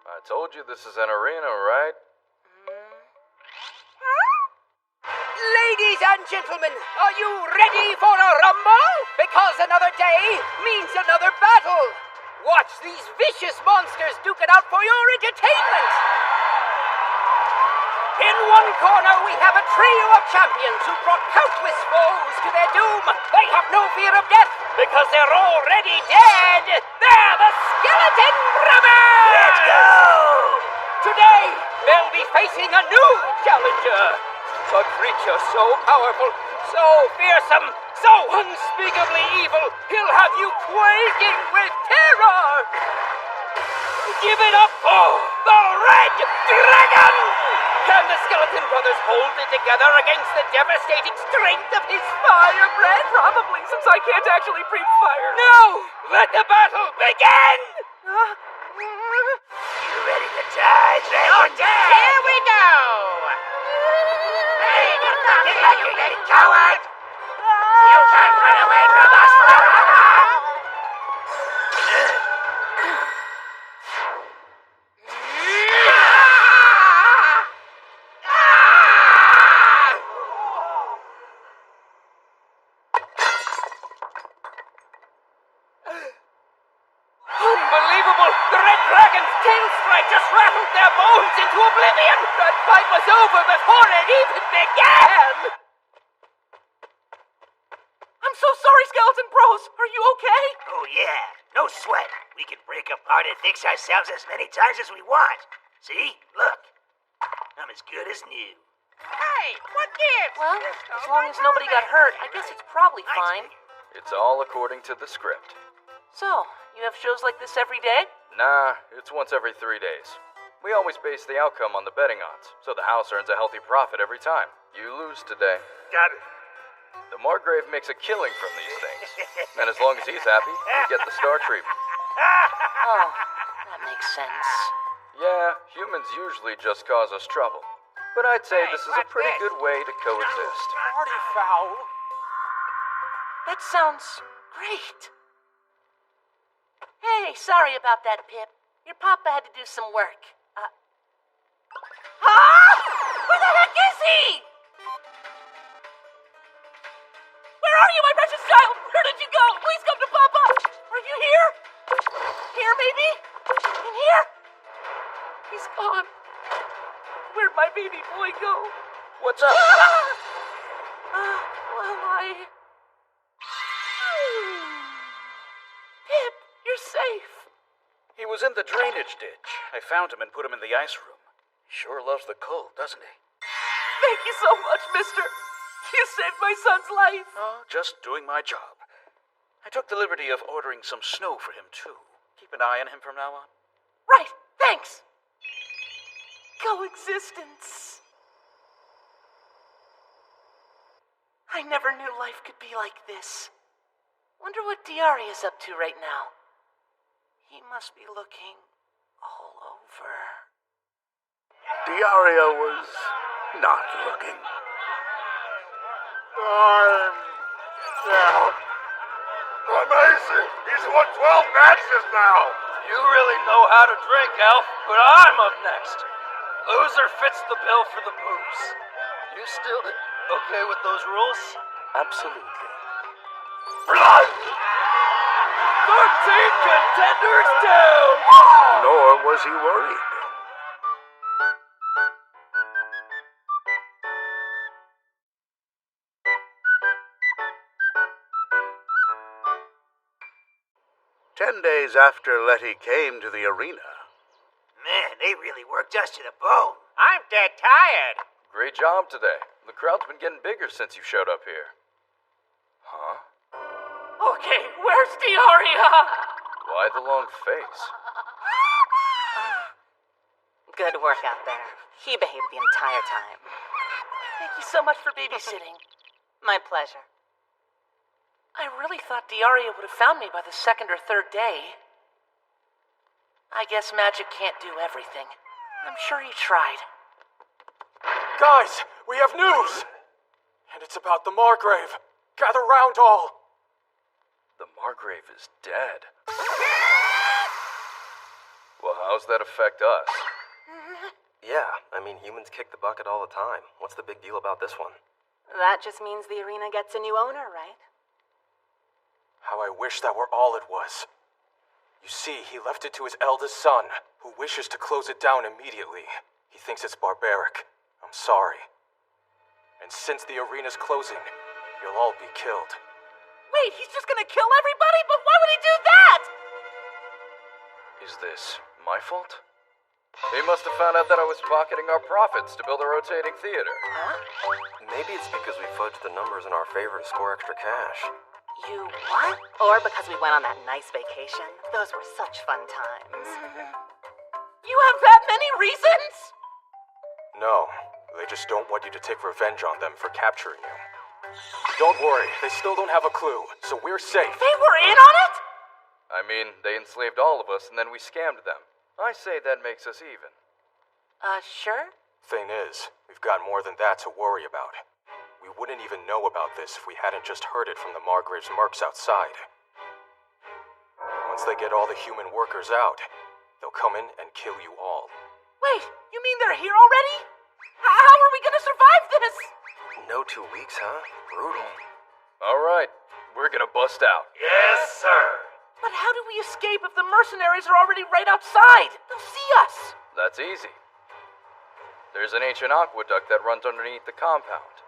I told you this is an arena, right? Ladies and gentlemen, are you ready for a rumble? Because another day means another battle. Watch these vicious monsters duke it out for your entertainment. In one corner, we have a trio of champions who brought countless foes to their doom. They have no fear of death because they're already dead. They're the Skeleton Brothers! Let's go! Today, they'll be facing a new challenger. A creature so powerful, so fearsome, so unspeakably evil, he'll have you quaking with terror. Give it up for the Red Dragon! Can the Skeleton Brothers hold it together against the devastating strength of his fire breath? Probably, since I can't actually breathe fire. No! Let the battle begin! You ready to die, Dragon? Here we go! Hey, get back here, you coward! You can't run away from us forever! Unbelievable! The Red Dragon's tail strike just rattled their bones into oblivion! That fight was over before it even began! I'm so sorry, Skeleton Bros. Are you okay? Oh, yeah. No sweat. We can break apart and fix ourselves as many times as we want. See? Look. I'm as good as new. Hey, what gives? Well, as long as nobody got hurt, I guess it's probably fine. It's all according to the script. So, you have shows like this every day? Nah, it's once every 3 days. We always base the outcome on the betting odds, so the house earns a healthy profit every time. You lose today. Got it. The Margrave makes a killing from these things. And as long as he's happy, you get the star treatment. Oh, that makes sense. Yeah, humans usually just cause us trouble. But I'd say this is a pretty good way to coexist. Party foul. That sounds great. Hey, sorry about that, Pip. Your papa had to do some work. Where the heck is he? Where are you, my precious child? Where did you go? Please come to Papa. Are you here? Here, maybe? In here? He's gone. Where'd my baby boy go? What's up? Pip, you're safe. He was in the drainage ditch. I found him and put him in the ice room. He sure loves the cold, doesn't he? Thank you so much, mister. You saved my son's life. Oh, just doing my job. I took the liberty of ordering some snow for him, too. Keep an eye on him from now on. Right, thanks. Coexistence. I never knew life could be like this. Wonder what Diaria's up to right now. He must be looking all over. Diaria was not looking. I'm down. Amazing! He's won 12 matches now! You really know how to drink, Elf, but I'm up next. Loser fits the bill for the booze. You still okay with those rules? Absolutely. 13 contenders down! Nor was he worried. Ten days after Letty came to the arena. Man, they really worked us to the bone. I'm dead tired. Great job today. The crowd's been getting bigger since you showed up here. Huh? Okay, where's Diaria? Why the long face? Good work out there. He behaved the entire time. Thank you so much for babysitting. My pleasure. I really thought Diaria would have found me by the second or third day. I guess magic can't do everything. I'm sure he tried. Guys, we have news! And it's about the Margrave. Gather round all. The Margrave is dead. Well, how's that affect us? Yeah, I mean, humans kick the bucket all the time. What's the big deal about this one? That just means the arena gets a new owner, right? How I wish that were all it was. You see, he left it to his eldest son, who wishes to close it down immediately. He thinks it's barbaric. I'm sorry. And since the arena's closing, you'll all be killed. Wait, he's just gonna kill everybody? But why would he do that? Is this my fault? He must have found out that I was pocketing our profits to build a rotating theater. Huh? Maybe it's because we fudged the numbers in our favor to score extra cash. You what? Or because we went on that nice vacation. Those were such fun times. You have that many reasons? No, they just don't want you to take revenge on them for capturing you. Don't worry, they still don't have a clue, so we're safe. They were in on it? I mean, they enslaved all of us and then we scammed them. I say that makes us even. Sure? Thing is, we've got more than that to worry about. We wouldn't even know about this if we hadn't just heard it from the Margrave's mercs outside. Once they get all the human workers out, they'll come in and kill you all. Wait, you mean they're here already? How are we gonna survive this? No 2 weeks, huh? Brutal. Alright, we're gonna bust out. Yes, sir. But how do we escape if the mercenaries are already right outside? They'll see us. That's easy. There's an ancient aqueduct that runs underneath the compound.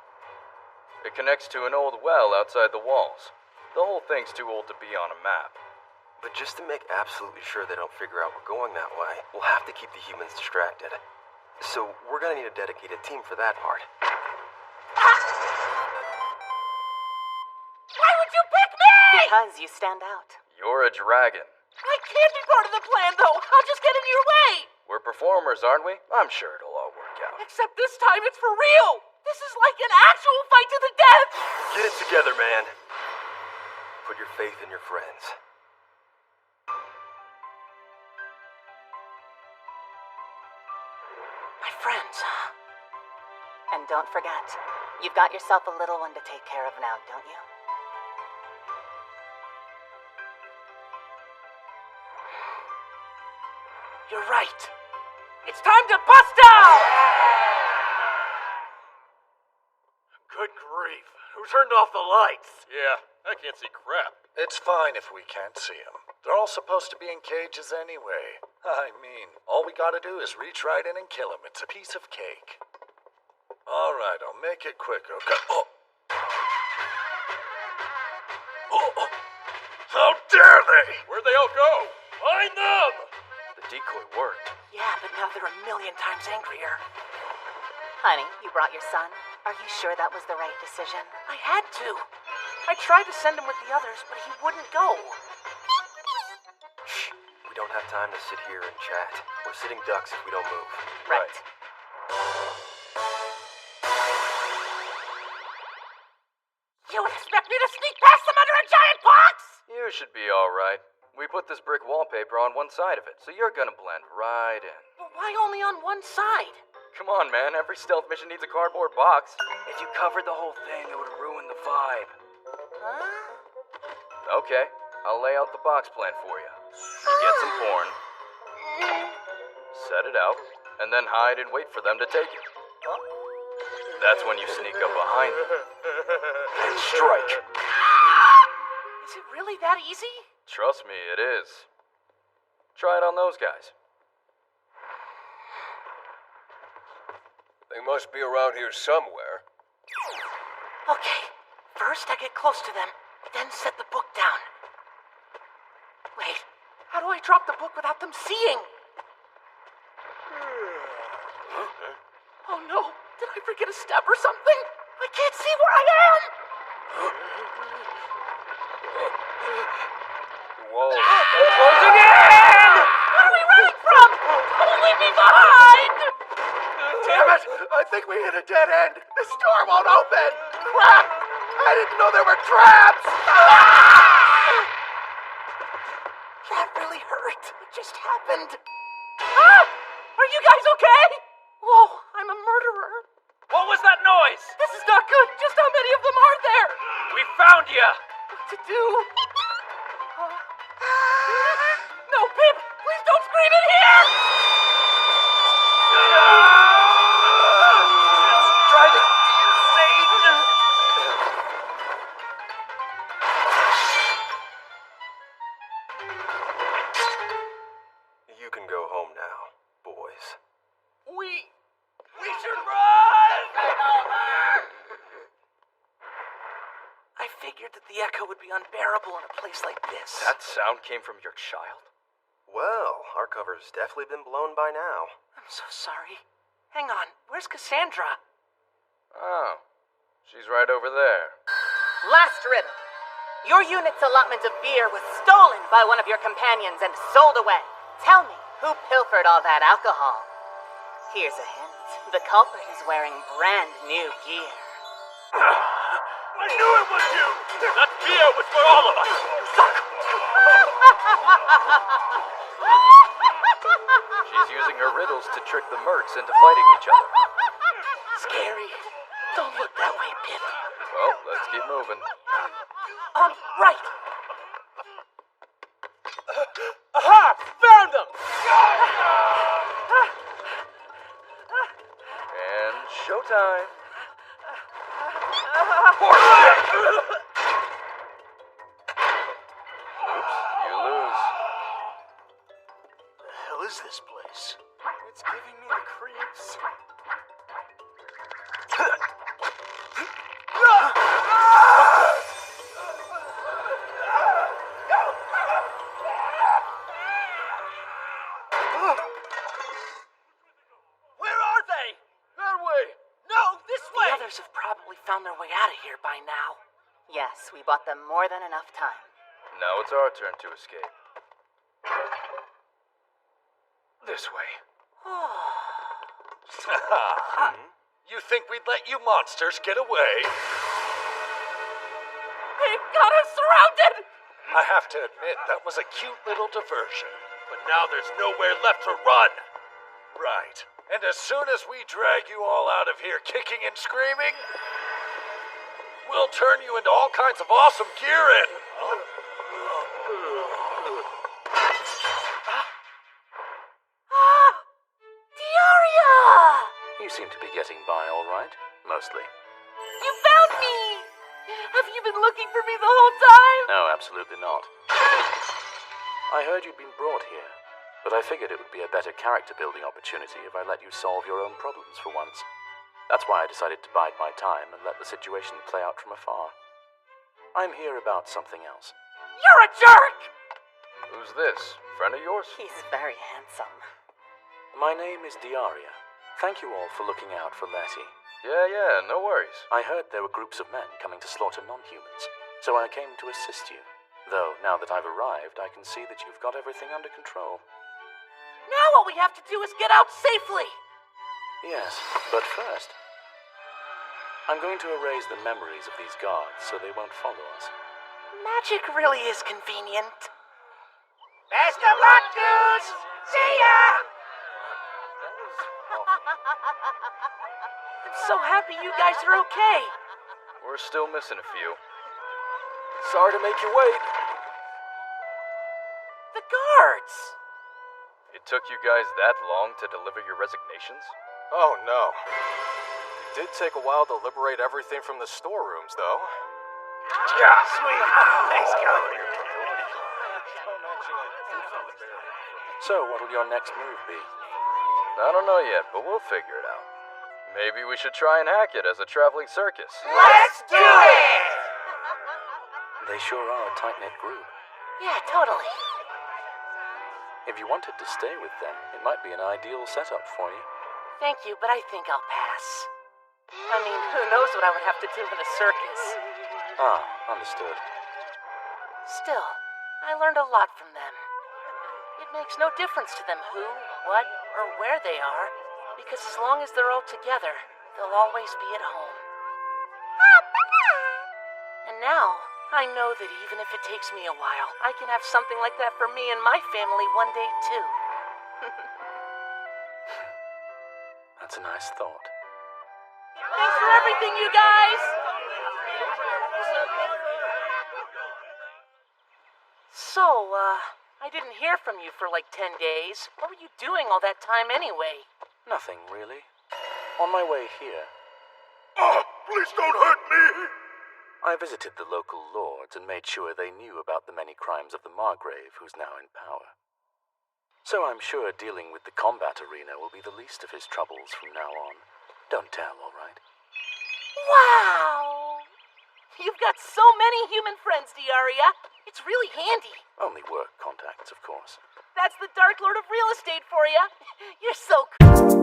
It connects to an old well outside the walls. The whole thing's too old to be on a map. But just to make absolutely sure they don't figure out we're going that way, we'll have to keep the humans distracted. So we're gonna need a dedicated team for that part. Why would you pick me? Because you stand out. You're a dragon. I can't be part of the plan, though. I'll just get in your way. We're performers, aren't we? I'm sure it'll all work out. Except this time it's for real. This is like an actual fight to the death. Get it together, man. Put your faith in your friends. My friends. And don't forget, you've got yourself a little one to take care of now, don't you? You're right. It's time to bust out! Good grief. Who turned off the lights? Yeah, I can't see crap. It's fine if we can't see them. They're all supposed to be in cages anyway. I mean, all we gotta do is reach right in and kill them. It's a piece of cake. All right, I'll make it quick, okay? Oh. Oh. How dare they? Where'd they all go? Find them! The decoy worked. Yeah, but now they're a million times angrier. Honey, you brought your son. Are you sure that was the right decision? I had to. I tried to send him with the others, but he wouldn't go. Shh. We don't have time to sit here and chat. We're sitting ducks if we don't move. Right. You expect me to sneak past them under a giant box? You should be alright. We put this brick wallpaper on one side of it, so you're gonna blend right in. But why only on one side? Come on, man. Every stealth mission needs a cardboard box. If you covered the whole thing, it would ruin the vibe. Huh? Okay, I'll lay out the box plan for you. You get some porn, set it out, and then hide and wait for them to take it. That's when you sneak up behind them and strike. Is it really that easy? Trust me, it is. Try it on those guys. They must be around here somewhere. Okay, first I get close to them, then set the book down. Wait, how do I drop the book without them seeing? Oh no, did I forget a step or something? I can't see where I am! Whoa. They're closing in! What are we running from? Don't leave me behind! Damn it! I think we hit a dead end. This door won't open. Crap! I didn't know there were traps! That really hurt. It just happened. Ah! Are you guys okay? Whoa, I'm a murderer. What was that noise? This is not good. Just how many of them are there? We found you! What to do? No, Pip! Please don't scream in here! It's driving me insane! You can go home now, boys. We should run! I figured that the echo would be unbearable in a place like this. That sound came from your child? Well, our cover's definitely been blown by now. I'm so sorry. Hang on, where's Cassandra? Oh, she's right over there. Last riddle. Your unit's allotment of beer was stolen by one of your companions and sold away. Tell me, who pilfered all that alcohol? Here's a hint. The culprit is wearing brand new gear. I knew it was you! That beer was for all of us! You suck! She's using her riddles to trick the mercs into fighting each other. Scary. Don't look that way, Pip. Well, let's keep moving. Right. Aha! Found them! And showtime. Oops, you lose. The hell is this place? It's giving me the creeps. Where are they? That way! No, this way! The others have probably found their way out of here by now. Yes, we bought them more than enough time. Now it's our turn to escape. This way. You think we'd let you monsters get away? They've got us surrounded! I have to admit, that was a cute little diversion. But now there's nowhere left to run! Right. And as soon as we drag you all out of here kicking and screaming, we'll turn you into all kinds of awesome gear and... Diaria! You seem to be getting by all right. Mostly. You found me! Have you been looking for me the whole time? No, absolutely not. I heard you'd been brought here, but I figured it would be a better character-building opportunity if I let you solve your own problems for once. That's why I decided to bide my time and let the situation play out from afar. I'm here about something else. You're a jerk! Who's this? Friend of yours? He's very handsome. My name is Diaria. Thank you all for looking out for Letty. Yeah, no worries. I heard there were groups of men coming to slaughter non-humans, so I came to assist you. Though, now that I've arrived, I can see that you've got everything under control. Now all we have to do is get out safely! Yes, but first, I'm going to erase the memories of these guards so they won't follow us. Magic really is convenient. Best of luck, dudes! See ya! I'm so happy you guys are okay. We're still missing a few. Sorry to make you wait. The guards! It took you guys that long to deliver your resignations? Oh, no. It did take a while to liberate everything from the storerooms, though. Yeah, sweet. Thanks, Cody. So, what'll your next move be? I don't know yet, but we'll figure it out. Maybe we should try and hack it as a traveling circus. Let's do it! They sure are a tight-knit group. Yeah, totally. If you wanted to stay with them, it might be an ideal setup for you. Thank you, but I think I'll pass. I mean, who knows what I would have to do in a circus. Ah, understood. Still, I learned a lot from them. It makes no difference to them who, what, or where they are, because as long as they're all together, they'll always be at home. And now, I know that even if it takes me a while, I can have something like that for me and my family one day too. That's a nice thought. Thanks for everything, you guys! So, I didn't hear from you for like 10 days. What were you doing all that time anyway? Nothing, really. On my way here, Please don't hurt me! I visited the local lords and made sure they knew about the many crimes of the Margrave, who's now in power. So I'm sure dealing with the combat arena will be the least of his troubles from now on. Don't tell, all right? Wow! You've got so many human friends, Diaria. It's really handy. Only work contacts, of course. That's the Dark Lord of Real Estate for you. You're so cool.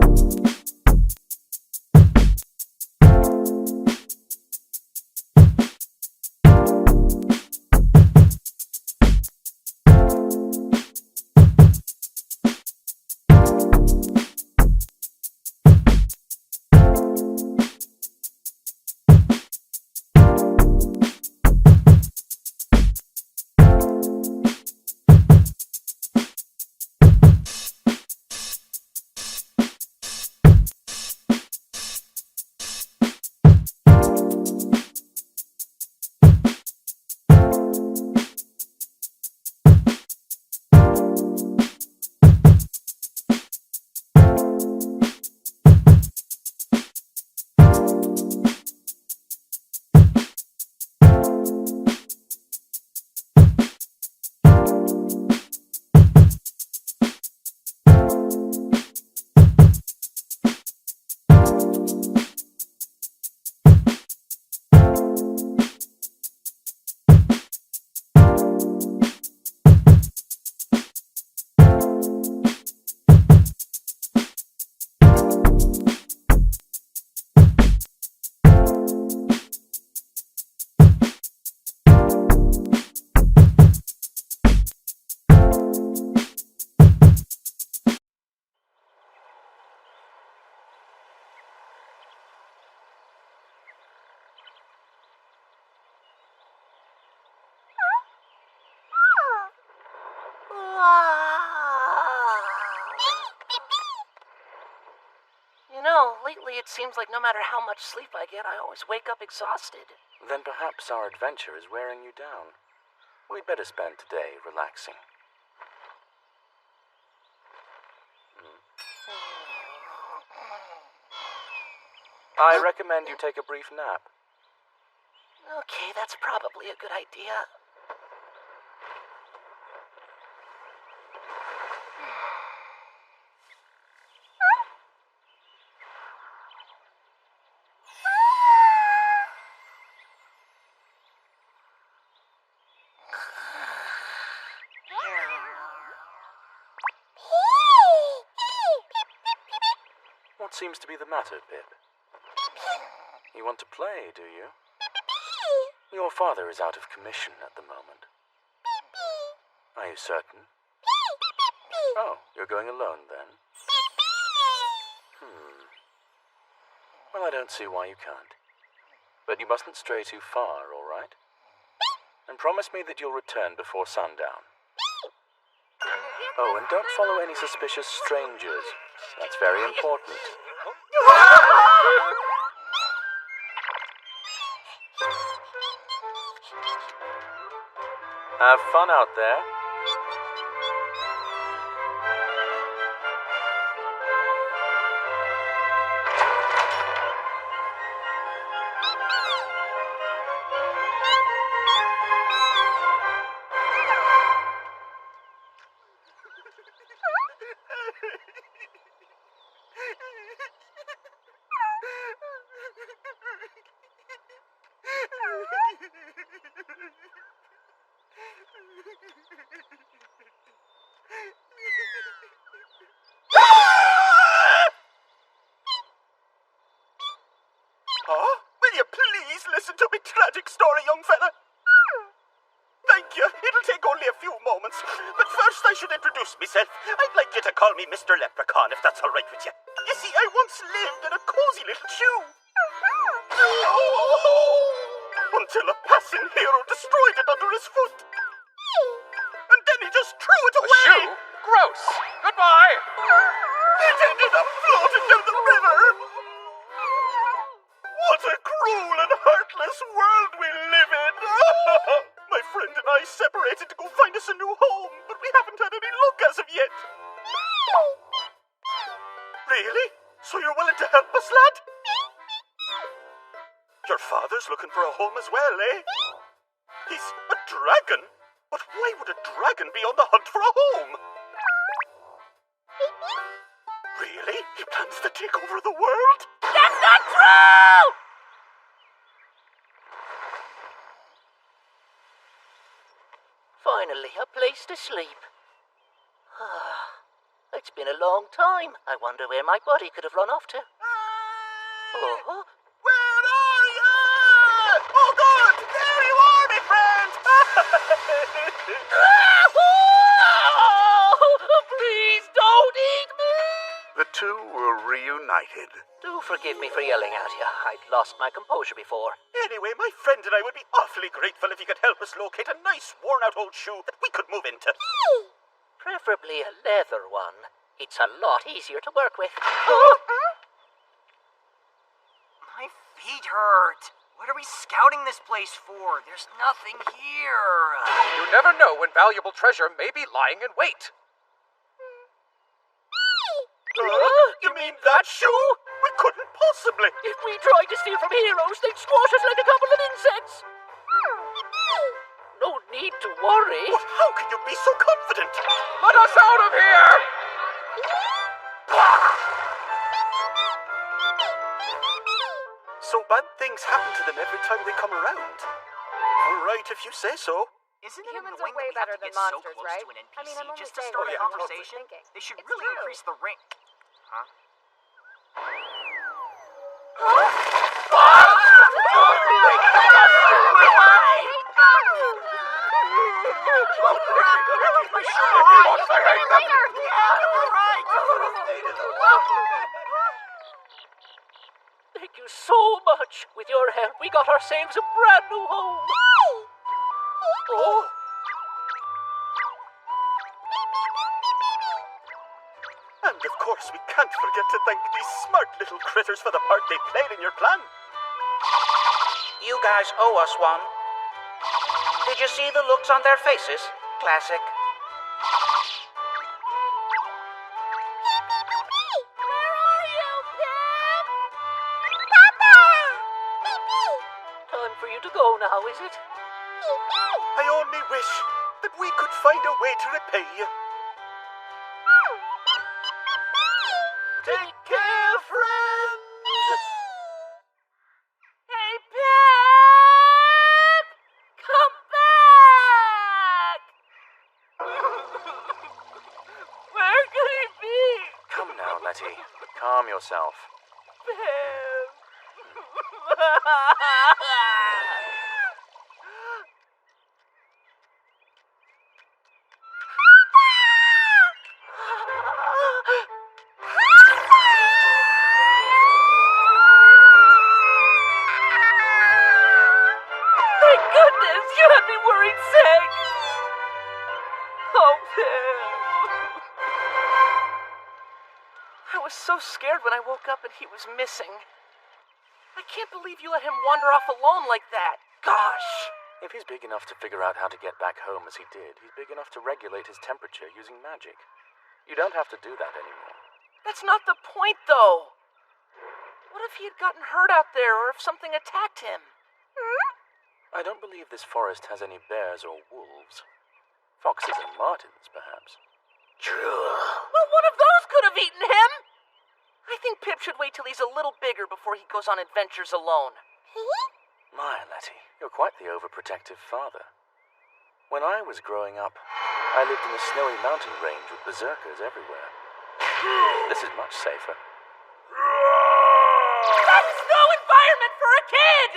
lately it seems like no matter how much sleep I get, I always wake up exhausted. Then perhaps our adventure is wearing you down. We'd better spend today relaxing. I recommend you take a brief nap. Okay, that's probably a good idea. What seems to be the matter, Pip? You want to play, do you? Your father is out of commission at the moment. Are you certain? Oh, you're going alone then? Well, I don't see why you can't. But you mustn't stray too far, all right? And promise me that you'll return before sundown. Oh, and don't follow any suspicious strangers. That's very important. Have fun out there. Huh? Will you please listen to me tragic story, young fella? Thank you. It'll take only a few moments. But first I should introduce myself. I'd like you to call me Mr. Leprechaun, if that's all right with you. You see, I once lived in a cozy little shoe. Until a passing hero destroyed it under his foot. And then he just threw it away. Shoe? Gross! Goodbye! It ended up floating down the river. What a cruel and heartless world we live in. My friend and I separated to go find us a new home, but we haven't had any luck as of yet. Really? So you're willing to help us, lad? Your father's looking for a home as well, eh? He's a dragon? But why would a dragon be on the hunt for a home? Really? He plans to take over the world? That's not true! Finally, a place to sleep. It's been a long time. I wonder where my body could have run off to. Oh. Where are you? Oh, God! There you are, my friend! Please don't eat me! The two were reunited. Do forgive me for yelling at you. I'd lost my composure before. Anyway, my friend and I would be awfully grateful if you could help us locate a nice, worn-out old shoe that we could move into. Preferably a leather one. It's a lot easier to work with. My feet hurt. What are we scouting this place for? There's nothing here. You never know when valuable treasure may be lying in wait. You mean that shoe? We couldn't possibly. If we tried to steal from heroes, they'd squash us like a couple of insects. No need to worry. But how can you be so confident? Let us out of here! So bad things happen to them every time they come around. All right, if you say so. Isn't it Humans annoying are way that we have better to than get so monsters, close right? to an NPC I mean, I'm only just to saying start what a I'm conversation? thinking. They should It's really true. increase the ring. Huh? Thank you so much. With your help, we got ourselves a brand new home. Oh. And of course, we can't forget to thank these smart little critters for the part they played in your plan. You guys owe us one. Did you see the looks on their faces? Classic. Time for you to go now, is it? I only wish that we could find a way to repay you. Take care, friend! Hey, Pip! Come back! Where could he be? Come now, Letty. Calm yourself. Pip! Thank goodness you had me worried sick. Oh, Pip. I was so scared when I woke up and he was missing. I can't believe you let him wander off alone like that. Gosh! If he's big enough to figure out how to get back home as he did, he's big enough to regulate his temperature using magic. You don't have to do that anymore. That's not the point, though. What if he had gotten hurt out there, or if something attacked him? I don't believe this forest has any bears or wolves. Foxes and martens, perhaps. Well, one of those could have eaten him! I think Pip should wait till he's a little bigger before he goes on adventures alone. My, Letty, you're quite the overprotective father. When I was growing up, I lived in a snowy mountain range with berserkers everywhere. This is much safer. That's no environment for a kid!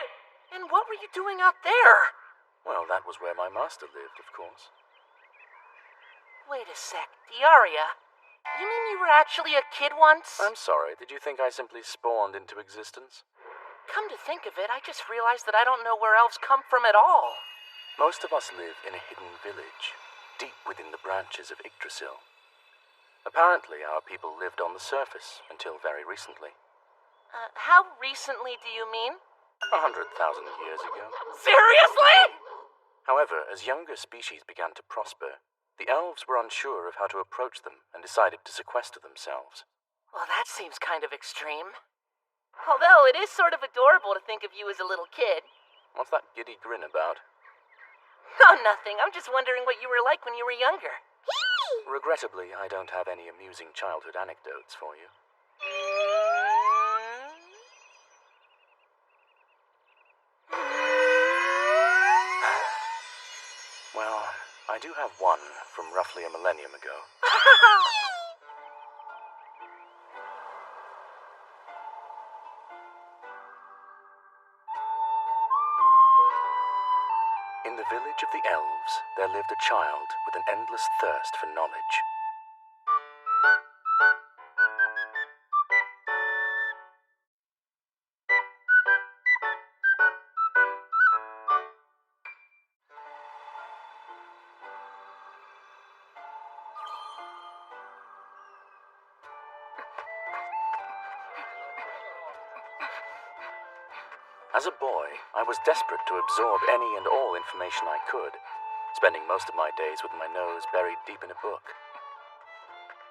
And what were you doing out there? Well, that was where my master lived, of course. Wait a sec, Diaria. You mean you were actually a kid once? I'm sorry, did you think I simply spawned into existence? Come to think of it, I just realized that I don't know where elves come from at all. Most of us live in a hidden village, deep within the branches of Yggdrasil. Apparently, our people lived on the surface until very recently. How recently do you mean? 100,000 years ago. Seriously? However, as younger species began to prosper, the elves were unsure of how to approach them and decided to sequester themselves. Well, that seems kind of extreme. Although it is sort of adorable to think of you as a little kid. What's that giddy grin about? Oh, nothing. I'm just wondering what you were like when you were younger. Regrettably, I don't have any amusing childhood anecdotes for you. Well, I do have one from roughly a millennium ago. In the village of the elves, there lived a child with an endless thirst for knowledge. As a boy, I was desperate to absorb any and all information I could, spending most of my days with my nose buried deep in a book.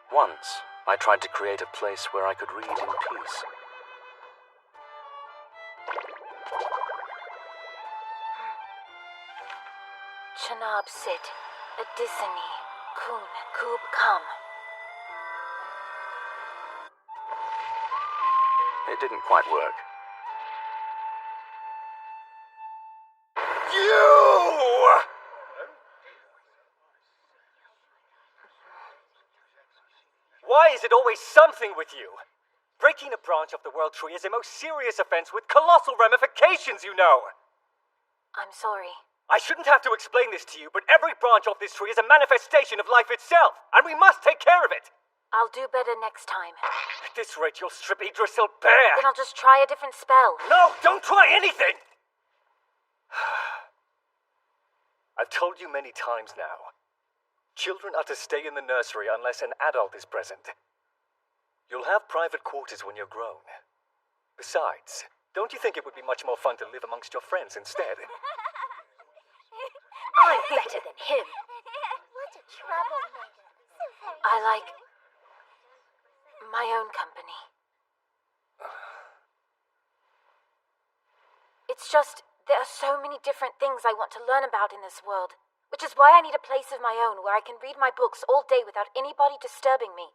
Once, I tried to create a place where I could read in peace. Chanab sit, Adisani, Kun, Kub Kam. It didn't quite work. Why is it always something with you? Breaking a branch of the World Tree is a most serious offense with colossal ramifications, you know. I'm sorry. I shouldn't have to explain this to you, but every branch of this tree is a manifestation of life itself, and we must take care of it. I'll do better next time. At this rate, you'll strip Yggdrasil bare. Then I'll just try a different spell. No, don't try anything! I've told you many times now. Children are to stay in the nursery unless an adult is present. You'll have private quarters when you're grown. Besides, don't you think it would be much more fun to live amongst your friends instead? I'm better than him. What a troublemaker. I like my own company. It's just, there are so many different things I want to learn about in this world, which is why I need a place of my own where I can read my books all day without anybody disturbing me.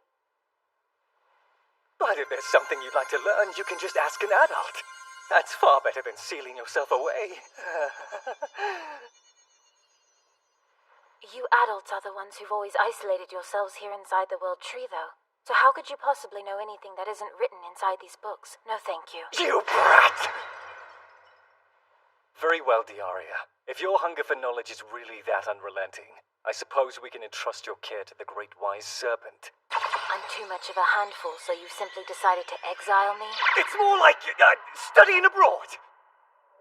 But if there's something you'd like to learn, you can just ask an adult. That's far better than sealing yourself away. You adults are the ones who've always isolated yourselves here inside the World Tree, though. So how could you possibly know anything that isn't written inside these books? No, thank you. You brat! Very well, Diaria. If your hunger for knowledge is really that unrelenting, I suppose we can entrust your care to the Great Wise Serpent. I'm too much of a handful, so you simply decided to exile me? It's more like studying abroad.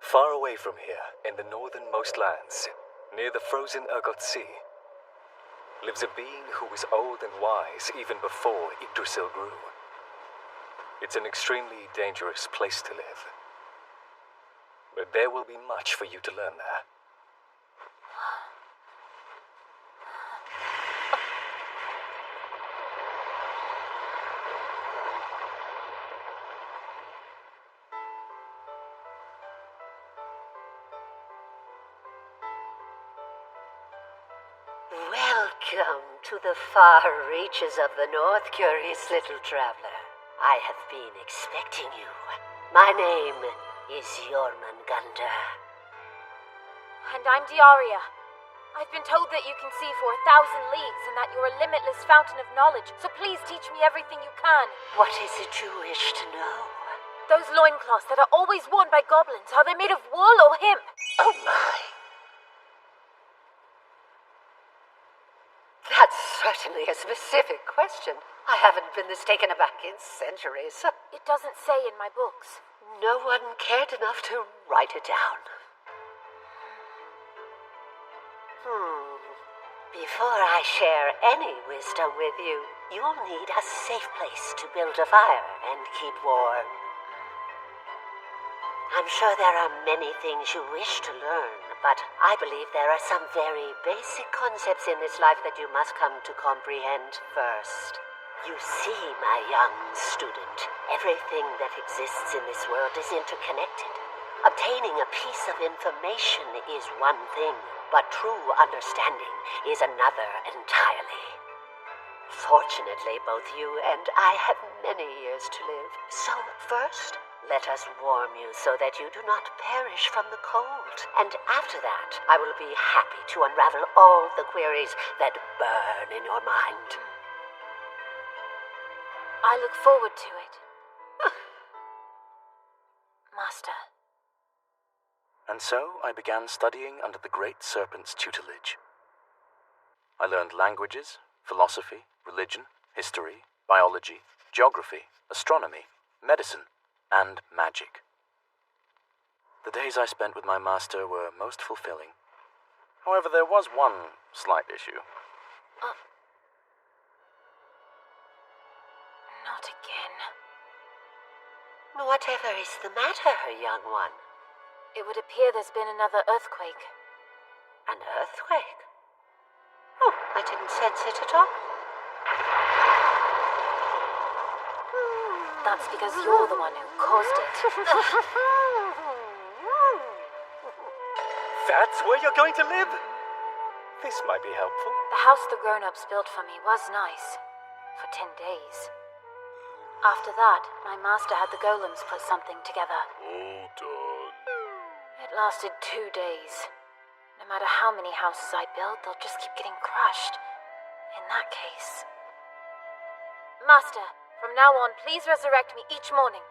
Far away from here, in the northernmost lands, near the frozen Urgot Sea, lives a being who was old and wise even before Yggdrasil grew. It's an extremely dangerous place to live. But there will be much for you to learn there. Welcome to the far reaches of the north, curious little traveler. I have been expecting you. My name is Jormungandr. And I'm Diaria. I've been told that you can see for 1,000 leagues and that you're a limitless fountain of knowledge, so please teach me everything you can. What is it you wish to know? Those loincloths that are always worn by goblins, are they made of wool or hemp? Oh my! That's certainly a specific question. I haven't been this taken aback in centuries. It doesn't say in my books. No one cared enough to write it down. Before I share any wisdom with you, you'll need a safe place to build a fire and keep warm. I'm sure there are many things you wish to learn, but I believe there are some very basic concepts in this life that you must come to comprehend first. You see, my young student, everything that exists in this world is interconnected. Obtaining a piece of information is one thing, but true understanding is another entirely. Fortunately, both you and I have many years to live. So first, let us warm you so that you do not perish from the cold. And after that, I will be happy to unravel all the queries that burn in your mind. I look forward to it. Master. And so I began studying under the Great Serpent's tutelage. I learned languages, philosophy, religion, history, biology, geography, astronomy, medicine, and magic. The days I spent with my master were most fulfilling. However, there was one slight issue. Not again. Whatever is the matter, young one? It would appear there's been another earthquake. An earthquake? Oh, I didn't sense it at all. That's because you're the one who caused it. That's where you're going to live? This might be helpful. The house the grown-ups built for me was nice. For 10 days. After that, my master had the golems put something together. Hold on. It lasted 2 days. No matter how many houses I build, they'll just keep getting crushed. In that case... Master, from now on, please resurrect me each morning.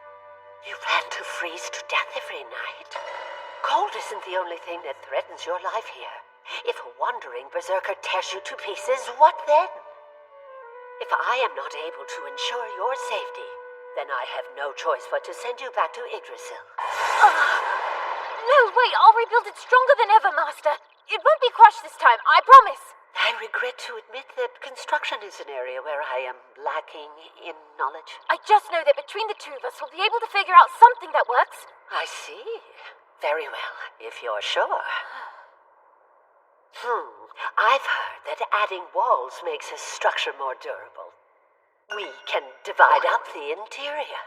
You plan to freeze to death every night? Cold isn't the only thing that threatens your life here. If a wandering berserker tears you to pieces, what then? If I am not able to ensure your safety, then I have no choice but to send you back to Yggdrasil. No, wait, I'll rebuild it stronger than ever, Master. It won't be crushed this time, I promise. I regret to admit that construction is an area where I am lacking in knowledge. I just know that between the two of us, we'll be able to figure out something that works. I see. Very well, if you're sure. I've heard that adding walls makes a structure more durable. We can divide up the interior.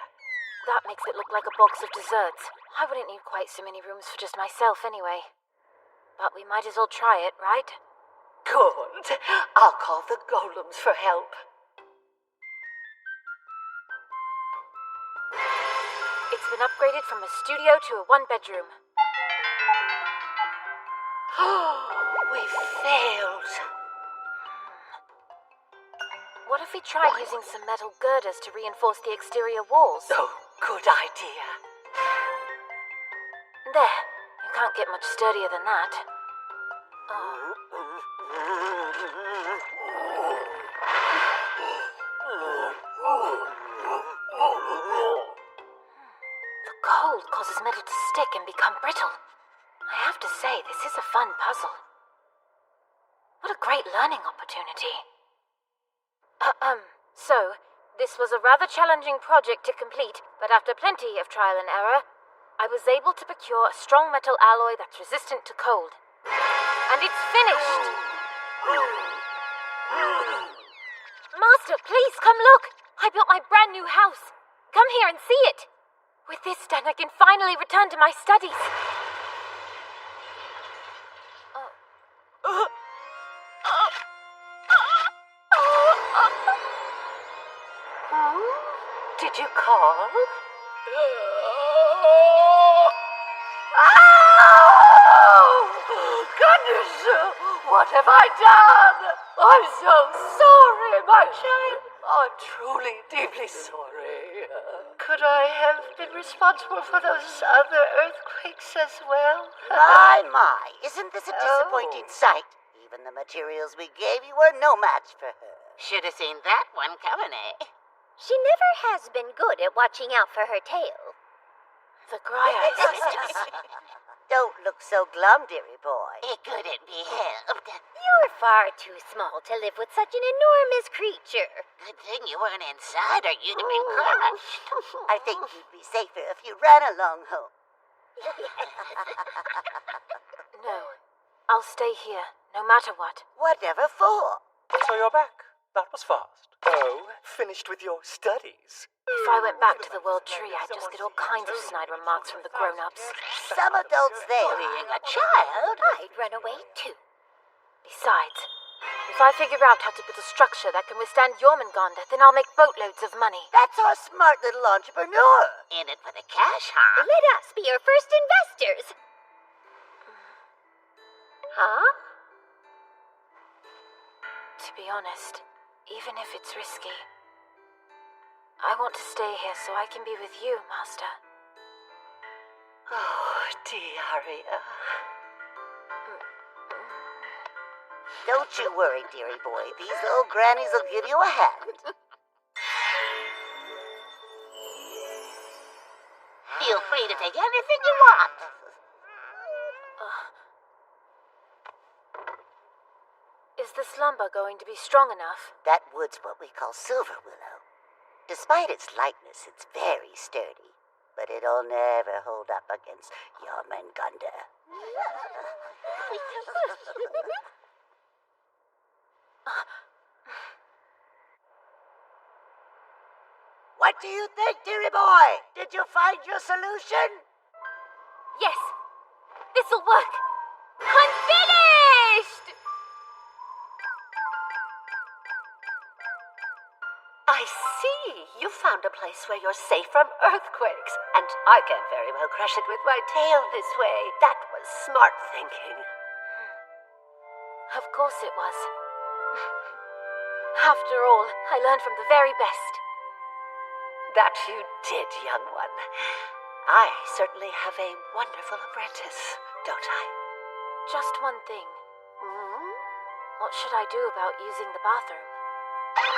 That makes it look like a box of desserts. I wouldn't need quite so many rooms for just myself anyway. But we might as well try it, right? Good. I'll call the golems for help. It's been upgraded from a studio to a one-bedroom. We failed. What if we tried using some metal girders to reinforce the exterior walls? Oh, good idea. There. You can't get much sturdier than that. The cold causes metal to stick and become brittle. I have to say, this is a fun puzzle. What a great learning opportunity. So, this was a rather challenging project to complete, but after plenty of trial and error, I was able to procure a strong metal alloy that's resistant to cold. And it's finished! Master, please come look! I built my brand new house. Come here and see it. With this done, I can finally return to my studies. Did you call? Goodness! What have I done? I'm so sorry, my child. I'm truly, deeply sorry. Could I have been responsible for those other earthquakes as well? My, isn't this a disappointing sight? Even the materials we gave you were no match for her. Should have seen that one coming, eh? She never has been good at watching out for her tail. The Graiai sisters. Don't look so glum, dearie boy. It couldn't be helped. You're far too small to live with such an enormous creature. Good thing you weren't inside or you'd have been crushed. I think you'd be safer if you ran along home. No, I'll stay here, no matter what. Whatever for? So you're back. That was fast. Oh, finished with your studies? If I went back to the World Tree, I'd just get all kinds of snide remarks from the grown-ups. Some adults there. Being a child, I'd run away too. Besides, if I figure out how to build a structure that can withstand Jormungandr, then I'll make boatloads of money. That's our smart little entrepreneur. in it for the cash, huh? Let us be your first investors. Huh? To be honest, even if it's risky, I want to stay here so I can be with you, Master. Oh, Diaria. Don't you worry, dearie boy. These old grannies will give you a hand. Feel free to take anything you want. Is this lumber going to be strong enough? That wood's what we call silver willow. Despite its lightness, it's very sturdy. But it'll never hold up against Jormungandr. What do you think, dearie boy? Did you find your solution? Yes! This'll work! I'm finished! I see. You found a place where you're safe from earthquakes. And I can very well crush it with my tail this way. That was smart thinking. Of course it was. After all, I learned from the very best. That you did, young one. I certainly have a wonderful apprentice, don't I? Just one thing. What should I do about using the bathroom?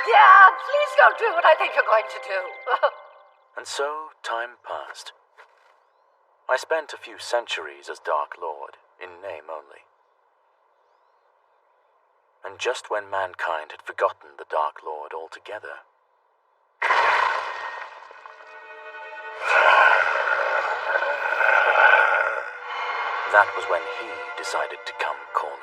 Yeah, please don't do what I think you're going to do. And so time passed. I spent a few centuries as Dark Lord, in name only. And just when mankind had forgotten the Dark Lord altogether. That was when he decided to come calling.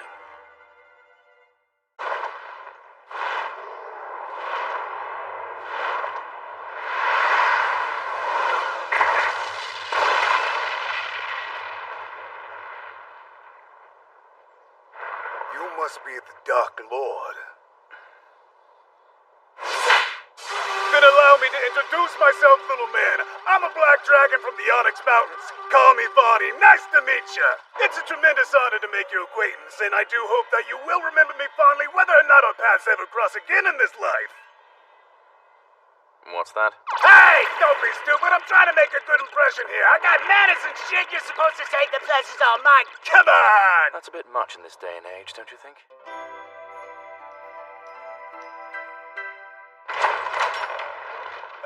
You must be the Dark Lord. Then allow me to introduce myself, little man. I'm a black dragon from the Onyx Mountains. Call me Vonnie. Nice to meet you. It's a tremendous honor to make your acquaintance, and I do hope that you will remember me fondly whether or not our paths ever cross again in this life. What's that? Hey, don't be stupid. I'm trying to make a good impression here. I got manners and shit. You're supposed to say the pleasure's all mine. Come on! That's a bit much in this day and age, don't you think?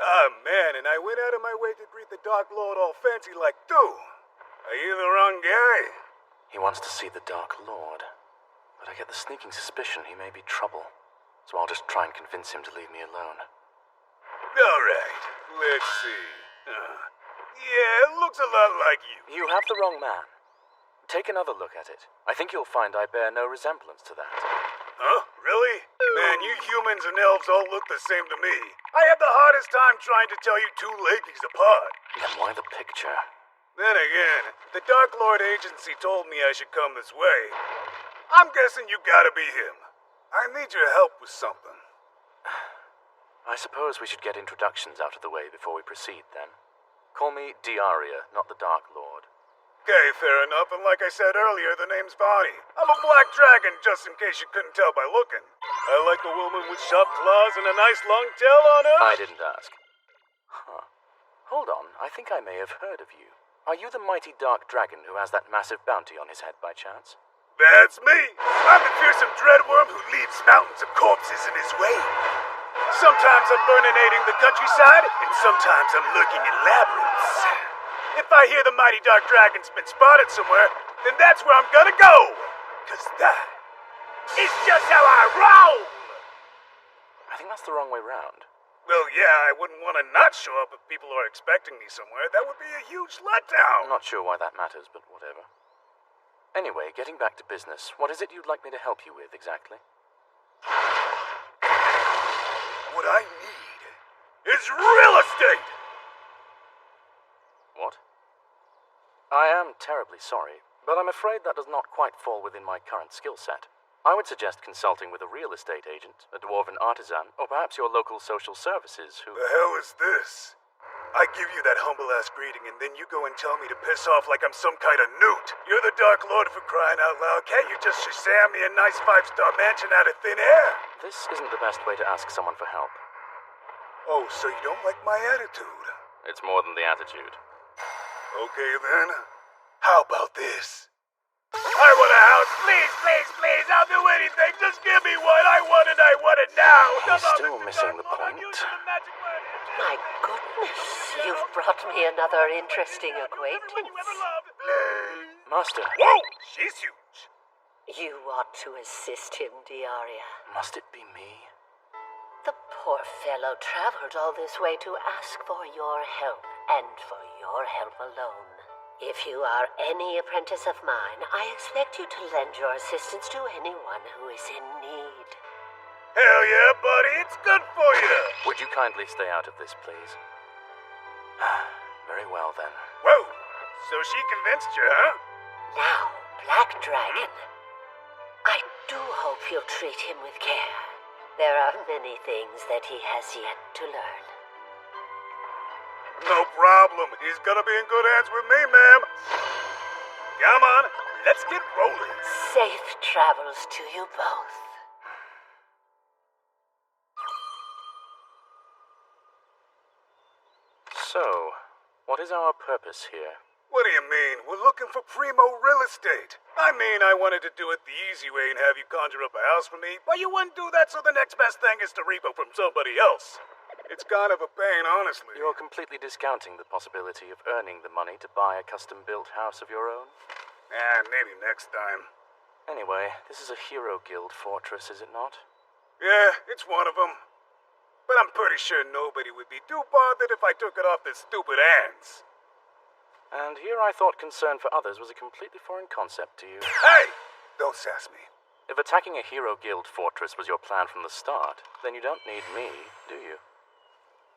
Ah, man, and I went out of my way to greet the Dark Lord all fancy like do. Are you the wrong guy? He wants to see the Dark Lord, but I get the sneaking suspicion he may be trouble, so I'll just try and convince him to leave me alone. Alright, let's see. Yeah, it looks a lot like you. You have the wrong man. Take another look at it. I think you'll find I bear no resemblance to that. Huh? Really? Man, you humans and elves all look the same to me. I have the hardest time trying to tell you two leggies apart. Then why the picture? Then again, the Dark Lord Agency told me I should come this way. I'm guessing you gotta be him. I need your help with something. I suppose we should get introductions out of the way before we proceed, then. Call me Diaria, not the Dark Lord. Okay, fair enough, and like I said earlier, the name's Vonnie. I'm a black dragon, just in case you couldn't tell by looking. I like a woman with sharp claws and a nice long tail on her. I didn't ask. Huh. Hold on, I think I may have heard of you. Are you the mighty dark dragon who has that massive bounty on his head by chance? That's me. I'm the fearsome dreadworm who leaves mountains of corpses in his way. Sometimes I'm burninating the countryside, and sometimes I'm lurking in labyrinths. If I hear the mighty dark dragon's been spotted somewhere, then that's where I'm gonna go. 'Cause that is just how I roll. I think that's the wrong way round. Well, yeah, I wouldn't want to not show up if people are expecting me somewhere. That would be a huge letdown. I'm not sure why that matters, but whatever. Anyway, getting back to business, what is it you'd like me to help you with exactly? What I need is real estate. What? I am terribly sorry, but I'm afraid that does not quite fall within my current skill set. I would suggest consulting with a real estate agent, a dwarven artisan, or perhaps your local social services who... The hell is this? I give you that humble-ass greeting, and then you go and tell me to piss off like I'm some kind of newt. You're the Dark Lord for crying out loud. Can't you just Shazam me a nice 5-star mansion out of thin air? This isn't the best way to ask someone for help. Oh, so you don't like my attitude? It's more than the attitude. Okay, then. How about this? I want a house. Please, please, please. I'll do anything. Just give me one. I want it now. He's still missing the point. My goodness, you've brought me another interesting acquaintance. Master. Whoa, she's huge. You ought to assist him, Diaria. Must it be me? The poor fellow traveled all this way to ask for your help, and for your help alone. If you are any apprentice of mine, I expect you to lend your assistance to anyone who is in need. Hell yeah, buddy, it's good for you. Would you kindly stay out of this, please? Very well, then. Whoa, so she convinced you, huh? Now, Black Dragon, I do hope you'll treat him with care. There are many things that he has yet to learn. No problem. He's gonna be in good hands with me, ma'am. Come on, let's get rolling. Safe travels to you both. So, what is our purpose here? What do you mean? We're looking for primo real estate. I mean, I wanted to do it the easy way and have you conjure up a house for me, but you wouldn't do that, so the next best thing is to repo from somebody else. It's kind of a pain, honestly. You're completely discounting the possibility of earning the money to buy a custom-built house of your own? Maybe next time. Anyway, this is a Hero Guild fortress, is it not? Yeah, it's one of them. But I'm pretty sure nobody would be too bothered if I took it off their stupid hands. And here I thought concern for others was a completely foreign concept to you. Hey! Don't sass me. If attacking a Hero Guild fortress was your plan from the start, then you don't need me, do you?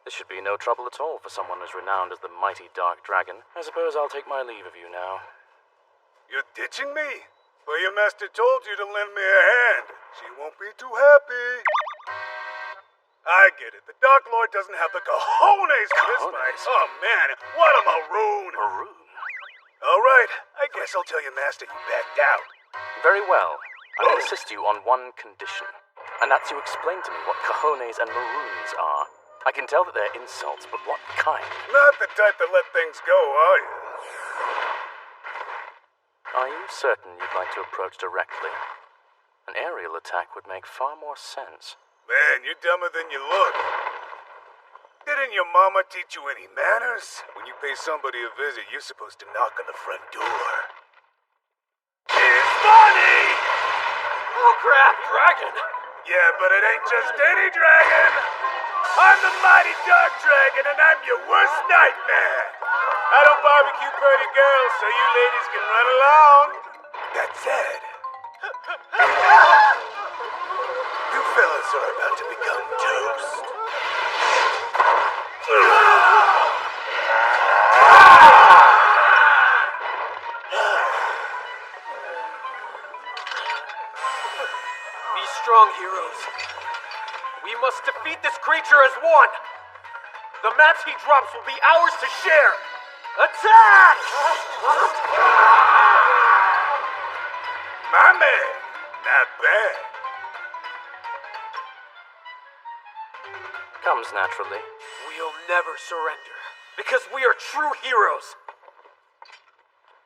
This should be no trouble at all for someone as renowned as the mighty Dark Dragon. I suppose I'll take my leave of you now. You're ditching me? Well, your master told you to lend me a hand. She won't be too happy. I get it. The Dark Lord doesn't have the cojones for this fight. Oh, man. What a maroon. Maroon? All right. I guess I'll tell your master you backed out. Very well. I will assist you on one condition. And that's you explain to me what cojones and maroons are. I can tell that they're insults, but what kind? Not the type to let things go, are you? Are you certain you'd like to approach directly? An aerial attack would make far more sense. Man, you're dumber than you look. Didn't your mama teach you any manners? When you pay somebody a visit, you're supposed to knock on the front door. It's funny! Oh crap, dragon! Yeah, but it ain't just any dragon! I'm the mighty Dark Dragon, and I'm your worst nightmare! I don't barbecue pretty girls, so you ladies can run along. That said, you fellas are about to become toast. Be strong, heroes. We must defeat this creature as one. The mats he drops will be ours to share. Attack! My man, not bad. Comes naturally. We'll never surrender, because we are true heroes.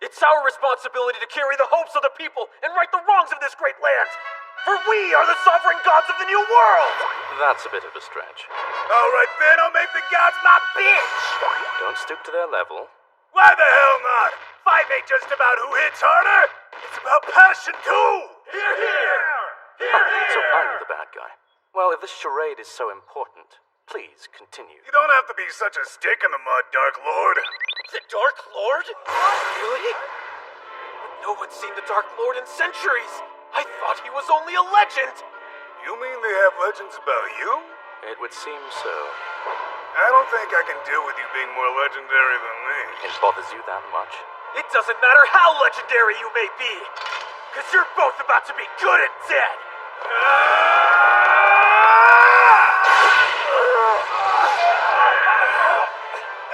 It's our responsibility to carry the hopes of the people and right the wrongs of this great land. For we are the sovereign gods of the new world! That's a bit of a stretch. All right then, I'll make the gods my bitch! Don't stoop to their level. Why the hell not? Fight ain't just about who hits harder. It's about passion too! Hear, hear! Hear, hear! So I'm the bad guy. Well, if this charade is so important, please continue. You don't have to be such a stick in the mud, Dark Lord. The Dark Lord? Really? No one's seen the Dark Lord in centuries! I thought he was only a legend! You mean they have legends about you? It would seem so. I don't think I can deal with you being more legendary than me. It bothers you that much? It doesn't matter how legendary you may be, because you're both about to be good and dead!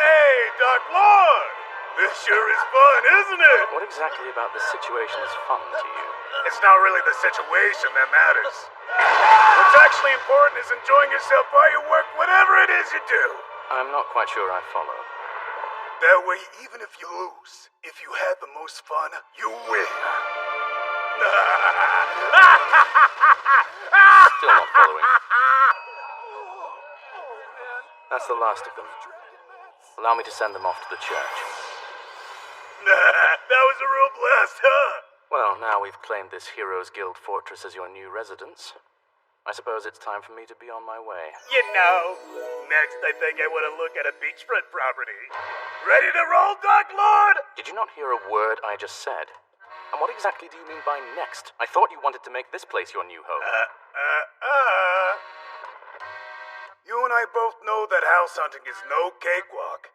Hey, Dark Lord! This sure is fun, isn't it? What exactly about this situation is fun to you? It's not really the situation that matters. What's actually important is enjoying yourself while you work whatever it is you do. I'm not quite sure I follow. That way, even if you lose, if you had the most fun, you win. Still not following. That's the last of them. Allow me to send them off to the church. That was a real blast, huh? Well, now we've claimed this Heroes Guild fortress as your new residence. I suppose it's time for me to be on my way. You know, next I think I want to look at a beachfront property. Ready to roll, Dark Lord? Did you not hear a word I just said? And what exactly do you mean by next? I thought you wanted to make this place your new home. You and I both know that house hunting is no cakewalk.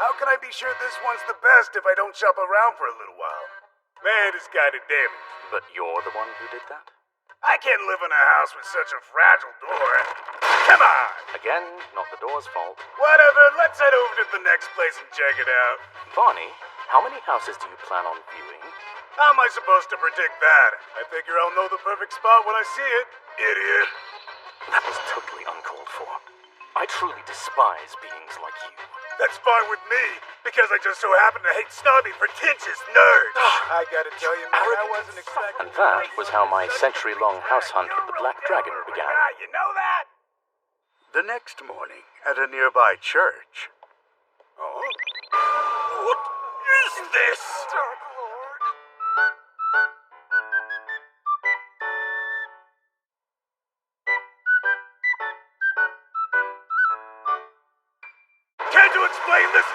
How can I be sure this one's the best if I don't shop around for a little while? Man, it's kinda damaged. But you're the one who did that? I can't live in a house with such a fragile door. Come on! Again, not the door's fault. Whatever, let's head over to the next place and check it out. Barney, how many houses do you plan on viewing? How am I supposed to predict that? I figure I'll know the perfect spot when I see it, idiot. That was totally uncalled for. I truly despise beings like you. That's fine with me, because I just so happen to hate snobby, pretentious nerds. I gotta tell you, man, I wasn't expecting... And that was how my century-long house hunt with the Black Dragon began. You know that? The next morning, at a nearby church... Oh? What is this? Dark Lord?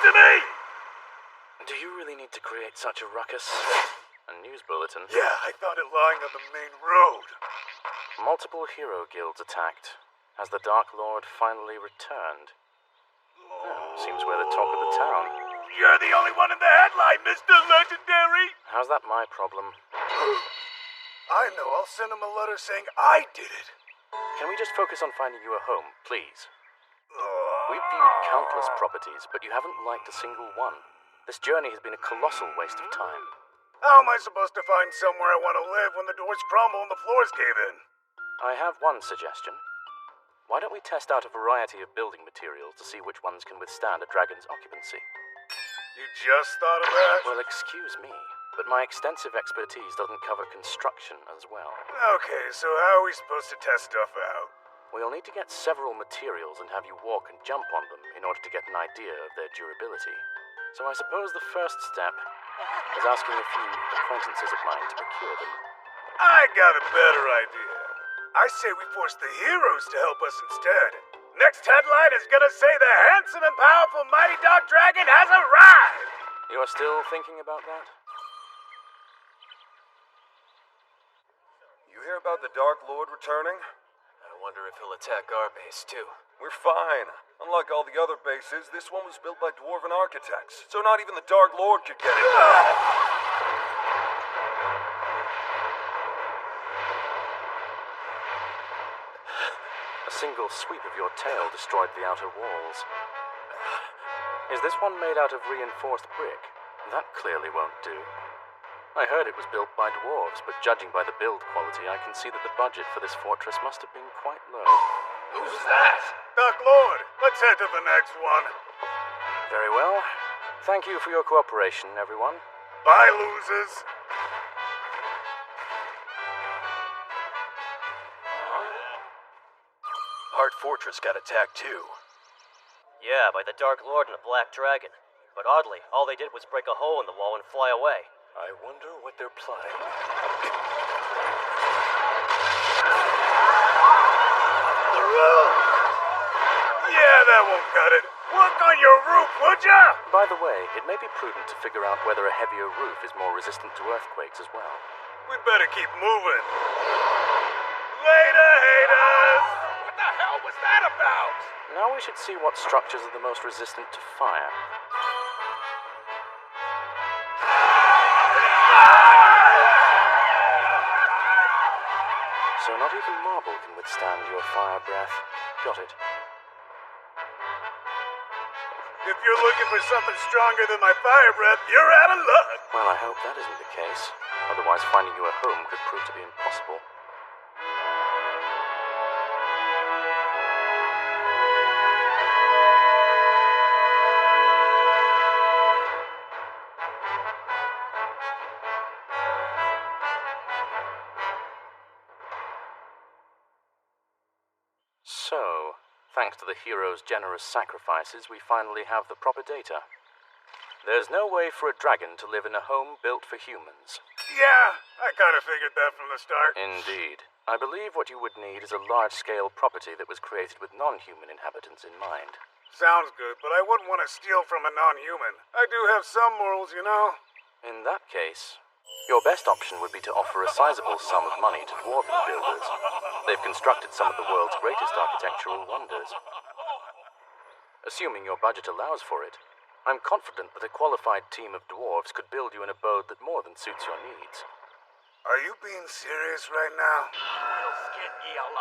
to me! Do you really need to create such a ruckus? A news bulletin? Yeah, I found it lying on the main road. Multiple hero guilds attacked. Has the Dark Lord finally returned? Oh, seems we're the talk of the town. You're the only one in the headline, Mr. Legendary! How's that my problem? I know, I'll send him a letter saying I did it. Can we just focus on finding you a home, please? We've viewed countless properties, but you haven't liked a single one. This journey has been a colossal waste of time. How am I supposed to find somewhere I want to live when the doors crumble and the floors cave in? I have one suggestion. Why don't we test out a variety of building materials to see which ones can withstand a dragon's occupancy? You just thought of that? Well, excuse me, but my extensive expertise doesn't cover construction as well. Okay, so how are we supposed to test stuff out? We'll need to get several materials and have you walk and jump on them in order to get an idea of their durability. So I suppose the first step is asking a few acquaintances of mine to procure them. I got a better idea. I say we force the heroes to help us instead. Next headline is gonna say the handsome and powerful Mighty Dark Dragon has arrived! You're still thinking about that? You hear about the Dark Lord returning? I wonder if he'll attack our base, too. We're fine. Unlike all the other bases, this one was built by dwarven architects, so not even the Dark Lord could get it. A single sweep of your tail destroyed the outer walls. Is this one made out of reinforced brick? That clearly won't do. I heard it was built by dwarves, but judging by the build quality, I can see that the budget for this fortress must have been quite low. Who's that? Dark Lord, let's head to the next one. Very well. Thank you for your cooperation, everyone. Bye, losers. Heart Fortress got attacked too. Yeah, by the Dark Lord and the Black Dragon. But oddly, all they did was break a hole in the wall and fly away. I wonder what they're plotting. The roof! Yeah, that won't cut it. Work on your roof, would ya? By the way, it may be prudent to figure out whether a heavier roof is more resistant to earthquakes as well. We'd better keep moving. Later, haters! What the hell was that about? Now we should see what structures are the most resistant to fire. So not even marble can withstand your fire breath. Got it. If you're looking for something stronger than my fire breath, you're out of luck. Well, I hope that isn't the case. Otherwise, finding you a home could prove to be impossible. So, thanks to the hero's generous sacrifices, we finally have the proper data. There's no way for a dragon to live in a home built for humans. Yeah, I kind of figured that from the start. Indeed. I believe what you would need is a large-scale property that was created with non-human inhabitants in mind. Sounds good, but I wouldn't want to steal from a non-human. I do have some morals, you know. In that case, your best option would be to offer a sizable sum of money to dwarven builders. They've constructed some of the world's greatest architectural wonders. Assuming your budget allows for it, I'm confident that a qualified team of dwarves could build you an abode that more than suits your needs. Are you being serious right now?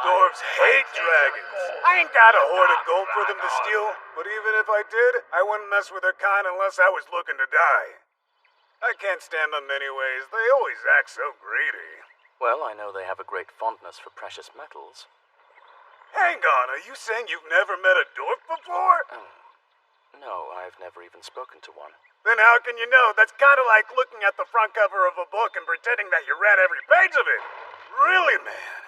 Dwarves hate dragons. I ain't got a hoard of gold for them to steal, but even if I did, I wouldn't mess with their kind unless I was looking to die. I can't stand them anyways. They always act so greedy. Well, I know they have a great fondness for precious metals. Hang on, are you saying you've never met a dwarf before? No, I've never even spoken to one. Then how can you know? That's kind of like looking at the front cover of a book and pretending that you read every page of it. Really, man?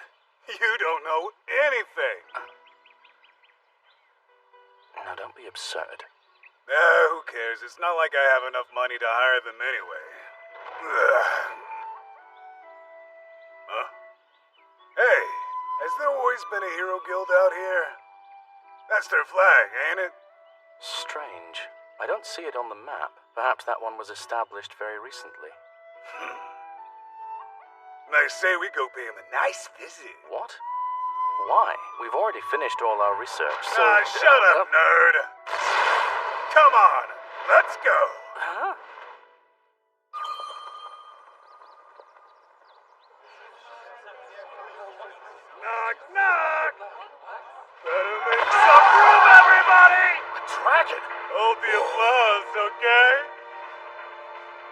You don't know anything. Now, don't be absurd. Who cares? It's not like I have enough money to hire them anyway. Huh? Hey, has there always been a hero guild out here? That's their flag, ain't it? Strange. I don't see it on the map. Perhaps that one was established very recently. They say we go pay him a nice visit. What? Why? We've already finished all our research, so... Shut up, nerd. Come on, let's go. Huh? Knock, knock. Better make some room, everybody. A dragon? Hold the applause, okay?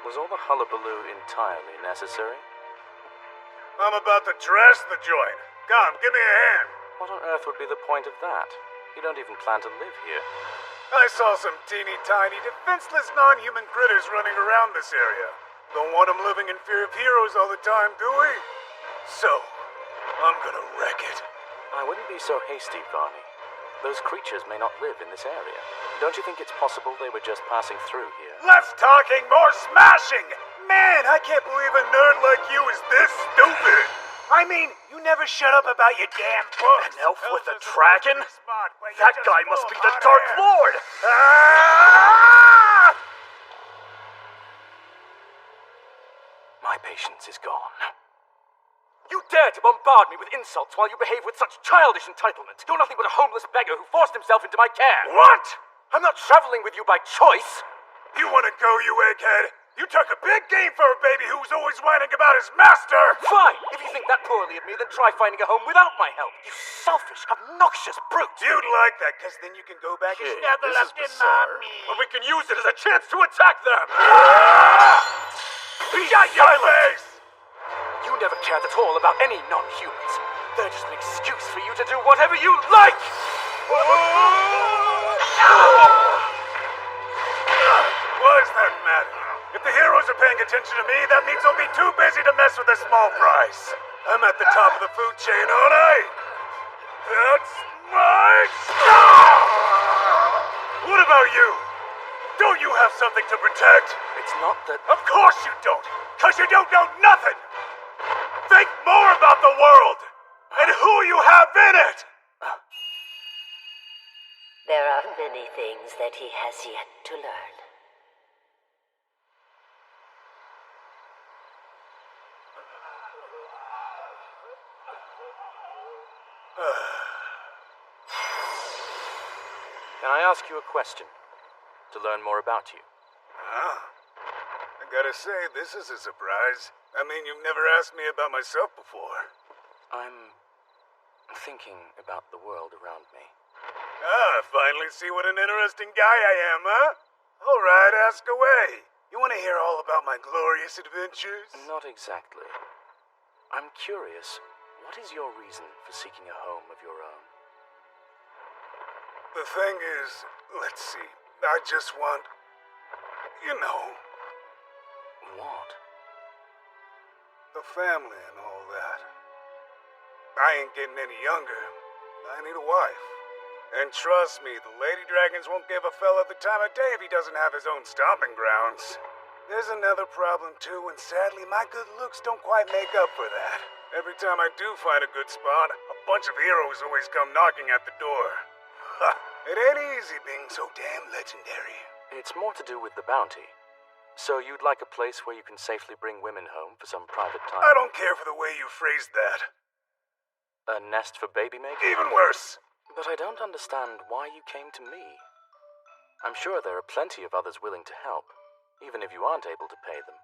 Was all the hullabaloo entirely necessary? I'm about to trash the joint. Come, give me a hand. What on earth would be the point of that? You don't even plan to live here. I saw some teeny-tiny, defenseless non-human critters running around this area. Don't want them living in fear of heroes all the time, do we? So, I'm gonna wreck it. I wouldn't be so hasty, Varney. Those creatures may not live in this area. Don't you think it's possible they were just passing through here? Less talking, more smashing! Man, I can't believe a nerd like you is this stupid! I mean, you never shut up about your damn books. An elf with a dragon? That guy must be the Dark Lord! Ah! My patience is gone. You dare to bombard me with insults while you behave with such childish entitlement. You're nothing but a homeless beggar who forced himself into my care. What? I'm not traveling with you by choice. You wanna go, you egghead? You took a big game for a baby who was always whining about his master! Fine! If you think that poorly of me, then try finding a home without my help. You selfish, obnoxious brute! You'd like that, because then you can go back and snuggle up to mommy. But we can use it as a chance to attack them! Shut your face! You never cared at all about any non-humans. They're just an excuse for you to do whatever you like! Why does that matter? If the heroes are paying attention to me, that means they'll be too busy to mess with the small price. I'm at the top of the food chain, aren't I? That's my stuff! What about you? Don't you have something to protect? It's not that... Of course you don't! Because you don't know nothing! Think more about the world! And who you have in it! There are many things that he has yet to learn. Can I ask you a question? To learn more about you. Huh? I gotta say, this is a surprise. I mean, you've never asked me about myself before. I'm thinking about the world around me. Finally see what an interesting guy I am, huh? All right, ask away. You want to hear all about my glorious adventures? Not exactly. I'm curious, what is your reason for seeking a home of your own? The thing is, let's see, I just want, you know... What? The family and all that. I ain't getting any younger. I need a wife. And trust me, the lady dragons won't give a fella the time of day if he doesn't have his own stomping grounds. There's another problem too, and sadly my good looks don't quite make up for that. Every time I do find a good spot, a bunch of heroes always come knocking at the door. It ain't easy being so damn legendary. It's more to do with the bounty. So you'd like a place where you can safely bring women home for some private time? I don't care for the way you phrased that. A nest for baby making? Even worse. But I don't understand why you came to me. I'm sure there are plenty of others willing to help, even if you aren't able to pay them.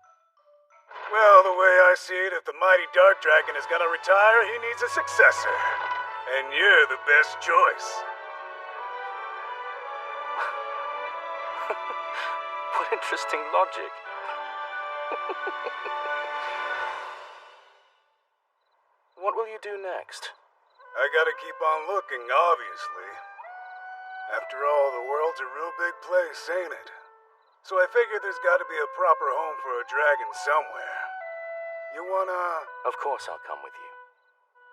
Well, the way I see it, if the mighty Dark Dragon is gonna retire, he needs a successor. And you're the best choice. What interesting logic. What will you do next? I gotta keep on looking, obviously. After all, the world's a real big place, ain't it? So I figured there's gotta be a proper home for a dragon somewhere. You wanna... Of course I'll come with you.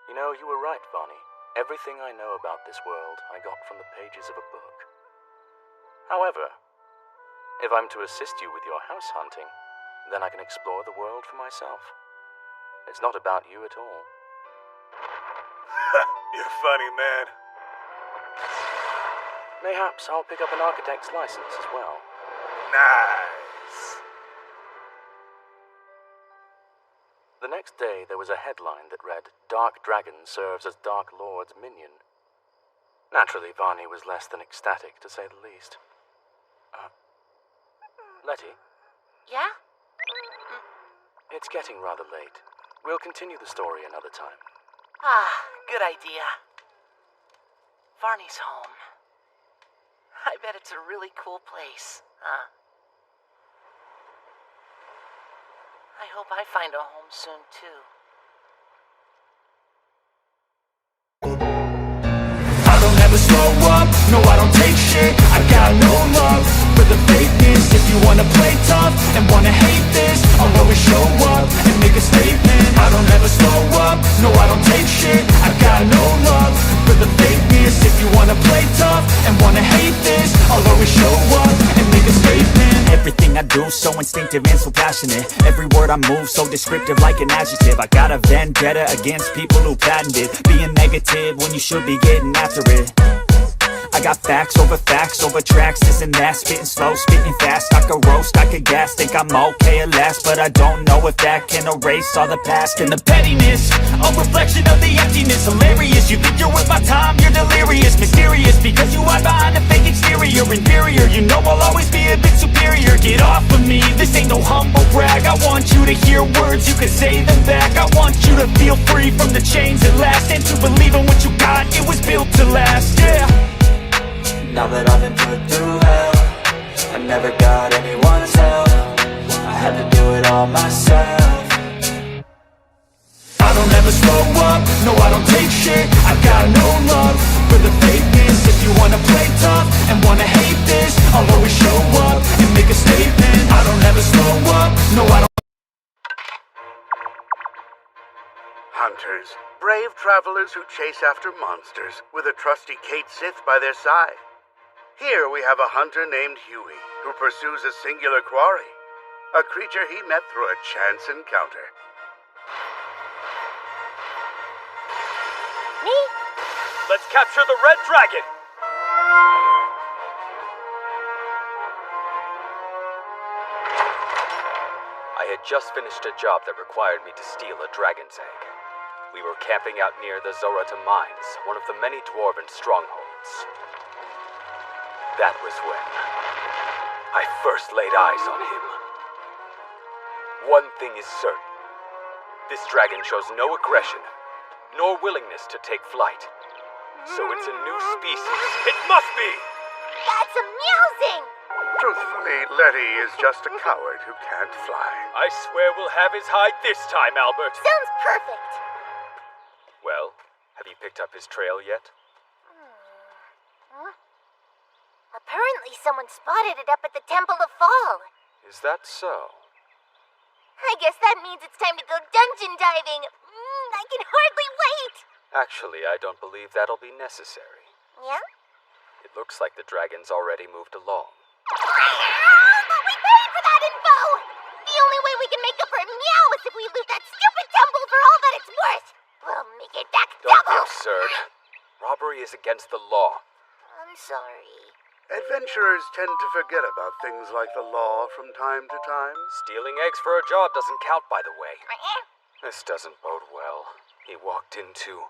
You know, you were right, Varney. Everything I know about this world I got from the pages of a book. However, if I'm to assist you with your house hunting, then I can explore the world for myself. It's not about you at all. You're funny, man. Mayhaps I'll pick up an architect's license as well. Nice. The next day, there was a headline that read, "Dark Dragon serves as Dark Lord's minion." Naturally, Varney was less than ecstatic, to say the least. Letty? Yeah? It's getting rather late. We'll continue the story another time. Ah, good idea. Varney's home. I bet it's a really cool place, huh? I hope I find a home soon, too. I don't ever slow up, no I don't take shit. I got no love for the fakeness. If you wanna play tough and wanna hate this, I'll always show up and make a statement. I don't ever slow up, no I don't take shit. I got no love for the fakeness. If you wanna play tough and wanna hate this, I'll always show up and make a statement. Everything I do so instinctive and so passionate. Every word I move so descriptive like an adjective. I got a vendetta against people who patented being negative when you should be getting after it. I got facts over tracks, this and that. Spitting slow, spitting fast. I could roast, I could gas. Think I'm okay at last, but I don't know if that can erase all the past. And the pettiness, a reflection of the emptiness. Hilarious, you think you're worth my time, you're delirious. Mysterious, because you hide behind a fake exterior. Inferior, you know I'll always be a bit superior. Get off of me, this ain't no humble brag. I want you to hear words, you can say them back. I want you to feel free from the chains at last, and to believe in what you got, it was built to last, yeah. Now that I've been put through hell, I never got anyone's help. I had to do it all myself. I don't ever slow up, no I don't take shit. I got no love for the fakeness. If you wanna play tough and wanna hate this, I'll always show up and make a statement. I don't ever slow up, no I don't. Hunters, brave travelers who chase after monsters, with a trusty Kate Sith by their side. Here we have a hunter named Huey, who pursues a singular quarry, a creature he met through a chance encounter. Me? Let's capture the Red Dragon! I had just finished a job that required me to steal a dragon's egg. We were camping out near the Zorata Mines, one of the many dwarven strongholds. That was when I first laid eyes on him. One thing is certain. This dragon shows no aggression, nor willingness to take flight. So it's a new species. It must be! That's amusing! Truthfully, Letty is just a coward who can't fly. I swear we'll have his hide this time, Albert. Sounds perfect. Well, have you picked up his trail yet? Huh? Apparently someone spotted it up at the Temple of Fall. Is that so? I guess that means it's time to go dungeon diving. I can hardly wait. Actually, I don't believe that'll be necessary. Yeah? It looks like the dragon's already moved along. But we paid for that info! The only way we can make up for Meow is if we loot that stupid temple for all that it's worth. We'll make it back Don't be double. absurd. Robbery is against the law. I'm sorry. Adventurers tend to forget about things like the law from time to time. Stealing eggs for a job doesn't count, by the way. This doesn't bode well. He walked into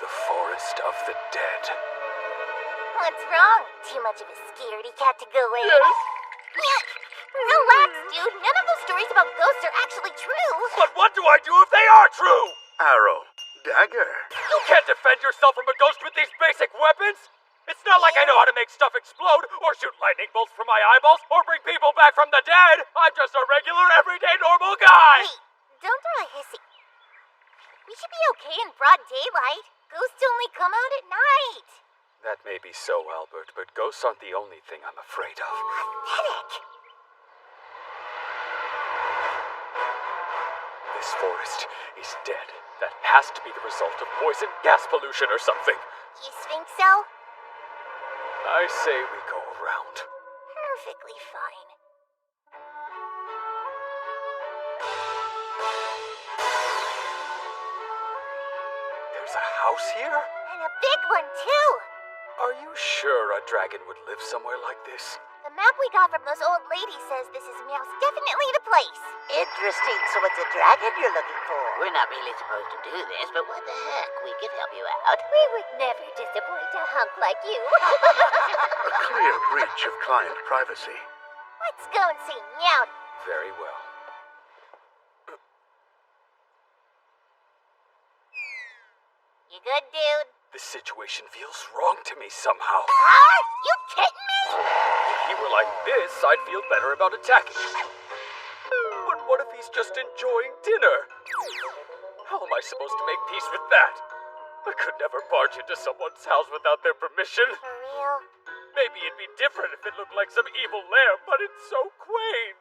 the Forest of the Dead. What's wrong? Too much of a scaredy cat to go in? Yes. Relax, dude. None of those stories about ghosts are actually true. But what do I do if they are true? Arrow. Dagger. You can't defend yourself from a ghost with these basic weapons! It's not like I know how to make stuff explode, or shoot lightning bolts from my eyeballs, or bring people back from the dead! I'm just a regular, everyday, normal guy! Hey, don't throw a hissy. We should be okay in broad daylight. Ghosts only come out at night. That may be so, Albert, but ghosts aren't the only thing I'm afraid of. Pathetic. This forest is dead. That has to be the result of poison, gas pollution, or something. You think so? I say we go around. Perfectly fine. There's a house here? And a big one, too. Are you sure a dragon would live somewhere like this? The map we got from those old ladies says this is Meow's definitely the place. Interesting. So it's a dragon you're looking for? We're not really supposed to do this, but what the heck? We could help you out. We would never disappoint a hunk like you. A clear breach of client privacy. Let's go and see Meow. Very well. You good, dude? This situation feels wrong to me somehow. Huh? You kidding me? If he were like this, I'd feel better about attacking him. But what if he's just enjoying dinner? How am I supposed to make peace with that? I could never barge into someone's house without their permission. For real? Maybe it'd be different if it looked like some evil lair, but it's so quaint.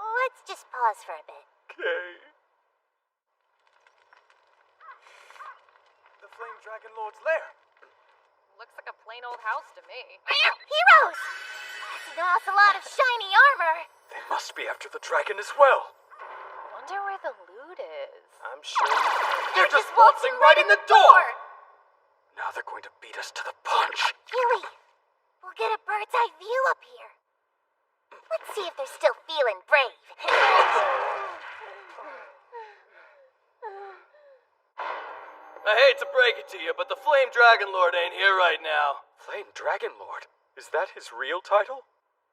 Let's just pause for a bit. Okay. The Flame Dragon Lord's lair. Looks like a plain old house to me. Heroes! That's an awful lot of shiny armor. They must be after the dragon as well. Wonder where the loot is. I'm sure. They're just waltzing right in the door! Now they're going to beat us to the punch. Huey, we'll get a bird's eye view up here. Let's see if they're still feeling brave. I hate to break it to you, but the Flame Dragon Lord ain't here right now. Flame Dragon Lord? Is that his real title?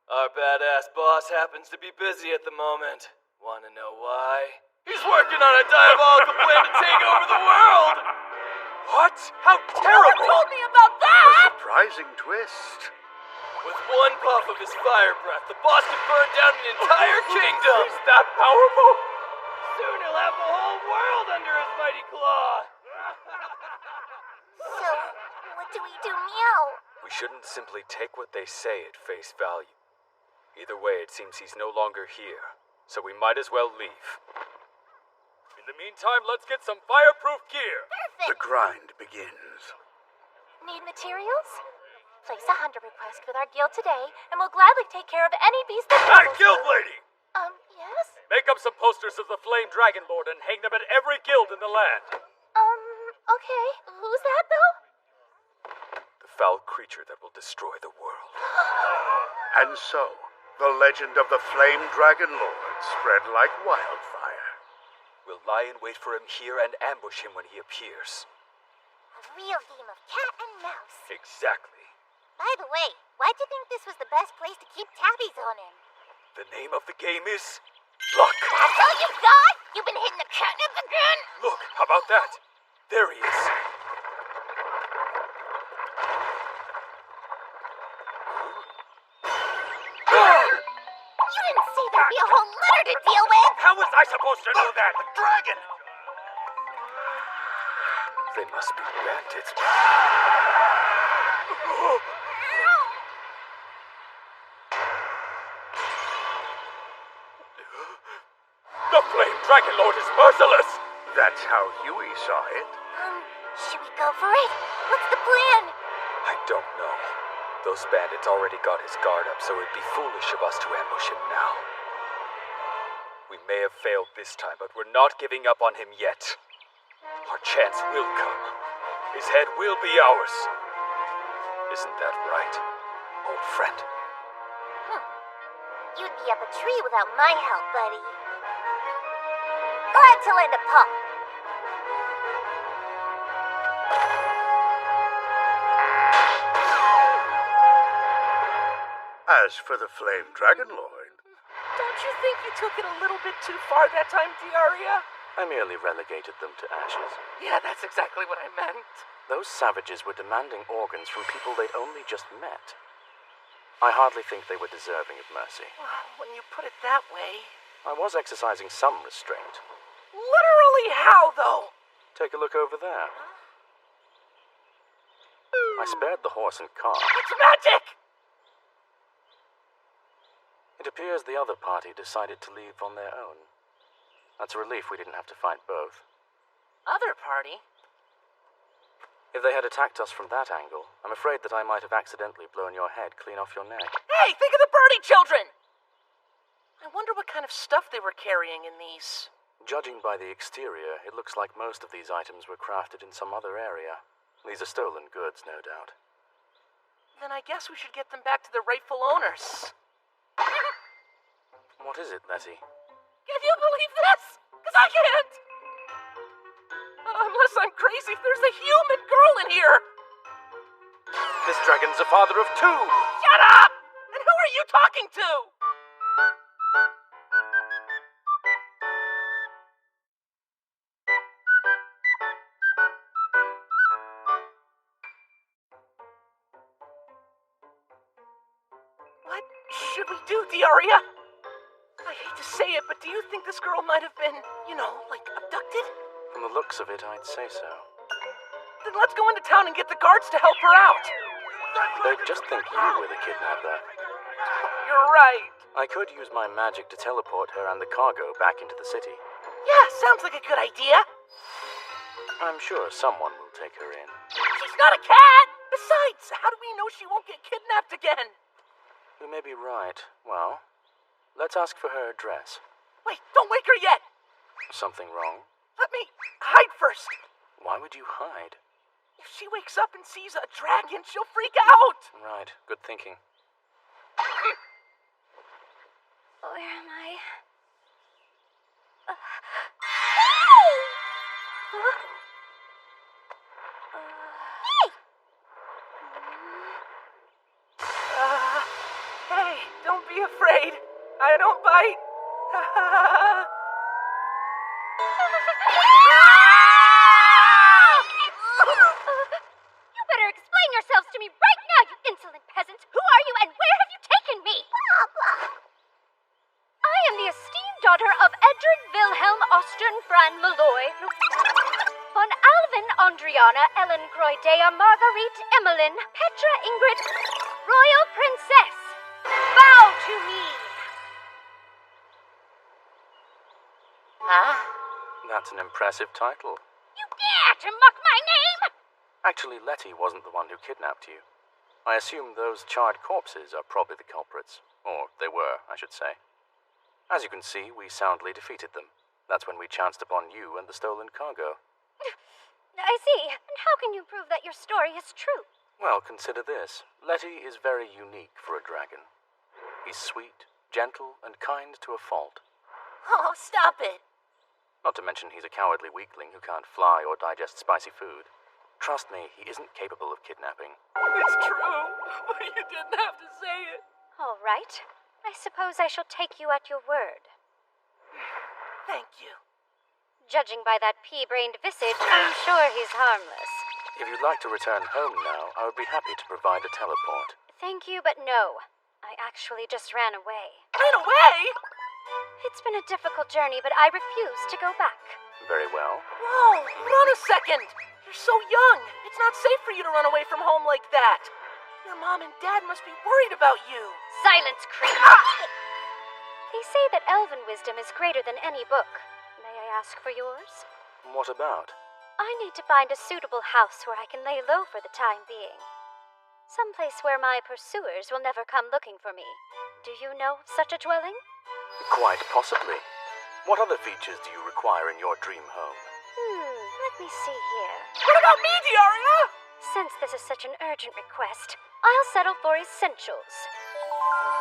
Our badass boss happens to be busy at the moment. Wanna know why? He's working on a diabolical plan to take over the world! What? How terrible! No one told me about that! Surprising twist. With one puff of his fire breath, the boss can burn down an entire kingdom! He's that powerful? Soon he'll have the whole world under his mighty claw! So, what do we do, Meow? We shouldn't simply take what they say at face value. Either way, it seems he's no longer here, so we might as well leave. In the meantime, let's get some fireproof gear! The grind begins. Need materials? Place a hunter request with our guild today, and we'll gladly take care of any beast that Hey, comes. guild lady! Yes? Make up some posters of the Flame Dragon Lord and hang them at every guild in the land. Okay. Who's that, though? The foul creature that will destroy the world. And so, the legend of the Flame Dragon Lord spread like wildfire. We'll lie in wait for him here and ambush him when he appears. A real game of cat and mouse. Exactly. By the way, why'd you think this was the best place to keep tabbies on him? The name of the game is luck. That's all you've got? You've been hitting the catnip again? Look, how about that? There he is. You didn't say there'd be a whole litter to deal with! How was I supposed to know that? A dragon! They must be bandits. The Flame Dragon Lord is merciless! That's how Huey saw it. Should we go for it? What's the plan? I don't know. Those bandits already got his guard up, so it'd be foolish of us to ambush him now. We may have failed this time, but we're not giving up on him yet. Our chance will come. His head will be ours. Isn't that right, old friend? You'd be up a tree without my help, buddy. Glad to lend a paw. As for the Flame Dragon Lord, Don't you think you took it a little bit too far that time, Diaria? I merely relegated them to ashes. Yeah, that's exactly what I meant. Those savages were demanding organs from people they'd only just met. I hardly think they were deserving of mercy. When you put it that way... I was exercising some restraint. Literally how, though? Take a look over there. I spared the horse and cart. It's magic! It appears the other party decided to leave on their own. That's a relief we didn't have to fight both. Other party? If they had attacked us from that angle, I'm afraid that I might have accidentally blown your head clean off your neck. Hey, think of the birdie children! I wonder what kind of stuff they were carrying in these. Judging by the exterior, it looks like most of these items were crafted in some other area. These are stolen goods, no doubt. Then I guess we should get them back to their rightful owners. What is it, Letty? Can you believe this? Because I can't! Unless I'm crazy, there's a human girl in here! This dragon's a father of 2! Shut up! And who are you talking to? What should we do, Diaria? I hate to say it, but do you think this girl might have been, like abducted? From the looks of it, I'd say so. Then let's go into town and get the guards to help her out. They'd just think you were the kidnapper. You're right. I could use my magic to teleport her and the cargo back into the city. Yeah, sounds like a good idea. I'm sure someone will take her in. She's not a cat! Besides, how do we know she won't get kidnapped again? You may be right. Well, let's ask for her address. Wait, don't wake her yet! Something wrong? Let me hide first. Why would you hide? If she wakes up and sees a dragon, she'll freak out! Right, good thinking. Where am I? Hey, don't be afraid. I don't bite. You better explain yourselves to me right now, you insolent peasants! Who are you and where have you taken me? I am the esteemed daughter of Edred Wilhelm Ostern Fran Malloy, von Alvin Andriana Ellen Croydea Marguerite Emmeline Petra Ingrid, Royal Princess. Bow to me! Huh? That's an impressive title. You dare to mock my name? Actually, Letty wasn't the one who kidnapped you. I assume those charred corpses are probably the culprits. Or they were, I should say. As you can see, we soundly defeated them. That's when we chanced upon you and the stolen cargo. I see. And how can you prove that your story is true? Well, consider this. Letty is very unique for a dragon. He's sweet, gentle, and kind to a fault. Oh, stop it. Not to mention he's a cowardly weakling who can't fly or digest spicy food. Trust me, he isn't capable of kidnapping. It's true, but you didn't have to say it. All right. I suppose I shall take you at your word. Thank you. Judging by that pea-brained visage, I'm sure he's harmless. If you'd like to return home now, I would be happy to provide a teleport. Thank you, but no. I actually just ran away. Ran away? It's been a difficult journey, but I refuse to go back. Very well. Whoa, hold on a second. You're so young. It's not safe for you to run away from home like that. Your mom and dad must be worried about you. Silence, creep! They say that elven wisdom is greater than any book. May I ask for yours? What about? I need to find a suitable house where I can lay low for the time being. Someplace where my pursuers will never come looking for me. Do you know such a dwelling? Quite possibly. What other features do you require in your dream home? Let me see here. What about me, Diaria? Since this is such an urgent request, I'll settle for essentials.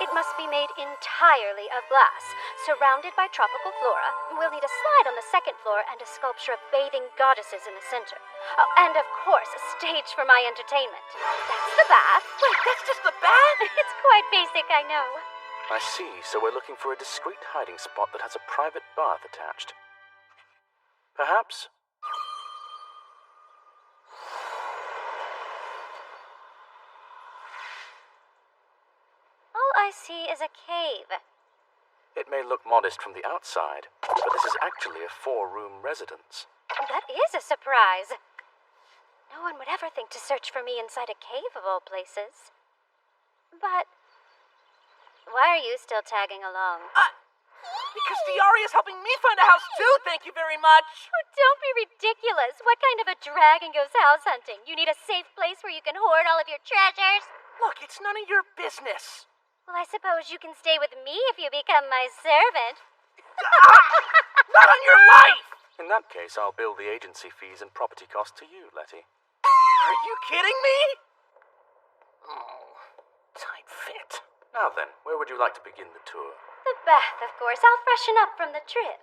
It must be made entirely of glass, surrounded by tropical flora. We'll need a slide on the second floor and a sculpture of bathing goddesses in the center. Oh, and of course, a stage for my entertainment. That's the bath. Wait, that's just the bath? It's quite basic, I know. I see, so we're looking for a discreet hiding spot that has a private bath attached. Perhaps? All I see is a cave. It may look modest from the outside, but this is actually a 4-room residence. That is a surprise. No one would ever think to search for me inside a cave of all places. But why are you still tagging along? Because Diaria's helping me find a house too, thank you very much. Oh, don't be ridiculous. What kind of a dragon goes house hunting? You need a safe place where you can hoard all of your treasures. Look, it's none of your business. Well, I suppose you can stay with me if you become my servant. Not on your life! In that case, I'll bill the agency fees and property costs to you, Letty. Are you kidding me? Oh, tight fit. Now then, where would you like to begin the tour? The bath, of course. I'll freshen up from the trip.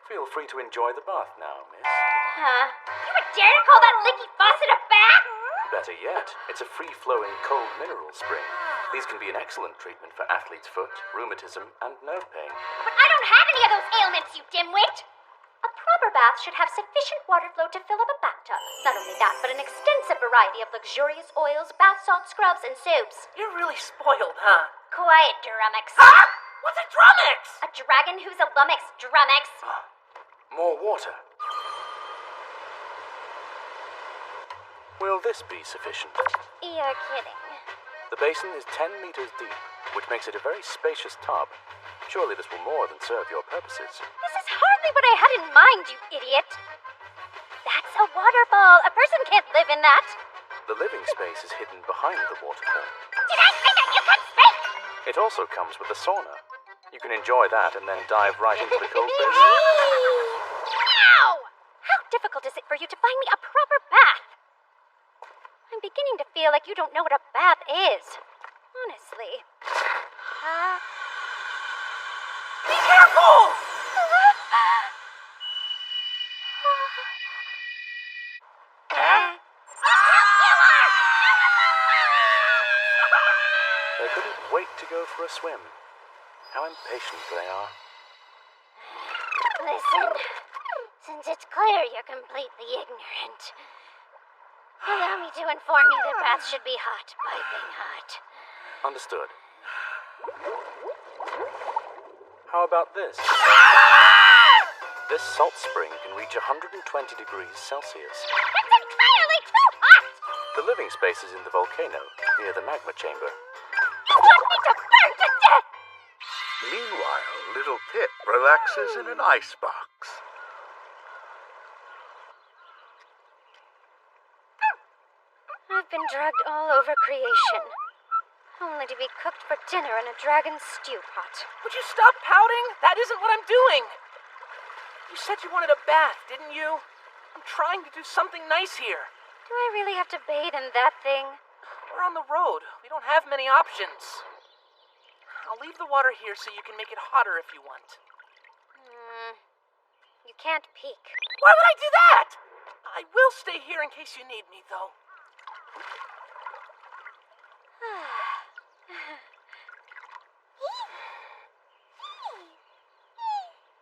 Feel free to enjoy the bath now, miss. Huh? You would dare to call that leaky faucet a bath? Better yet, it's a free-flowing cold mineral spring. These can be an excellent treatment for athlete's foot, rheumatism, and nerve pain. But I don't have any of those ailments, you dimwit! A proper bath should have sufficient water flow to fill up a bathtub. Not only that, but an extensive variety of luxurious oils, bath salts, scrubs, and soaps. You're really spoiled, huh? Quiet, Drummix. Ah! What's a Drummix? A dragon who's a lummox, Drummix. More water. Will this be sufficient? You're kidding. The basin is 10 meters deep, which makes it a very spacious tub. Surely this will more than serve your purposes. This is hardly what I had in mind, you idiot. That's a waterfall. A person can't live in that. The living space is hidden behind the waterfall. Did I say that you could speak? It also comes with a sauna. You can enjoy that and then dive right into the cold basin. Wow! How difficult is it for you to find me a proper bath? I'm beginning to feel like you don't know what a bath is. Honestly. Be careful! They couldn't wait to go for a swim. How impatient they are. Listen, since it's clear you're completely ignorant, allow me to inform you that baths should be hot, piping hot. Understood. How about this? This salt spring can reach 120 degrees Celsius. It's entirely too hot! The living space is in the volcano, near the magma chamber. You want me to burn to death! Meanwhile, little Pip relaxes in an icebox. I've been dragged all over creation, only to be cooked for dinner in a dragon stew pot. Would you stop pouting? That isn't what I'm doing. You said you wanted a bath, didn't you? I'm trying to do something nice here. Do I really have to bathe in that thing? We're on the road. We don't have many options. I'll leave the water here so you can make it hotter if you want. You can't peek. Why would I do that? I will stay here in case you need me, though.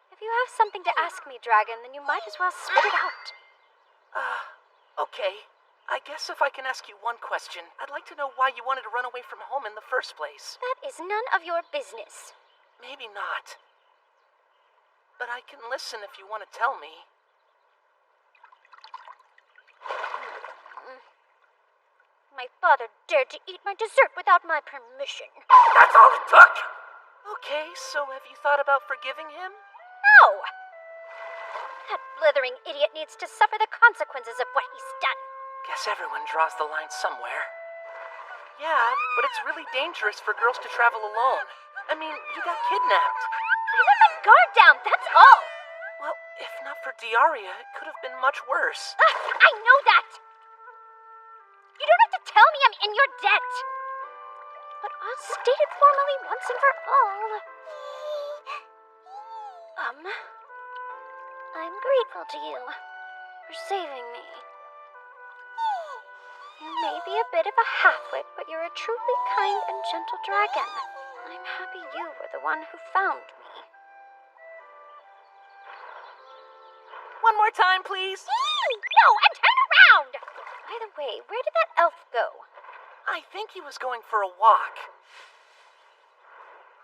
If you have something to ask me, Dragon, then you might as well spit it out. Okay. I guess if I can ask you one question, I'd like to know why you wanted to run away from home in the first place. That is none of your business. Maybe not. But I can listen if you want to tell me. My father dared to eat my dessert without my permission. That's all it took! Okay, so have you thought about forgiving him? No! That blithering idiot needs to suffer the consequences of what he's done. Guess everyone draws the line somewhere. Yeah, but it's really dangerous for girls to travel alone. I mean, you got kidnapped. I let my guard down, that's all! Well, if not for Diaria, it could have been much worse. I know that! You don't have to tell me I'm in your debt! But I'll state it formally once and for all. I'm grateful to you for saving me. You may be a bit of a halfwit, but you're a truly kind and gentle dragon. I'm happy you were the one who found me. One more time, please. No, and turn around! By the way, where did that elf go? I think he was going for a walk.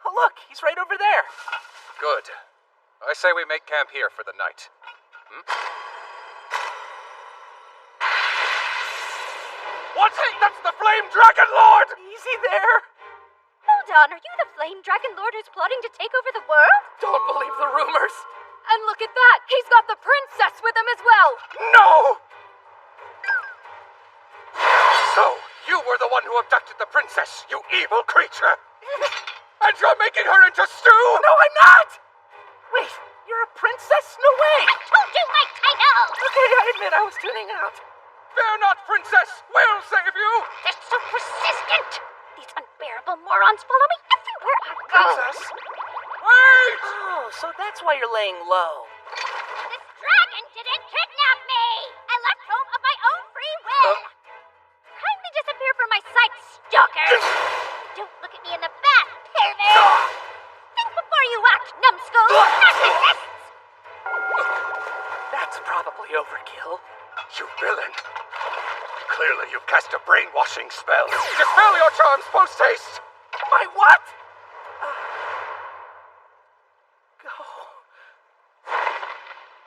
Oh, look, he's right over there. Good. I say we make camp here for the night. What's it? That's the Flame Dragon Lord! Easy there. Hold on, are you the Flame Dragon Lord who's plotting to take over the world? Don't believe the rumors. And look at that! He's got the princess with him as well! No! So, you were the one who abducted the princess, you evil creature! And you're making her into stew? No, I'm not! Wait, You're a princess? No way! I told you my title! Okay, I admit I was tuning out. Fear not, princess! We'll save you! They're so persistent! These unbearable morons follow me everywhere I go! Princess? Wait! Oh, so that's why you're laying low. This dragon didn't kidnap me! I left home of my own free will! Kindly disappear from my sight, stalker! Don't look at me in the back, pervert! Think before you act, numbskull! Narcissists! That's probably overkill. You villain. Clearly you've cast a brainwashing spell. Dispel your charms post-haste! My what?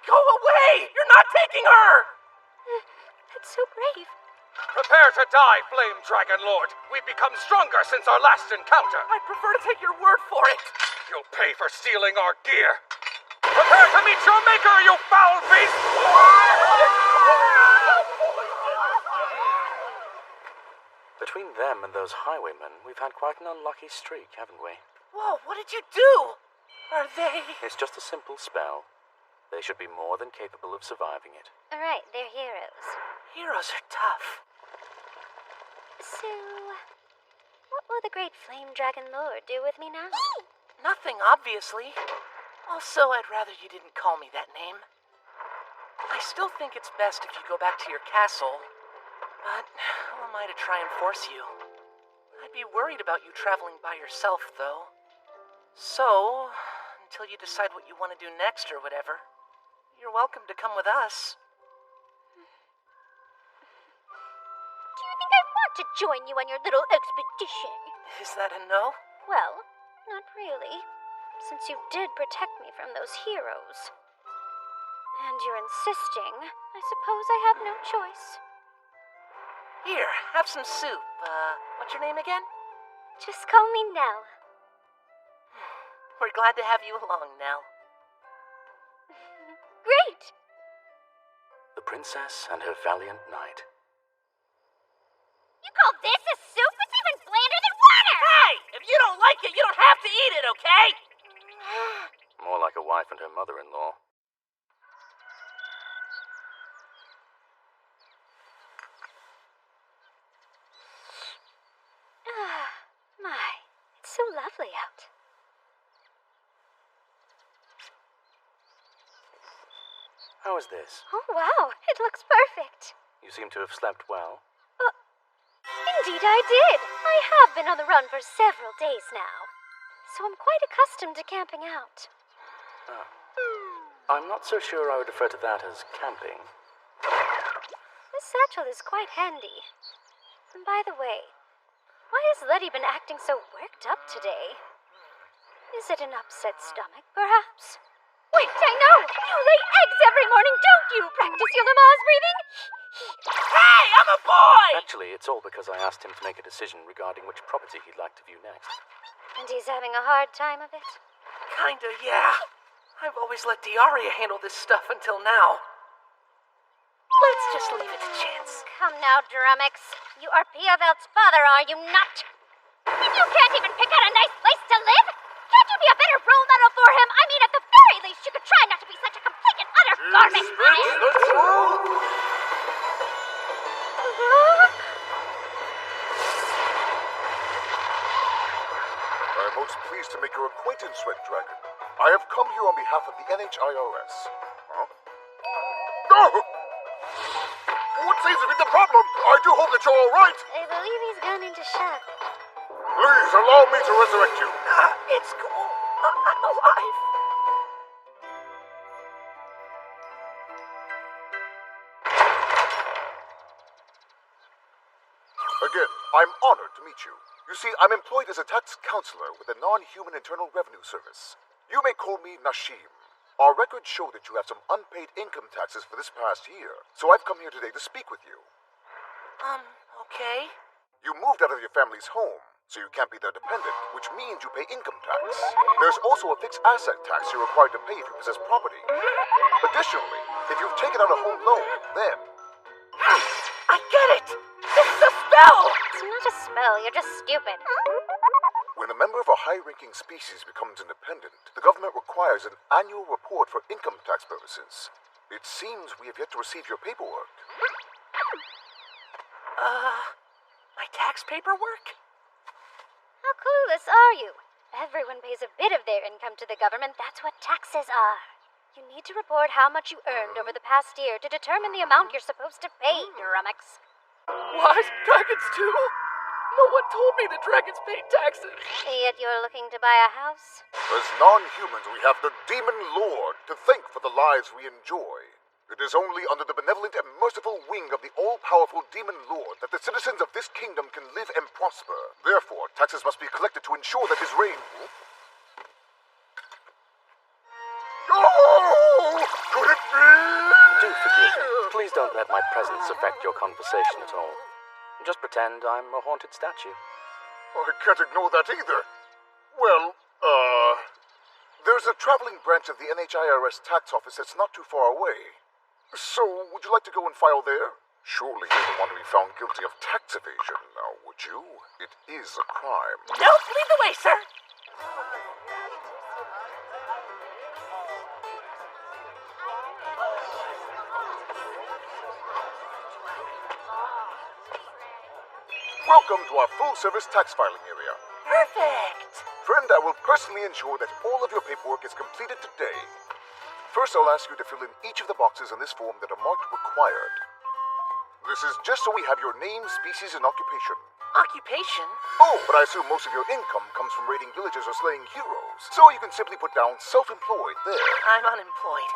Go away! You're not taking her! That's so brave. Prepare to die, Flame Dragon Lord. We've become stronger since our last encounter. I prefer to take your word for it. You'll pay for stealing our gear. Prepare to meet your maker, you foul beast! Between them and those highwaymen, we've had quite an unlucky streak, haven't we? Whoa, what did you do? Are they... It's just a simple spell. They should be more than capable of surviving it. Alright, they're heroes. Heroes are tough. So, what will the great Flame Dragon Lord do with me now? Nothing, obviously. Also, I'd rather you didn't call me that name. I still think it's best if you go back to your castle. But who am I to try and force you? I'd be worried about you traveling by yourself, though. So, until you decide what you want to do next or whatever, you're welcome to come with us. Do you think I want to join you on your little expedition? Is that a no? Well, not really. Since you did protect me from those heroes. And you're insisting, I suppose I have no choice. Here, have some soup. What's your name again? Just call me Nell. We're glad to have you along, Nell. Great! The princess and her valiant knight. You call this a soup? It's even blander than water! Hey! If you don't like it, you don't have to eat it, okay? More like a wife and her mother-in-law. My, it's so lovely out. How is this? Oh, wow, it looks perfect. You seem to have slept well. Indeed I did. I have been on the run for several days now, so I'm quite accustomed to camping out. I'm not so sure I would refer to that as camping. This satchel is quite handy. And by the way, why has Letty been acting so worked up today? Is it an upset stomach, perhaps? Wait, I know! You lay eggs every morning, don't you? Practice your Lamaze breathing? Hey, I'm a boy! Actually, it's all because I asked him to make a decision regarding which property he'd like to view next. And he's having a hard time of it? Kinda, yeah. I've always let Diaria handle this stuff until now. Let's just leave it to chance. Come now, Drummix. You are Piavelt's father, are you not? If you can't even pick out a nice place to live, can't you be a better role model for him? I mean, at the very least, you could try not to be such a complete and utter garbage pile. The truth! I am most pleased to make your acquaintance, Red Dragon. I have come here on behalf of the NHIRS. Huh? No! What seems to be the problem? I do hope that you're all right. I believe he's gone into shock. Please allow me to resurrect you. It's cool. I'm alive. Again, I'm honored to meet you. You see, I'm employed as a tax counselor with the Non-Human Internal Revenue Service. You may call me Nashim. Our records show that you have some unpaid income taxes for this past year, so I've come here today to speak with you. Okay. You moved out of your family's home, so you can't be their dependent, which means you pay income tax. There's also a fixed asset tax you're required to pay if you possess property. Additionally, if you've taken out a home loan, then... I get it! It's a spell! It's not a spell, you're just stupid. When When a member of a high-ranking species becomes independent, the government requires an annual report for income tax purposes. It seems we have yet to receive your paperwork. My tax paperwork? How clueless are you? Everyone pays a bit of their income to the government. That's what taxes are. You need to report how much you earned over the past year to determine the amount you're supposed to pay, Drummix. What? Dragons too? No one told me the dragons paid taxes. Yet you're looking to buy a house? As non-humans, we have the Demon Lord to thank for the lives we enjoy. It is only under the benevolent and merciful wing of the all-powerful Demon Lord that the citizens of this kingdom can live and prosper. Therefore, taxes must be collected to ensure that his reign... Oh! Could it be? Do forgive me. Please don't let my presence affect your conversation at all. Just pretend I'm a haunted statue. I can't ignore that either. Well, there's a traveling branch of the NHIRS tax office that's not too far away. So, would you like to go and file there? Surely you don't want to be found guilty of tax evasion, now, would you? It is a crime. No, lead the way, sir! Welcome to our full-service tax filing area. Perfect! Friend, I will personally ensure that all of your paperwork is completed today. First, I'll ask you to fill in each of the boxes on this form that are marked required. This is just so we have your name, species, and occupation. Occupation? Oh, but I assume most of your income comes from raiding villages or slaying heroes. So you can simply put down self-employed there. I'm unemployed.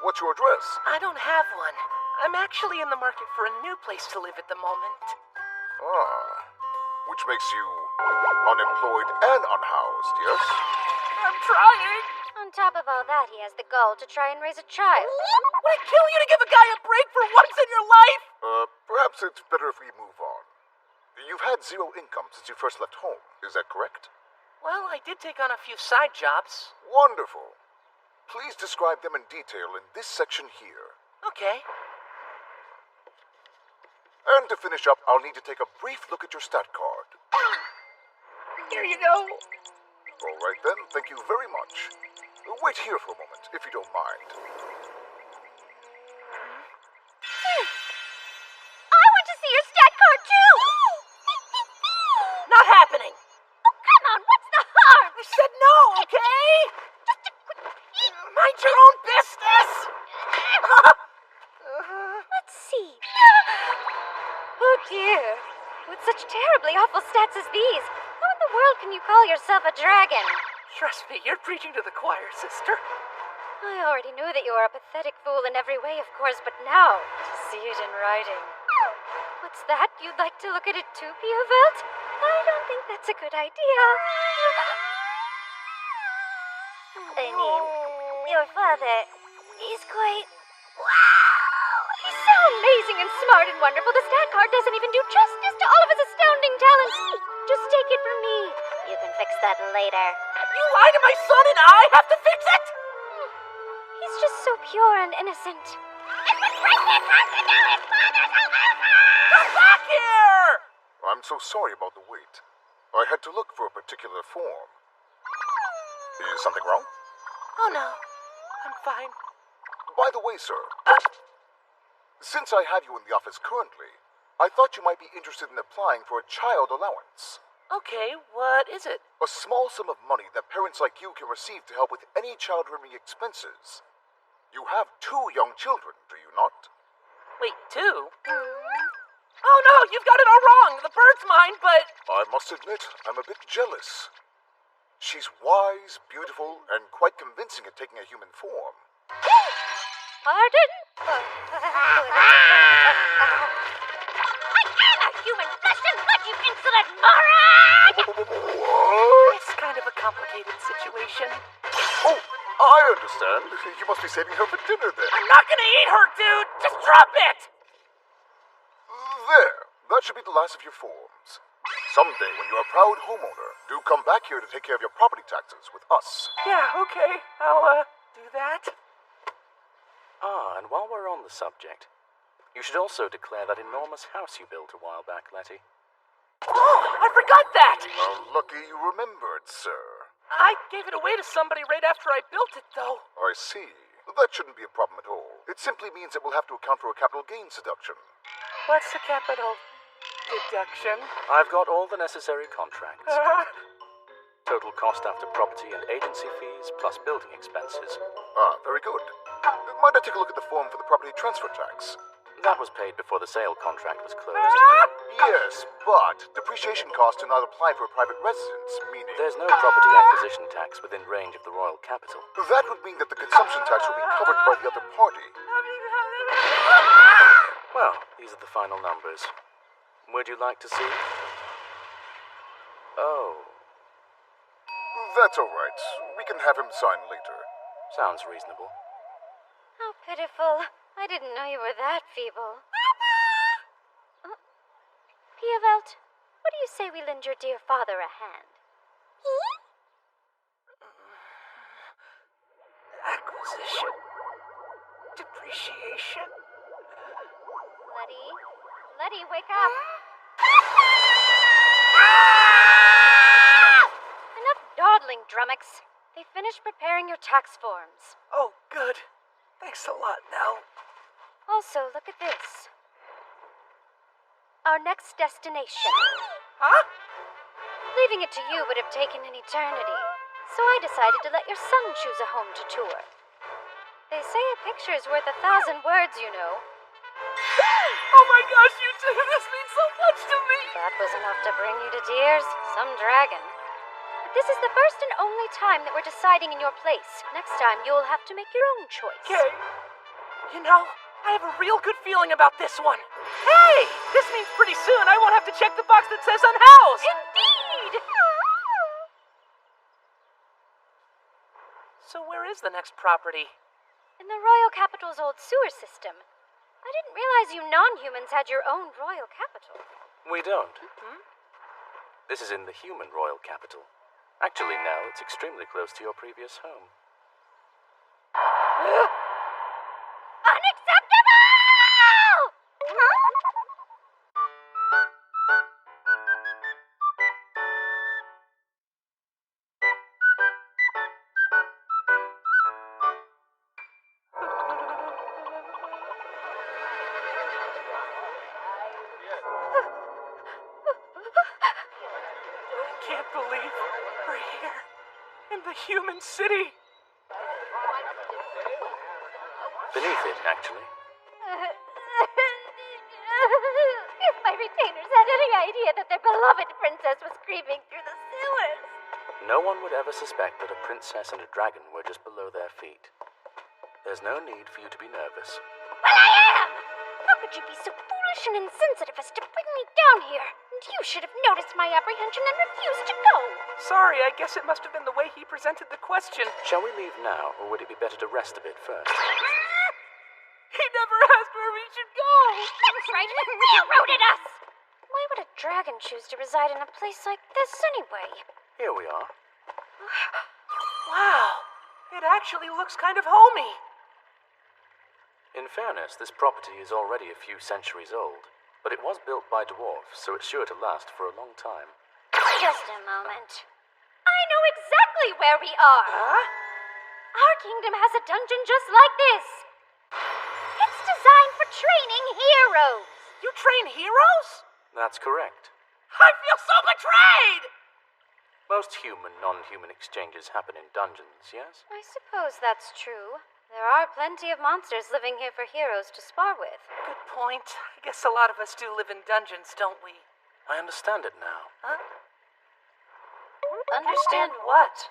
What's your address? I don't have one. I'm actually in the market for a new place to live at the moment. Which makes you unemployed and unhoused, yes? I'm trying. On top of all that, he has the gall to try and raise a child. Would it kill you to give a guy a break for once in your life? Perhaps it's better if we move on. You've had zero income since you first left home, is that correct? Well, I did take on a few side jobs. Wonderful. Please describe them in detail in this section here. Okay. And to finish up, I'll need to take a brief look at your stat card. Here you go. All right then, thank you very much. Wait here for a moment, if you don't mind. I want to see your stat card too! Not happening. Oh, come on, what's the harm? I said no, okay? Mind your own business! Let's see. Oh dear. With such terribly awful stats as these, how in the world can you call yourself a dragon? Trust me, you're preaching to the choir, sister. I already knew that you were a pathetic fool in every way, of course, but now, to see it in writing. What's that? You'd like to look at it too, Piovelt? I don't think that's a good idea. I mean, your father, he's quite... Wow! He's so amazing and smart and wonderful, the stat card doesn't even do justice to all of his astounding talents. Just take it from me. You can fix that later. You lie to my son and I have to fix it? He's just so pure and innocent. Come back here! I'm so sorry about the wait. I had to look for a particular form. Is something wrong? Oh no, I'm fine. By the way, sir, since I have you in the office currently, I thought you might be interested in applying for a child allowance. Okay, what is it? A small sum of money that parents like you can receive to help with any child-rearing expenses. You have 2 young children, do you not? Wait, 2? Oh no, you've got it all wrong. The bird's mine, but... I must admit, I'm a bit jealous. She's wise, beautiful, and quite convincing at taking a human form. Pardon? I am a human flesh and blood, you insolent moron! It's kind of a complicated situation. Oh, I understand. You must be saving her for dinner then. I'm not gonna eat her, dude! Just drop it! There. That should be the last of your forms. Someday, when you're a proud homeowner, do come back here to take care of your property taxes with us. Yeah, okay. I'll, do that. And while we're on the subject, you should also declare that enormous house you built a while back, Letty. Oh, I forgot that! How lucky you remembered, sir. I gave it away to somebody right after I built it, though. I see. That shouldn't be a problem at all. It simply means that we'll have to account for a capital gains deduction. What's the capital deduction? I've got all the necessary contracts. Total cost after property and agency fees, plus building expenses. Ah, very good. Might I take a look at the form for the property transfer tax? That was paid before the sale contract was closed. Yes, but depreciation costs do not apply for a private residence, meaning... There's no property acquisition tax within range of the royal capital. That would mean that the consumption tax will be covered by the other party. Well, these are the final numbers. Would you like to see? Oh. That's all right. We can have him sign later. Sounds reasonable. How pitiful. I didn't know you were that feeble. Piavelt, what do you say we lend your dear father a hand? Acquisition. Depreciation. Letty, wake up. Enough dawdling, Drummix. They finished preparing your tax forms. Oh, good. Thanks a lot, Nell. Also, look at this. Our next destination. Huh? Leaving it to you would have taken an eternity, so I decided to let your son choose a home to tour. They say a picture's worth 1,000 words, you know. Oh my gosh, you two, this means so much to me! That was enough to bring you to tears. Some dragon. But this is the first and only time that we're deciding in your place. Next time, you'll have to make your own choice. Okay. You know, I have a real good feeling about this one. Hey! This means pretty soon I won't have to check the box that says unhoused! Indeed! So where is the next property? In the royal capital's old sewer system. I didn't realize you non-humans had your own royal capital. We don't. This is in the human royal capital. Actually, now it's extremely close to your previous home. Unacceptable! I can't believe we're here in the human city. Beneath it, actually. If my retainers had any idea that their beloved princess was creeping through the sewers. No one would ever suspect that a princess and a dragon were just below their feet. There's no need for you to be nervous. Well, I am! How could you be so foolish and insensitive as to bring me down here? And you should have noticed my apprehension and refused to go. Sorry, I guess it must have been the way he presented the question. Shall we leave now, or would it be better to rest a bit first? He never asked where we should go. That's right, he railroaded us! Why would a dragon choose to reside in a place like this anyway? Here we are. Wow, it actually looks kind of homey. In fairness, this property is already a few centuries old, but it was built by dwarves, so it's sure to last for a long time. Just a moment. I know exactly where we are. Huh? Our kingdom has a dungeon just like this. It's designed for training heroes. You train heroes? That's correct. I feel so betrayed! Most human, non-human exchanges happen in dungeons, yes? I suppose that's true. There are plenty of monsters living here for heroes to spar with. Good point. I guess a lot of us do live in dungeons, don't we? I understand it now. Huh? Understand what?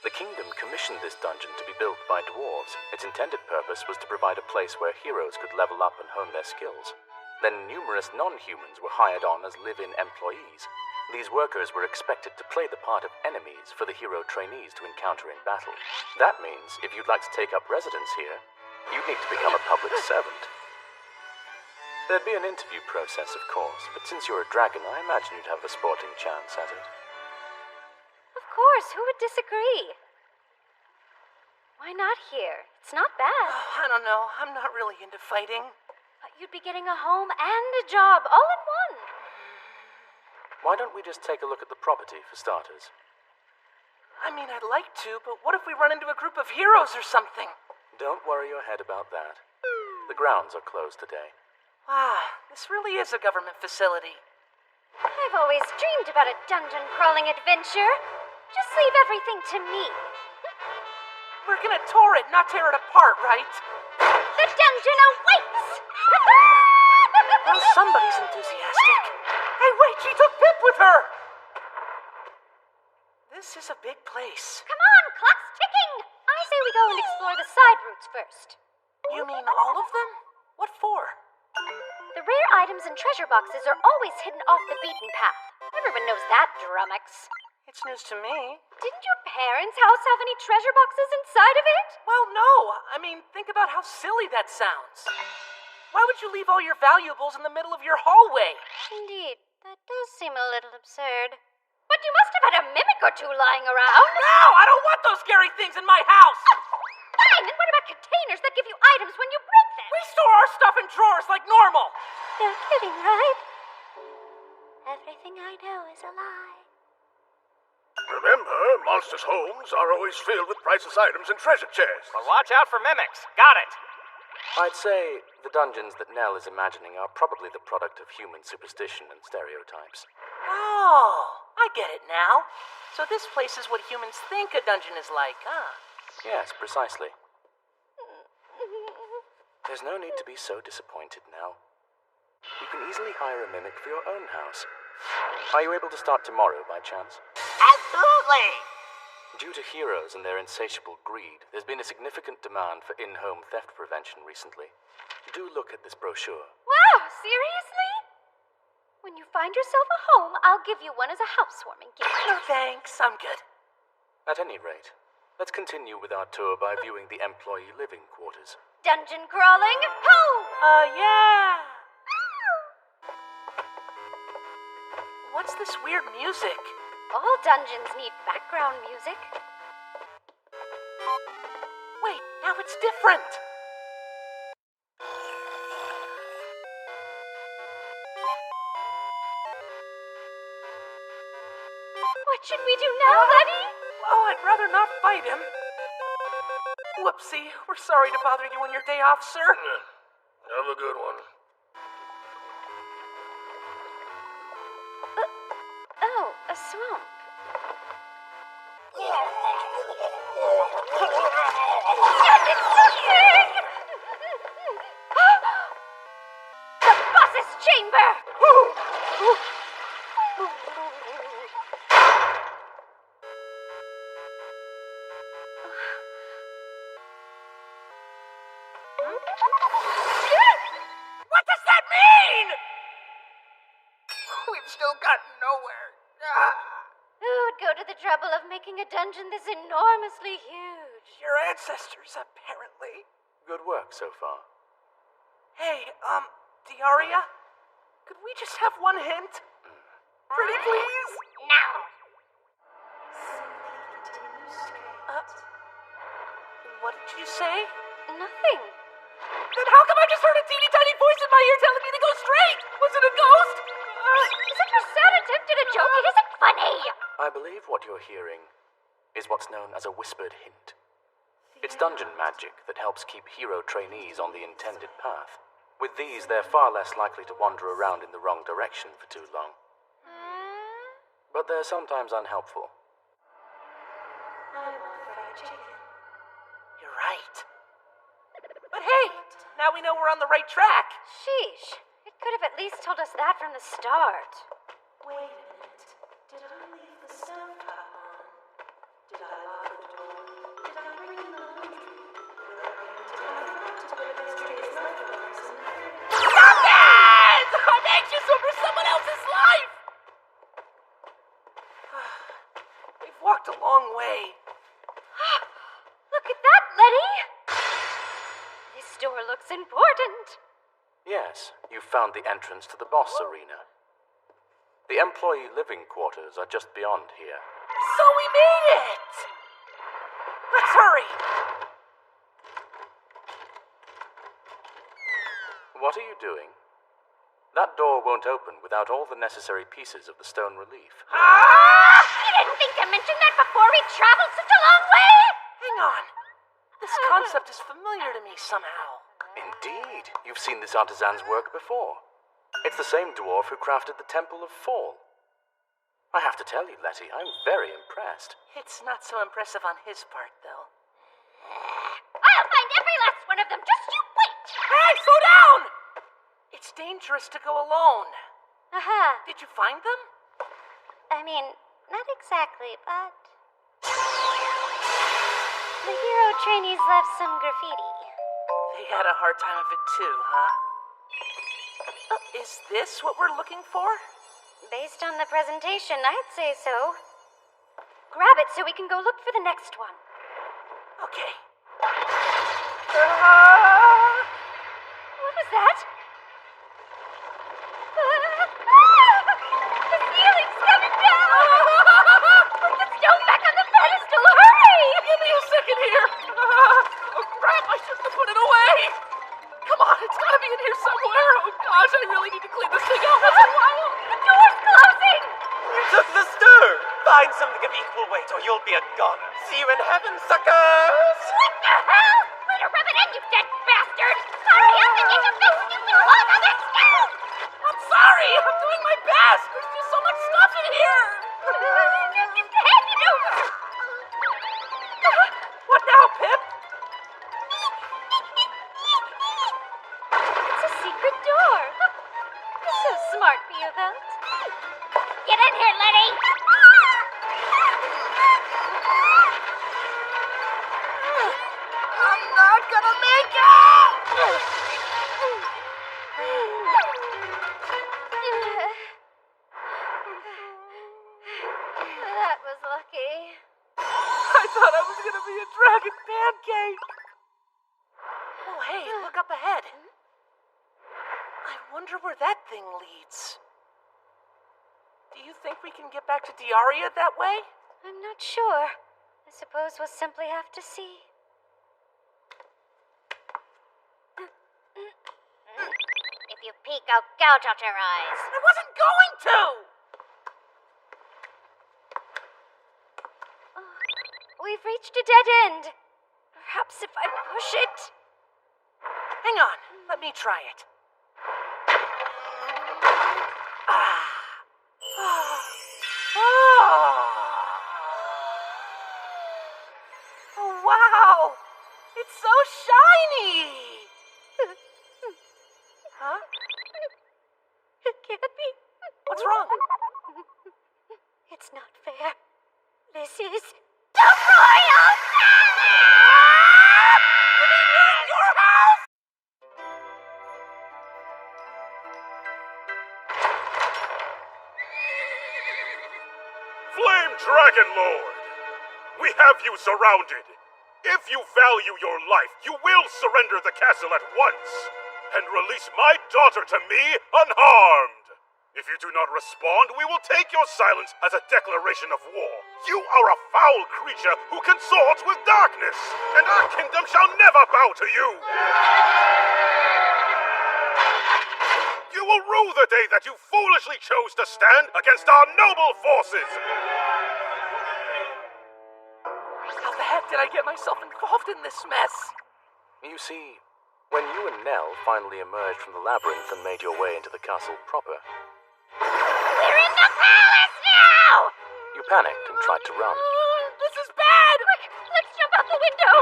The kingdom commissioned this dungeon to be built by dwarves. Its intended purpose was to provide a place where heroes could level up and hone their skills. Then numerous non-humans were hired on as live-in employees. These workers were expected to play the part of enemies for the hero trainees to encounter in battle. That means, if you'd like to take up residence here, you'd need to become a public servant. There'd be an interview process, of course, but since you're a dragon, I imagine you'd have a sporting chance at it. Of course, who would disagree? Why not here? It's not bad. Oh, I don't know. I'm not really into fighting. But you'd be getting a home and a job all in one. Why don't we just take a look at the property for starters? I mean, I'd like to, but what if we run into a group of heroes or something? Don't worry your head about that. The grounds are closed today. This really is a government facility. I've always dreamed about a dungeon crawling adventure. Just leave everything to me. We're gonna tour it, not tear it apart, right? The dungeon awaits! Well, somebody's enthusiastic. Hey, wait, she took Pip with her! This is a big place. Come on, clock's ticking! I say we go and explore the side routes first. You mean all of them? What for? The rare items and treasure boxes are always hidden off the beaten path. Everyone knows that, Drummux. It's news to me. Didn't your parents' house have any treasure boxes inside of it? Well, no. I mean, think about how silly that sounds. Why would you leave all your valuables in the middle of your hallway? Indeed, that does seem a little absurd. But you must have had a mimic or two lying around. No, I don't want those scary things in my house. Fine, then what about containers that give you items when you break them? We store our stuff in drawers like normal. You're kidding, right? Everything I know is a lie. Remember, monsters' homes are always filled with priceless items and treasure chests. Well, watch out for mimics. Got it. I'd say the dungeons that Nell is imagining are probably the product of human superstition and stereotypes. Oh, I get it now. So this place is what humans think a dungeon is like, huh? Yes, precisely. There's no need to be so disappointed now. You can easily hire a mimic for your own house. Are you able to start tomorrow by chance? Absolutely! Due to heroes and their insatiable greed, there's been a significant demand for in-home theft prevention recently. Do look at this brochure. Wow, seriously? When you find yourself a home, I'll give you one as a housewarming gift. No thanks, I'm good. At any rate, let's continue with our tour by viewing the employee living quarters. Dungeon crawling? Ho! Yeah! What's this weird music? All dungeons need background music. Wait, now it's different. What should we do now, Letty? Oh, I'd rather not fight him. Whoopsie, we're sorry to bother you on your day off, sir. Have a good one. Oh, a swamp. The boss's chamber! What does that mean? We've still gotten nowhere. Who would go to the trouble of making a dungeon this enormously huge? Your ancestors, apparently. Good work so far. Hey, Diaria? Could we just have one hint? Pretty please? No. What did you say? Nothing. Then how come I just heard a teeny tiny voice in my ear telling me to go straight? Was it a ghost? Is it your sad attempt at a joke? It isn't funny. I believe what you're hearing is what's known as a whispered hint. It's dungeon magic that helps keep hero trainees on the intended path. With these, they're far less likely to wander around in the wrong direction for too long. But they're sometimes unhelpful. You're right. But hey, now we know we're on the right track. Sheesh. It could have at least told us that from the start. Wait a minute. Did I leave the stovetop on? Did I lock the door? Did I bring in the laundry? Did I forget to put yesterday's leftovers in the fridge? Stop it! I'm anxious over someone else's life! We've walked a long way. Look at that, Letty! This door looks important. Yes, you've found the entrance to the boss arena. The employee living quarters are just beyond here. So we made it! Let's hurry! What are you doing? That door won't open without all the necessary pieces of the stone relief. You didn't think to mention that before we traveled such a long way? Hang on. This concept is familiar to me somehow. Indeed. You've seen this artisan's work before. It's the same dwarf who crafted the Temple of Fall. I have to tell you, Letty, I'm very impressed. It's not so impressive on his part, though. I'll find every last one of them. Just you wait. Hey, slow down! It's dangerous to go alone. Uh-huh. Did you find them? I mean, not exactly, but... The hero trainees left some graffiti. They had a hard time of it too, huh? Is this what we're looking for? Based on the presentation, I'd say so. Grab it so we can go look for the next one. Okay. What was that? The ceiling's coming down! Put the stone back on the pedestal, hurry! Give me a second here. Oh crap, I shouldn't have put it away. Come on, it's gotta be in here somewhere. Oh gosh, I really need to clean this thing out. That's a while. The door's closing! You took the stone! Find something of equal weight or you'll be a goner. See you in heaven, suckers! What the hell? Way to rub it in, you dead bastard! Hurry up and get your big stupid claws on that stone! I'm sorry, I'm doing my best. There's just so much stuff in here. Hand it over! What now, Pip? It's a secret door. So smart for you, Velt. Get in here, Letty! I'm not gonna make it! That was lucky. I thought I was gonna be a dragon pancake. Oh, hey, look up ahead. I wonder where that thing leads. Do you think we can get back to Diaria that way? I'm not sure. I suppose we'll simply have to see. If you peek, I'll gouge out your eyes. I wasn't going to! We've reached a dead end. Perhaps if I push it... Hang on, let me try it. Oh, wow! It's so shiny! Huh? It can't be. What's wrong? It's not fair. This is... The Royal Palace! Your house? Flame Dragon Lord! We have you surrounded. If you value your life, you will surrender the castle at once and release my daughter to me unharmed. If you do not respond, we will take your silence as a declaration of war. You are a foul creature who consorts with darkness, and our kingdom shall never bow to you. You will rue the day that you foolishly chose to stand against our noble forces. How the heck did I get myself involved in this mess? You see, when you and Nell finally emerged from the labyrinth and made your way into the castle proper, we're in the palace now! you panicked and tried to run. This is bad! Quick, let's jump out the window!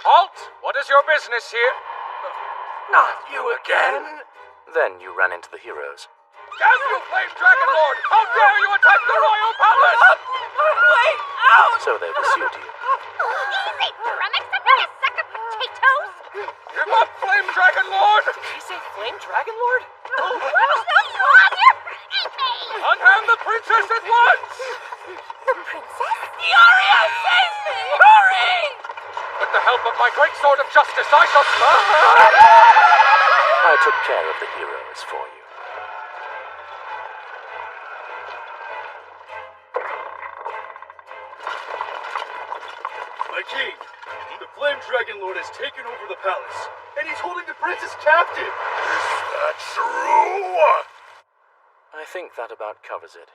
Halt! What is your business here? Not you again! Then you ran into the heroes. Damn you, Flame Dragon Lord! How dare you attack the royal palace! Wait! Out! So they pursued you. Easy, Drummix! I'm not a sack of potatoes! Give up, Flame Dragon Lord! Did he say Flame Dragon Lord? Come on, you're hurting me! Unhand the princess at once! The princess? Diaria, save me! Hurry! With the help of my great sword of justice, I shall I took care of the heroes for you. My king, The Flame Dragon Lord has taken over the palace, and he's holding the princess captive! Is that true? I think that about covers it.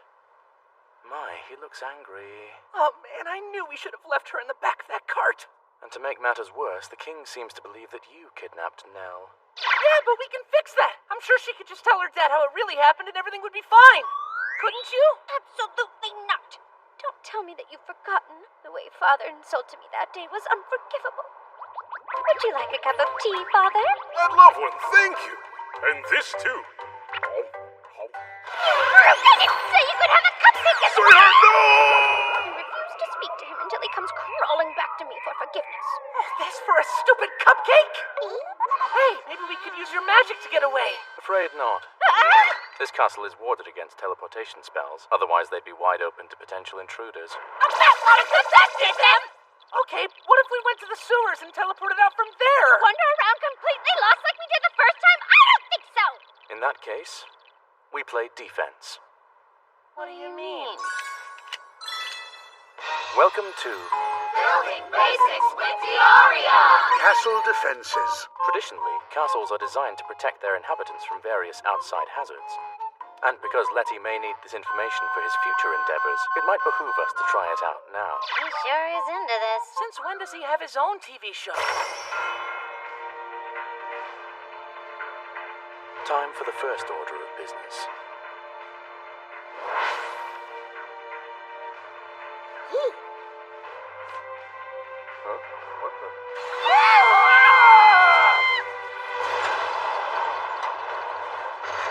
My, he looks angry. Oh man, I knew we should have left her in the back of that cart. And to make matters worse, the king seems to believe that you kidnapped Nell. Yeah, but we can fix that. I'm sure she could just tell her dad how it really happened and everything would be fine. Couldn't you? Absolutely not. Don't tell me that you've forgotten. The way Father insulted me that day was unforgivable. Would you like a cup of tea, Father? I'd love one, thank you. And this too. I didn't say you could have a cupcake as well! No! You refuse to speak to him until he comes crawling back to me for forgiveness. Oh, this for a stupid cupcake? Hey, maybe we could use your magic to get away. Afraid not. This castle is warded against teleportation spells, otherwise they'd be wide open to potential intruders. That's not a good that did them! Okay, what if we went to the sewers and teleported out from there? Wander around completely lost like we did the first time? I don't think so! In that case, we play defense. What do you mean? Welcome to Building Basics with Diaria! Castle defenses. Traditionally, castles are designed to protect their inhabitants from various outside hazards. And because Letty may need this information for his future endeavors, it might behoove us to try it out now. He sure is into this. Since when does he have his own TV show? Time for the first order of business. Huh? What the?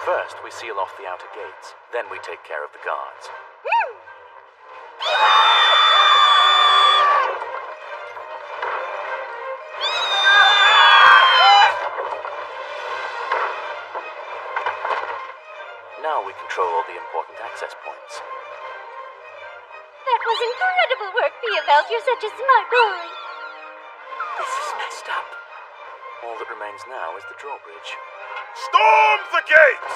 First, we seal off the outer gates. Then we take care of the guards. Now we control all the important access points. That was incredible work, Theobald. You're such a smart boy. This is messed up. All that remains now is the drawbridge. Storm the gates!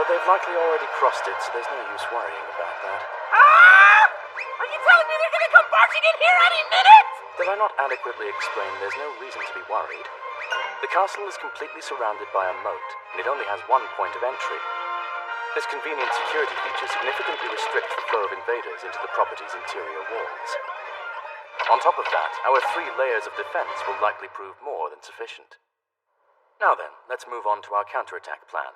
But they've likely already crossed it, so there's no use worrying about that. Ah! Are you telling me they're gonna come barging in here any minute? Did I not adequately explain there's no reason to be worried? The castle is completely surrounded by a moat, and it only has one point of entry. This convenient security feature significantly restricts the flow of invaders into the property's interior walls. On top of that, our 3 layers of defense will likely prove more than sufficient. Now then, let's move on to our counterattack plan.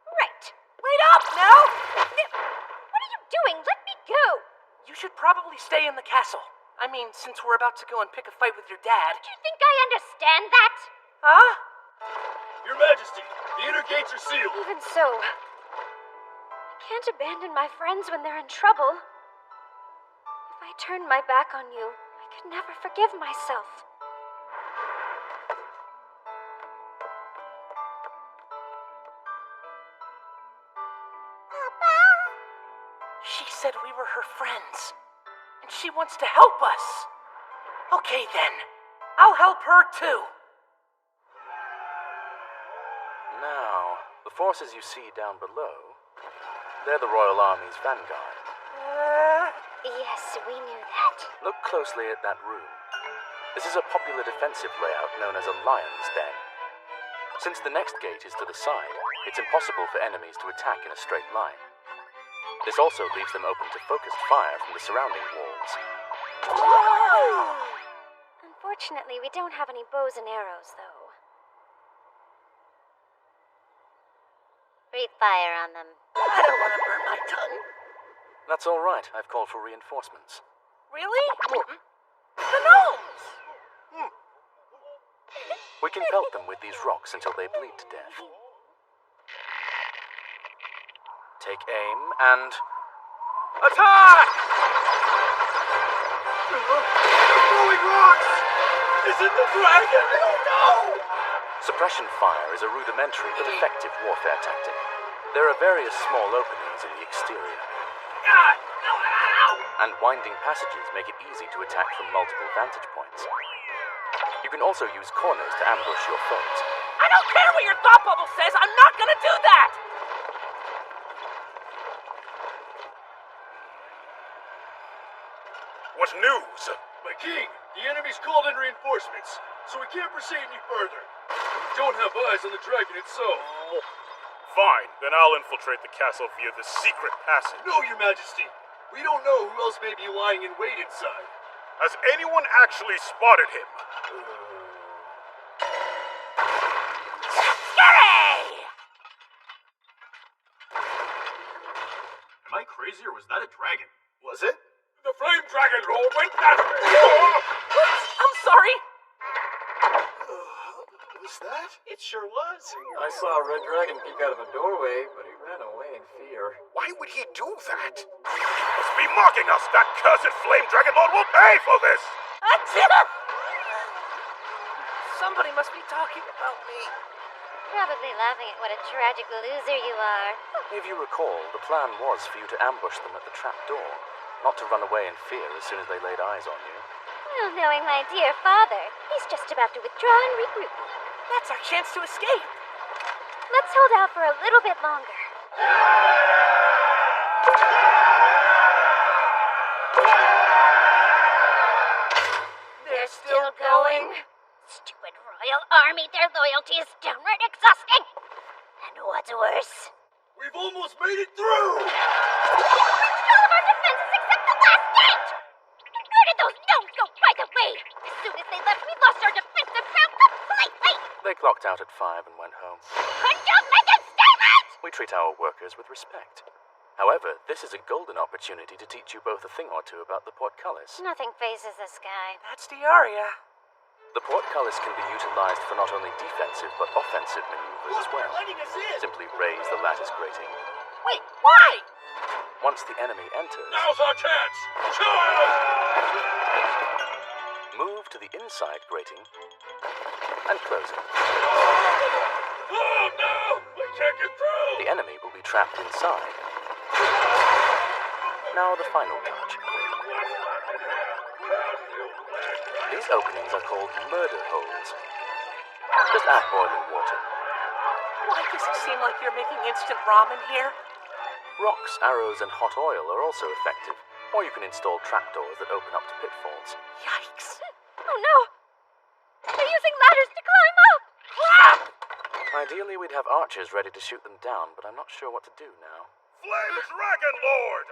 Right. Wait up, Nell! What are you doing? Let me go! You should probably stay in the castle. I mean, since we're about to go and pick a fight with your dad. Do you think I understand that? Huh? Your Majesty, the inner gates are sealed. Even so, I can't abandon my friends when they're in trouble. If I turned my back on you, I could never forgive myself. She said we were her friends, and she wants to help us. Okay then, I'll help her too. Now, the forces you see down below, they're the Royal Army's vanguard. Yes, we knew that. Look closely at that room. This is a popular defensive layout known as a lion's den. Since the next gate is to the side, it's impossible for enemies to attack in a straight line. This also leaves them open to focused fire from the surrounding walls. Unfortunately, we don't have any bows and arrows, though. Breathe fire on them. I don't want to burn my tongue. That's all right. I've called for reinforcements. Really? The gnomes! We can pelt them with these rocks until they bleed to death. Take aim and... Attack! Throwing rocks! Is it the dragon? No! Suppression fire is a rudimentary but effective warfare tactic. There are various small openings in the exterior. And winding passages make it easy to attack from multiple vantage points. You can also use corners to ambush your foes. I don't care what your thought bubble says! I'm not gonna do that! What news? My king, The enemy's called in reinforcements, so we can't proceed any further. We don't have eyes on the dragon itself. Fine, then I'll infiltrate the castle via the secret passage. No, Your Majesty. We don't know who else may be lying in wait inside. Has anyone actually spotted him? Am I crazy or was that a dragon? Was it? The flame dragon lord went that way! I'm sorry. Was that? It sure was. I saw a red dragon peek out of a doorway, but he ran away in fear. Why would he do that? He must be mocking us! That cursed flame dragon lord will pay for this! Somebody must be talking about me. Probably laughing at what a tragic loser you are. If you recall, the plan was for you to ambush them at the trap door, not to run away in fear as soon as they laid eyes on you. Well, knowing my dear father, he's just about to withdraw and regroup. That's our chance to escape. Let's hold out for a little bit longer. They're still going? Stupid royal army, their loyalty is downright exhausting. And what's worse, We've almost made it through! reached all of our defenses except the last gate! Where did those gnomes go, by the way? As soon as they left, we lost our defensive ground completely! They clocked out at 5 and went home. Could you make it statement? We treat our workers with respect. However, this is a golden opportunity to teach you both a thing or two about the portcullis. Nothing phases this guy. That's Diaria. The portcullis can be utilized for not only defensive but offensive maneuvers as well. Letting us in! Simply raise the lattice grating. Wait, why? Once the enemy enters, Now's our chance! move to the inside grating and close it. Oh no! We can't get through! The enemy will be trapped inside. Now the final touch. These openings are called murder holes. Just add boiling water. Why does it seem like you're making instant ramen here? Rocks, arrows, and hot oil are also effective, or you can install trapdoors that open up to pitfalls. Yikes. Oh no! They're using ladders to climb up! Ideally, we'd have archers ready to shoot them down, but I'm not sure what to do now. Flame dragon lord!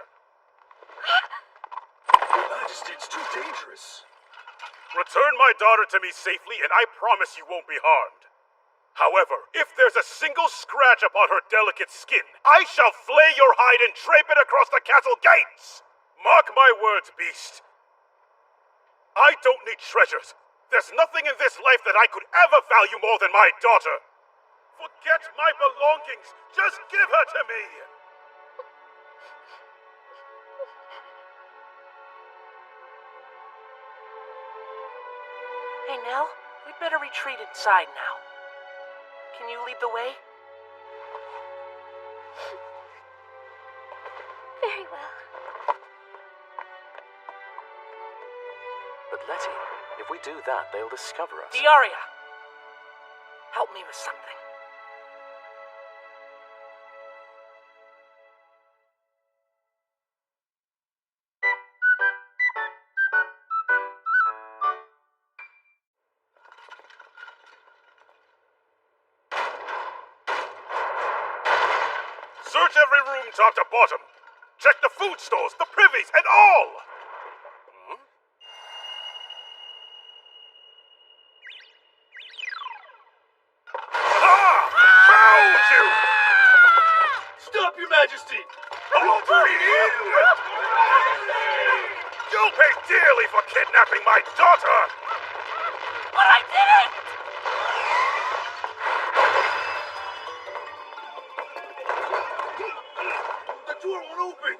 Your Majesty, it's too dangerous. Return my daughter to me safely, and I promise you won't be harmed. However, if there's a single scratch upon her delicate skin, I shall flay your hide and drape it across the castle gates! Mark my words, beast. I don't need treasures. There's nothing in this life that I could ever value more than my daughter. Forget my belongings. Just give her to me. Hey, Nell, we'd better retreat inside now. Can you lead the way? Very well. But Letty, if we do that, they'll discover us. Diaria, help me with something. Search every room top to bottom. Check the food stores, the privies, and all! Found you! Stop, Your Majesty! Over here! You'll pay dearly for kidnapping my daughter! But I didn't! The door won't open!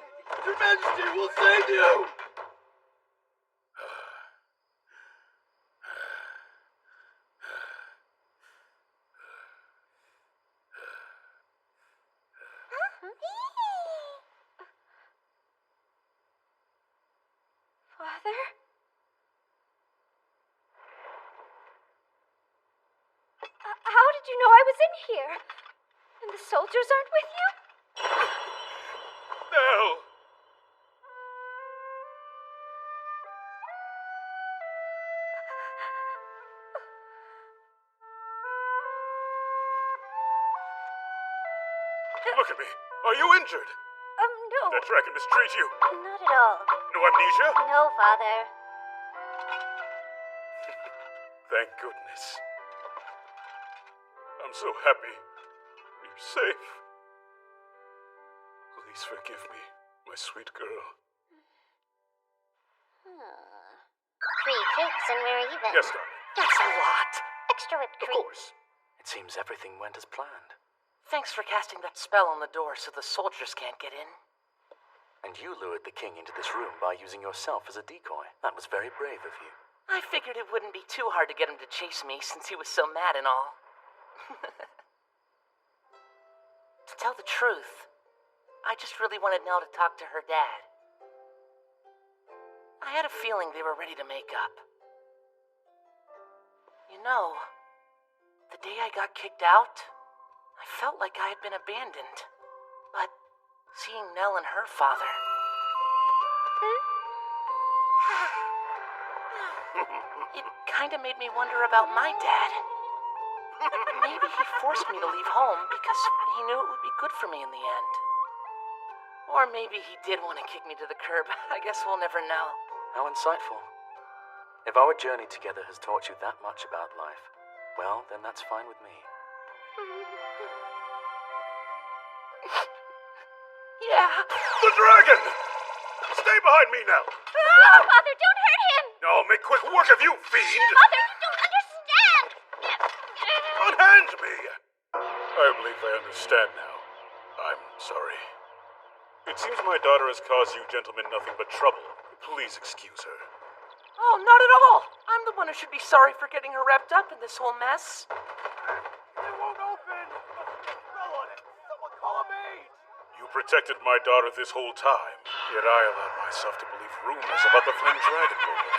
Your Majesty, we'll save you! Father? How did you know I was in here? And the soldiers aren't with you? No! Look at me. Are you injured? No. That dragon mistreat you? Not at all. No amnesia? No, Father. Thank goodness. I'm so happy. You're safe. Please forgive me, my sweet girl. 3 cakes and we're even. Yes, darling. That's a lot. Extra whipped Of cream. course. It seems everything went as planned. Thanks for casting that spell on the door so the soldiers can't get in. And you lured the king into this room by using yourself as a decoy. That was very brave of you. I figured it wouldn't be too hard to get him to chase me since he was so mad and all. To tell the truth, I just really wanted Nell to talk to her dad. I had a feeling they were ready to make up. You know, the day I got kicked out, I felt like I had been abandoned. But seeing Nell and her father... It kinda made me wonder about my dad. Maybe he forced me to leave home because he knew it would be good for me in the end. Or maybe he did want to kick me to the curb. I guess we'll never know. How insightful. If our journey together has taught you that much about life, well, then that's fine with me. Yeah. The dragon! Stay behind me now! Oh, Father, don't hurt him! No, make quick work of you, fiend! Father, you don't understand! Unhand me! I believe I understand now. I'm sorry. It seems my daughter has caused you gentlemen nothing but trouble. Please excuse her. Oh, not at all. I'm the one who should be sorry for getting her wrapped up in this whole mess. It won't open! Spell on it! Someone call a maid! You protected my daughter this whole time, yet I allowed myself to believe rumors about the Flame Dragon Lord.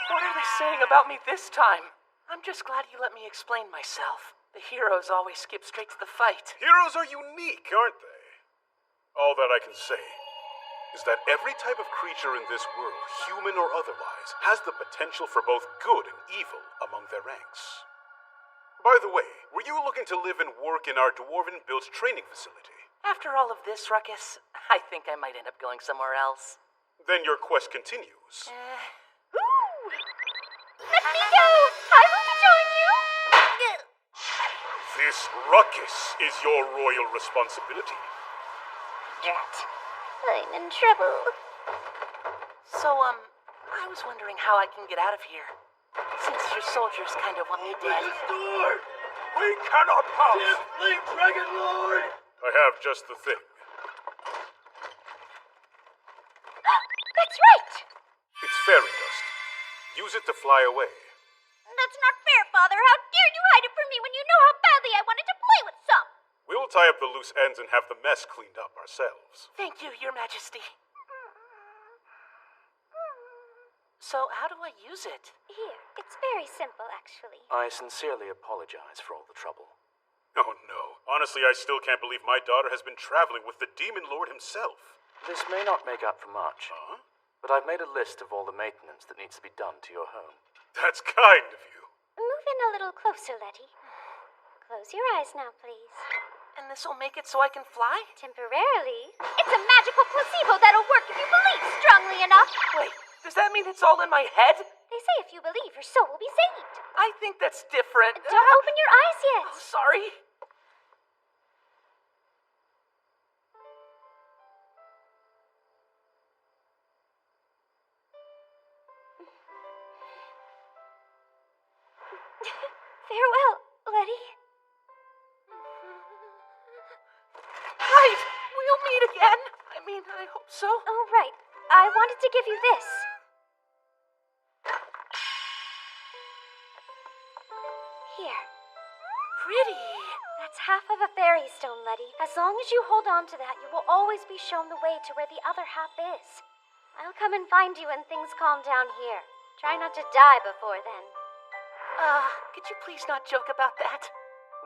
What are they saying about me this time? I'm just glad you let me explain myself. The heroes always skip straight to the fight. Heroes are unique, aren't they? All that I can say is that every type of creature in this world, human or otherwise, has the potential for both good and evil among their ranks. By the way, were you looking to live and work in our dwarven-built training facility? After all of this, Ruckus, I think I might end up going somewhere else. Then your quest continues. Let me go! I want to join you! This ruckus is your royal responsibility. Drat. I'm in trouble. So, I was wondering how I can get out of here. Since your soldiers kind of want me dead. This door! We cannot pass! Dear Flame Dragon Lord! I have just the thing. That's right! It's fairy dust. Use it to fly away. That's not fair, Father. How dare you hide it from me when you know how badly I wanted to play with some? We'll tie up the loose ends and have the mess cleaned up ourselves. Thank you, Your Majesty. So, how do I use it? Here, it's very simple, actually. I sincerely apologize for all the trouble. Oh no. Honestly, I still can't believe my daughter has been traveling with the Demon Lord himself. This may not make up for much, but I've made a list of all the maintenance that needs to be done to your home. That's kind of you. Move in a little closer, Letty. Close your eyes now, please. And this'll make it so I can fly? Temporarily. It's a magical placebo that'll work if you believe strongly enough. Wait, does that mean it's all in my head? They say if you believe, your soul will be saved. I think that's different. Don't open your eyes yet. Oh, sorry. Farewell, Letty. Right! We'll meet again. I mean, I hope so. Oh, right. I wanted to give you this. Here. Pretty. That's half of a fairy stone, Letty. As long as you hold on to that, you will always be shown the way to where the other half is. I'll come and find you when things calm down here. Try not to die before then. Could you please not joke about that?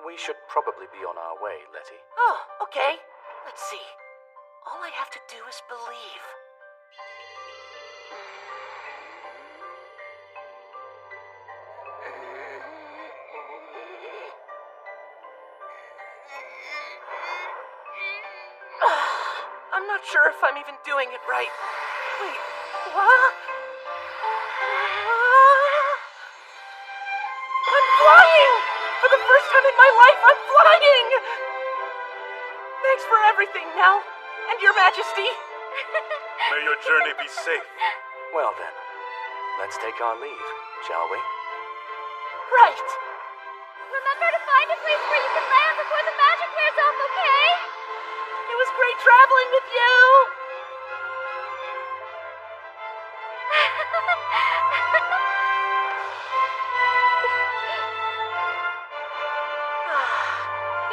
We should probably be on our way, Letty. Oh, okay. Let's see. All I have to do is believe. I'm not sure if I'm even doing it right. Wait, what? I'm flying! For the first time in my life, I'm flying! Thanks for everything, Nell. And your majesty. May your journey be safe. Well then, let's take our leave, shall we? Right. Remember to find a place where you can land before the magic wears off, okay? It was great traveling with you.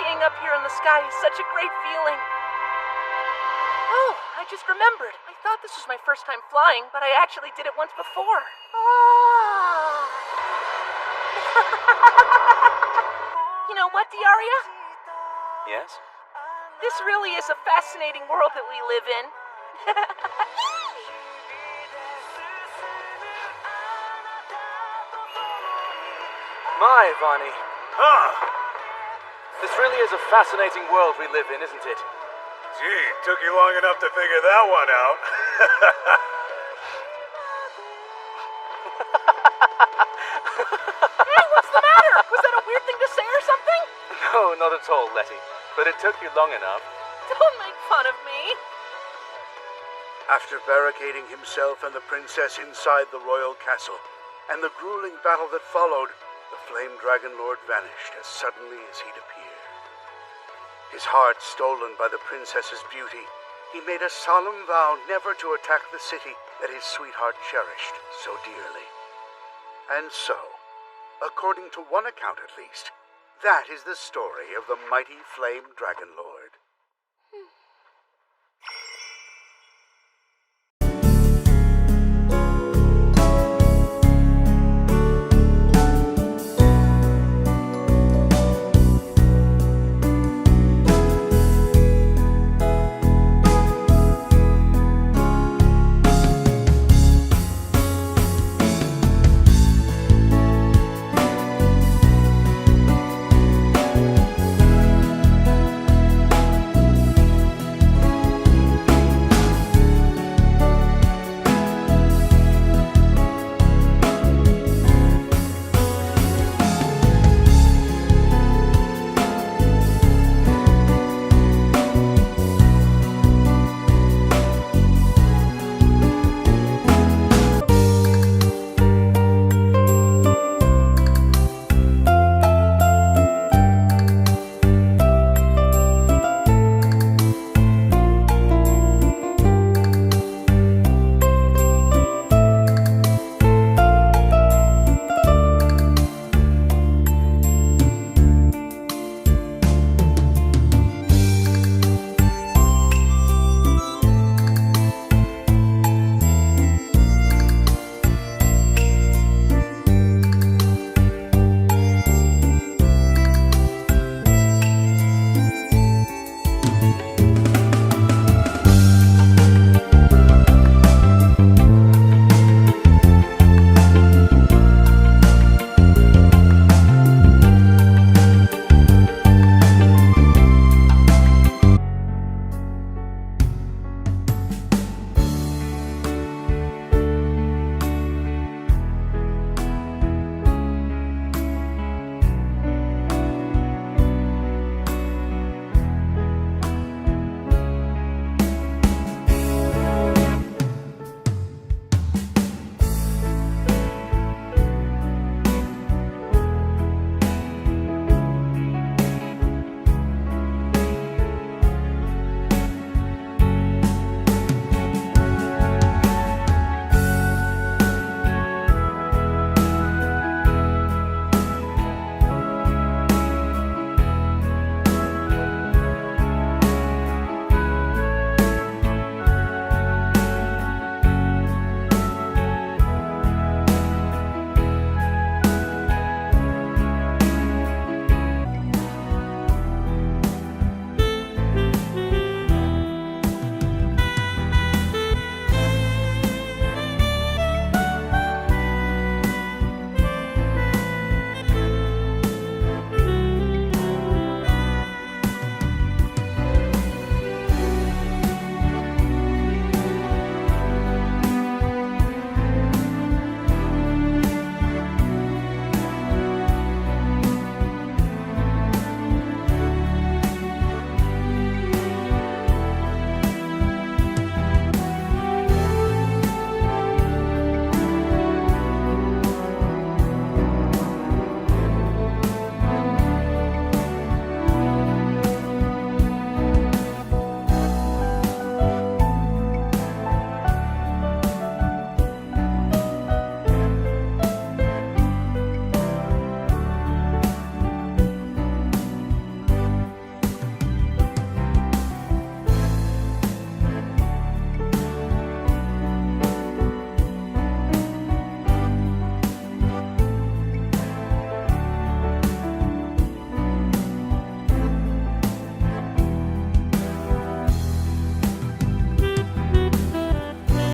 Being up here in the sky is such a great feeling. Oh, I just remembered. I thought this was my first time flying, but I actually did it once before. You know what, Diaria? Yes? This really is a fascinating world that we live in. My, Vani. Huh. This really is a fascinating world we live in, isn't it? Gee, took you long enough to figure that one out. Hey, what's the matter? Was that a weird thing to say or something? No, not at all, Letty. But it took you long enough. Don't make fun of me. After barricading himself and the princess inside the royal castle, and the grueling battle that followed, the Flame Dragon Lord vanished as suddenly as he'd appeared. His heart stolen by the princess's beauty, he made a solemn vow never to attack the city that his sweetheart cherished so dearly. And so, according to one account at least, that is the story of the mighty Flame Dragon Lord.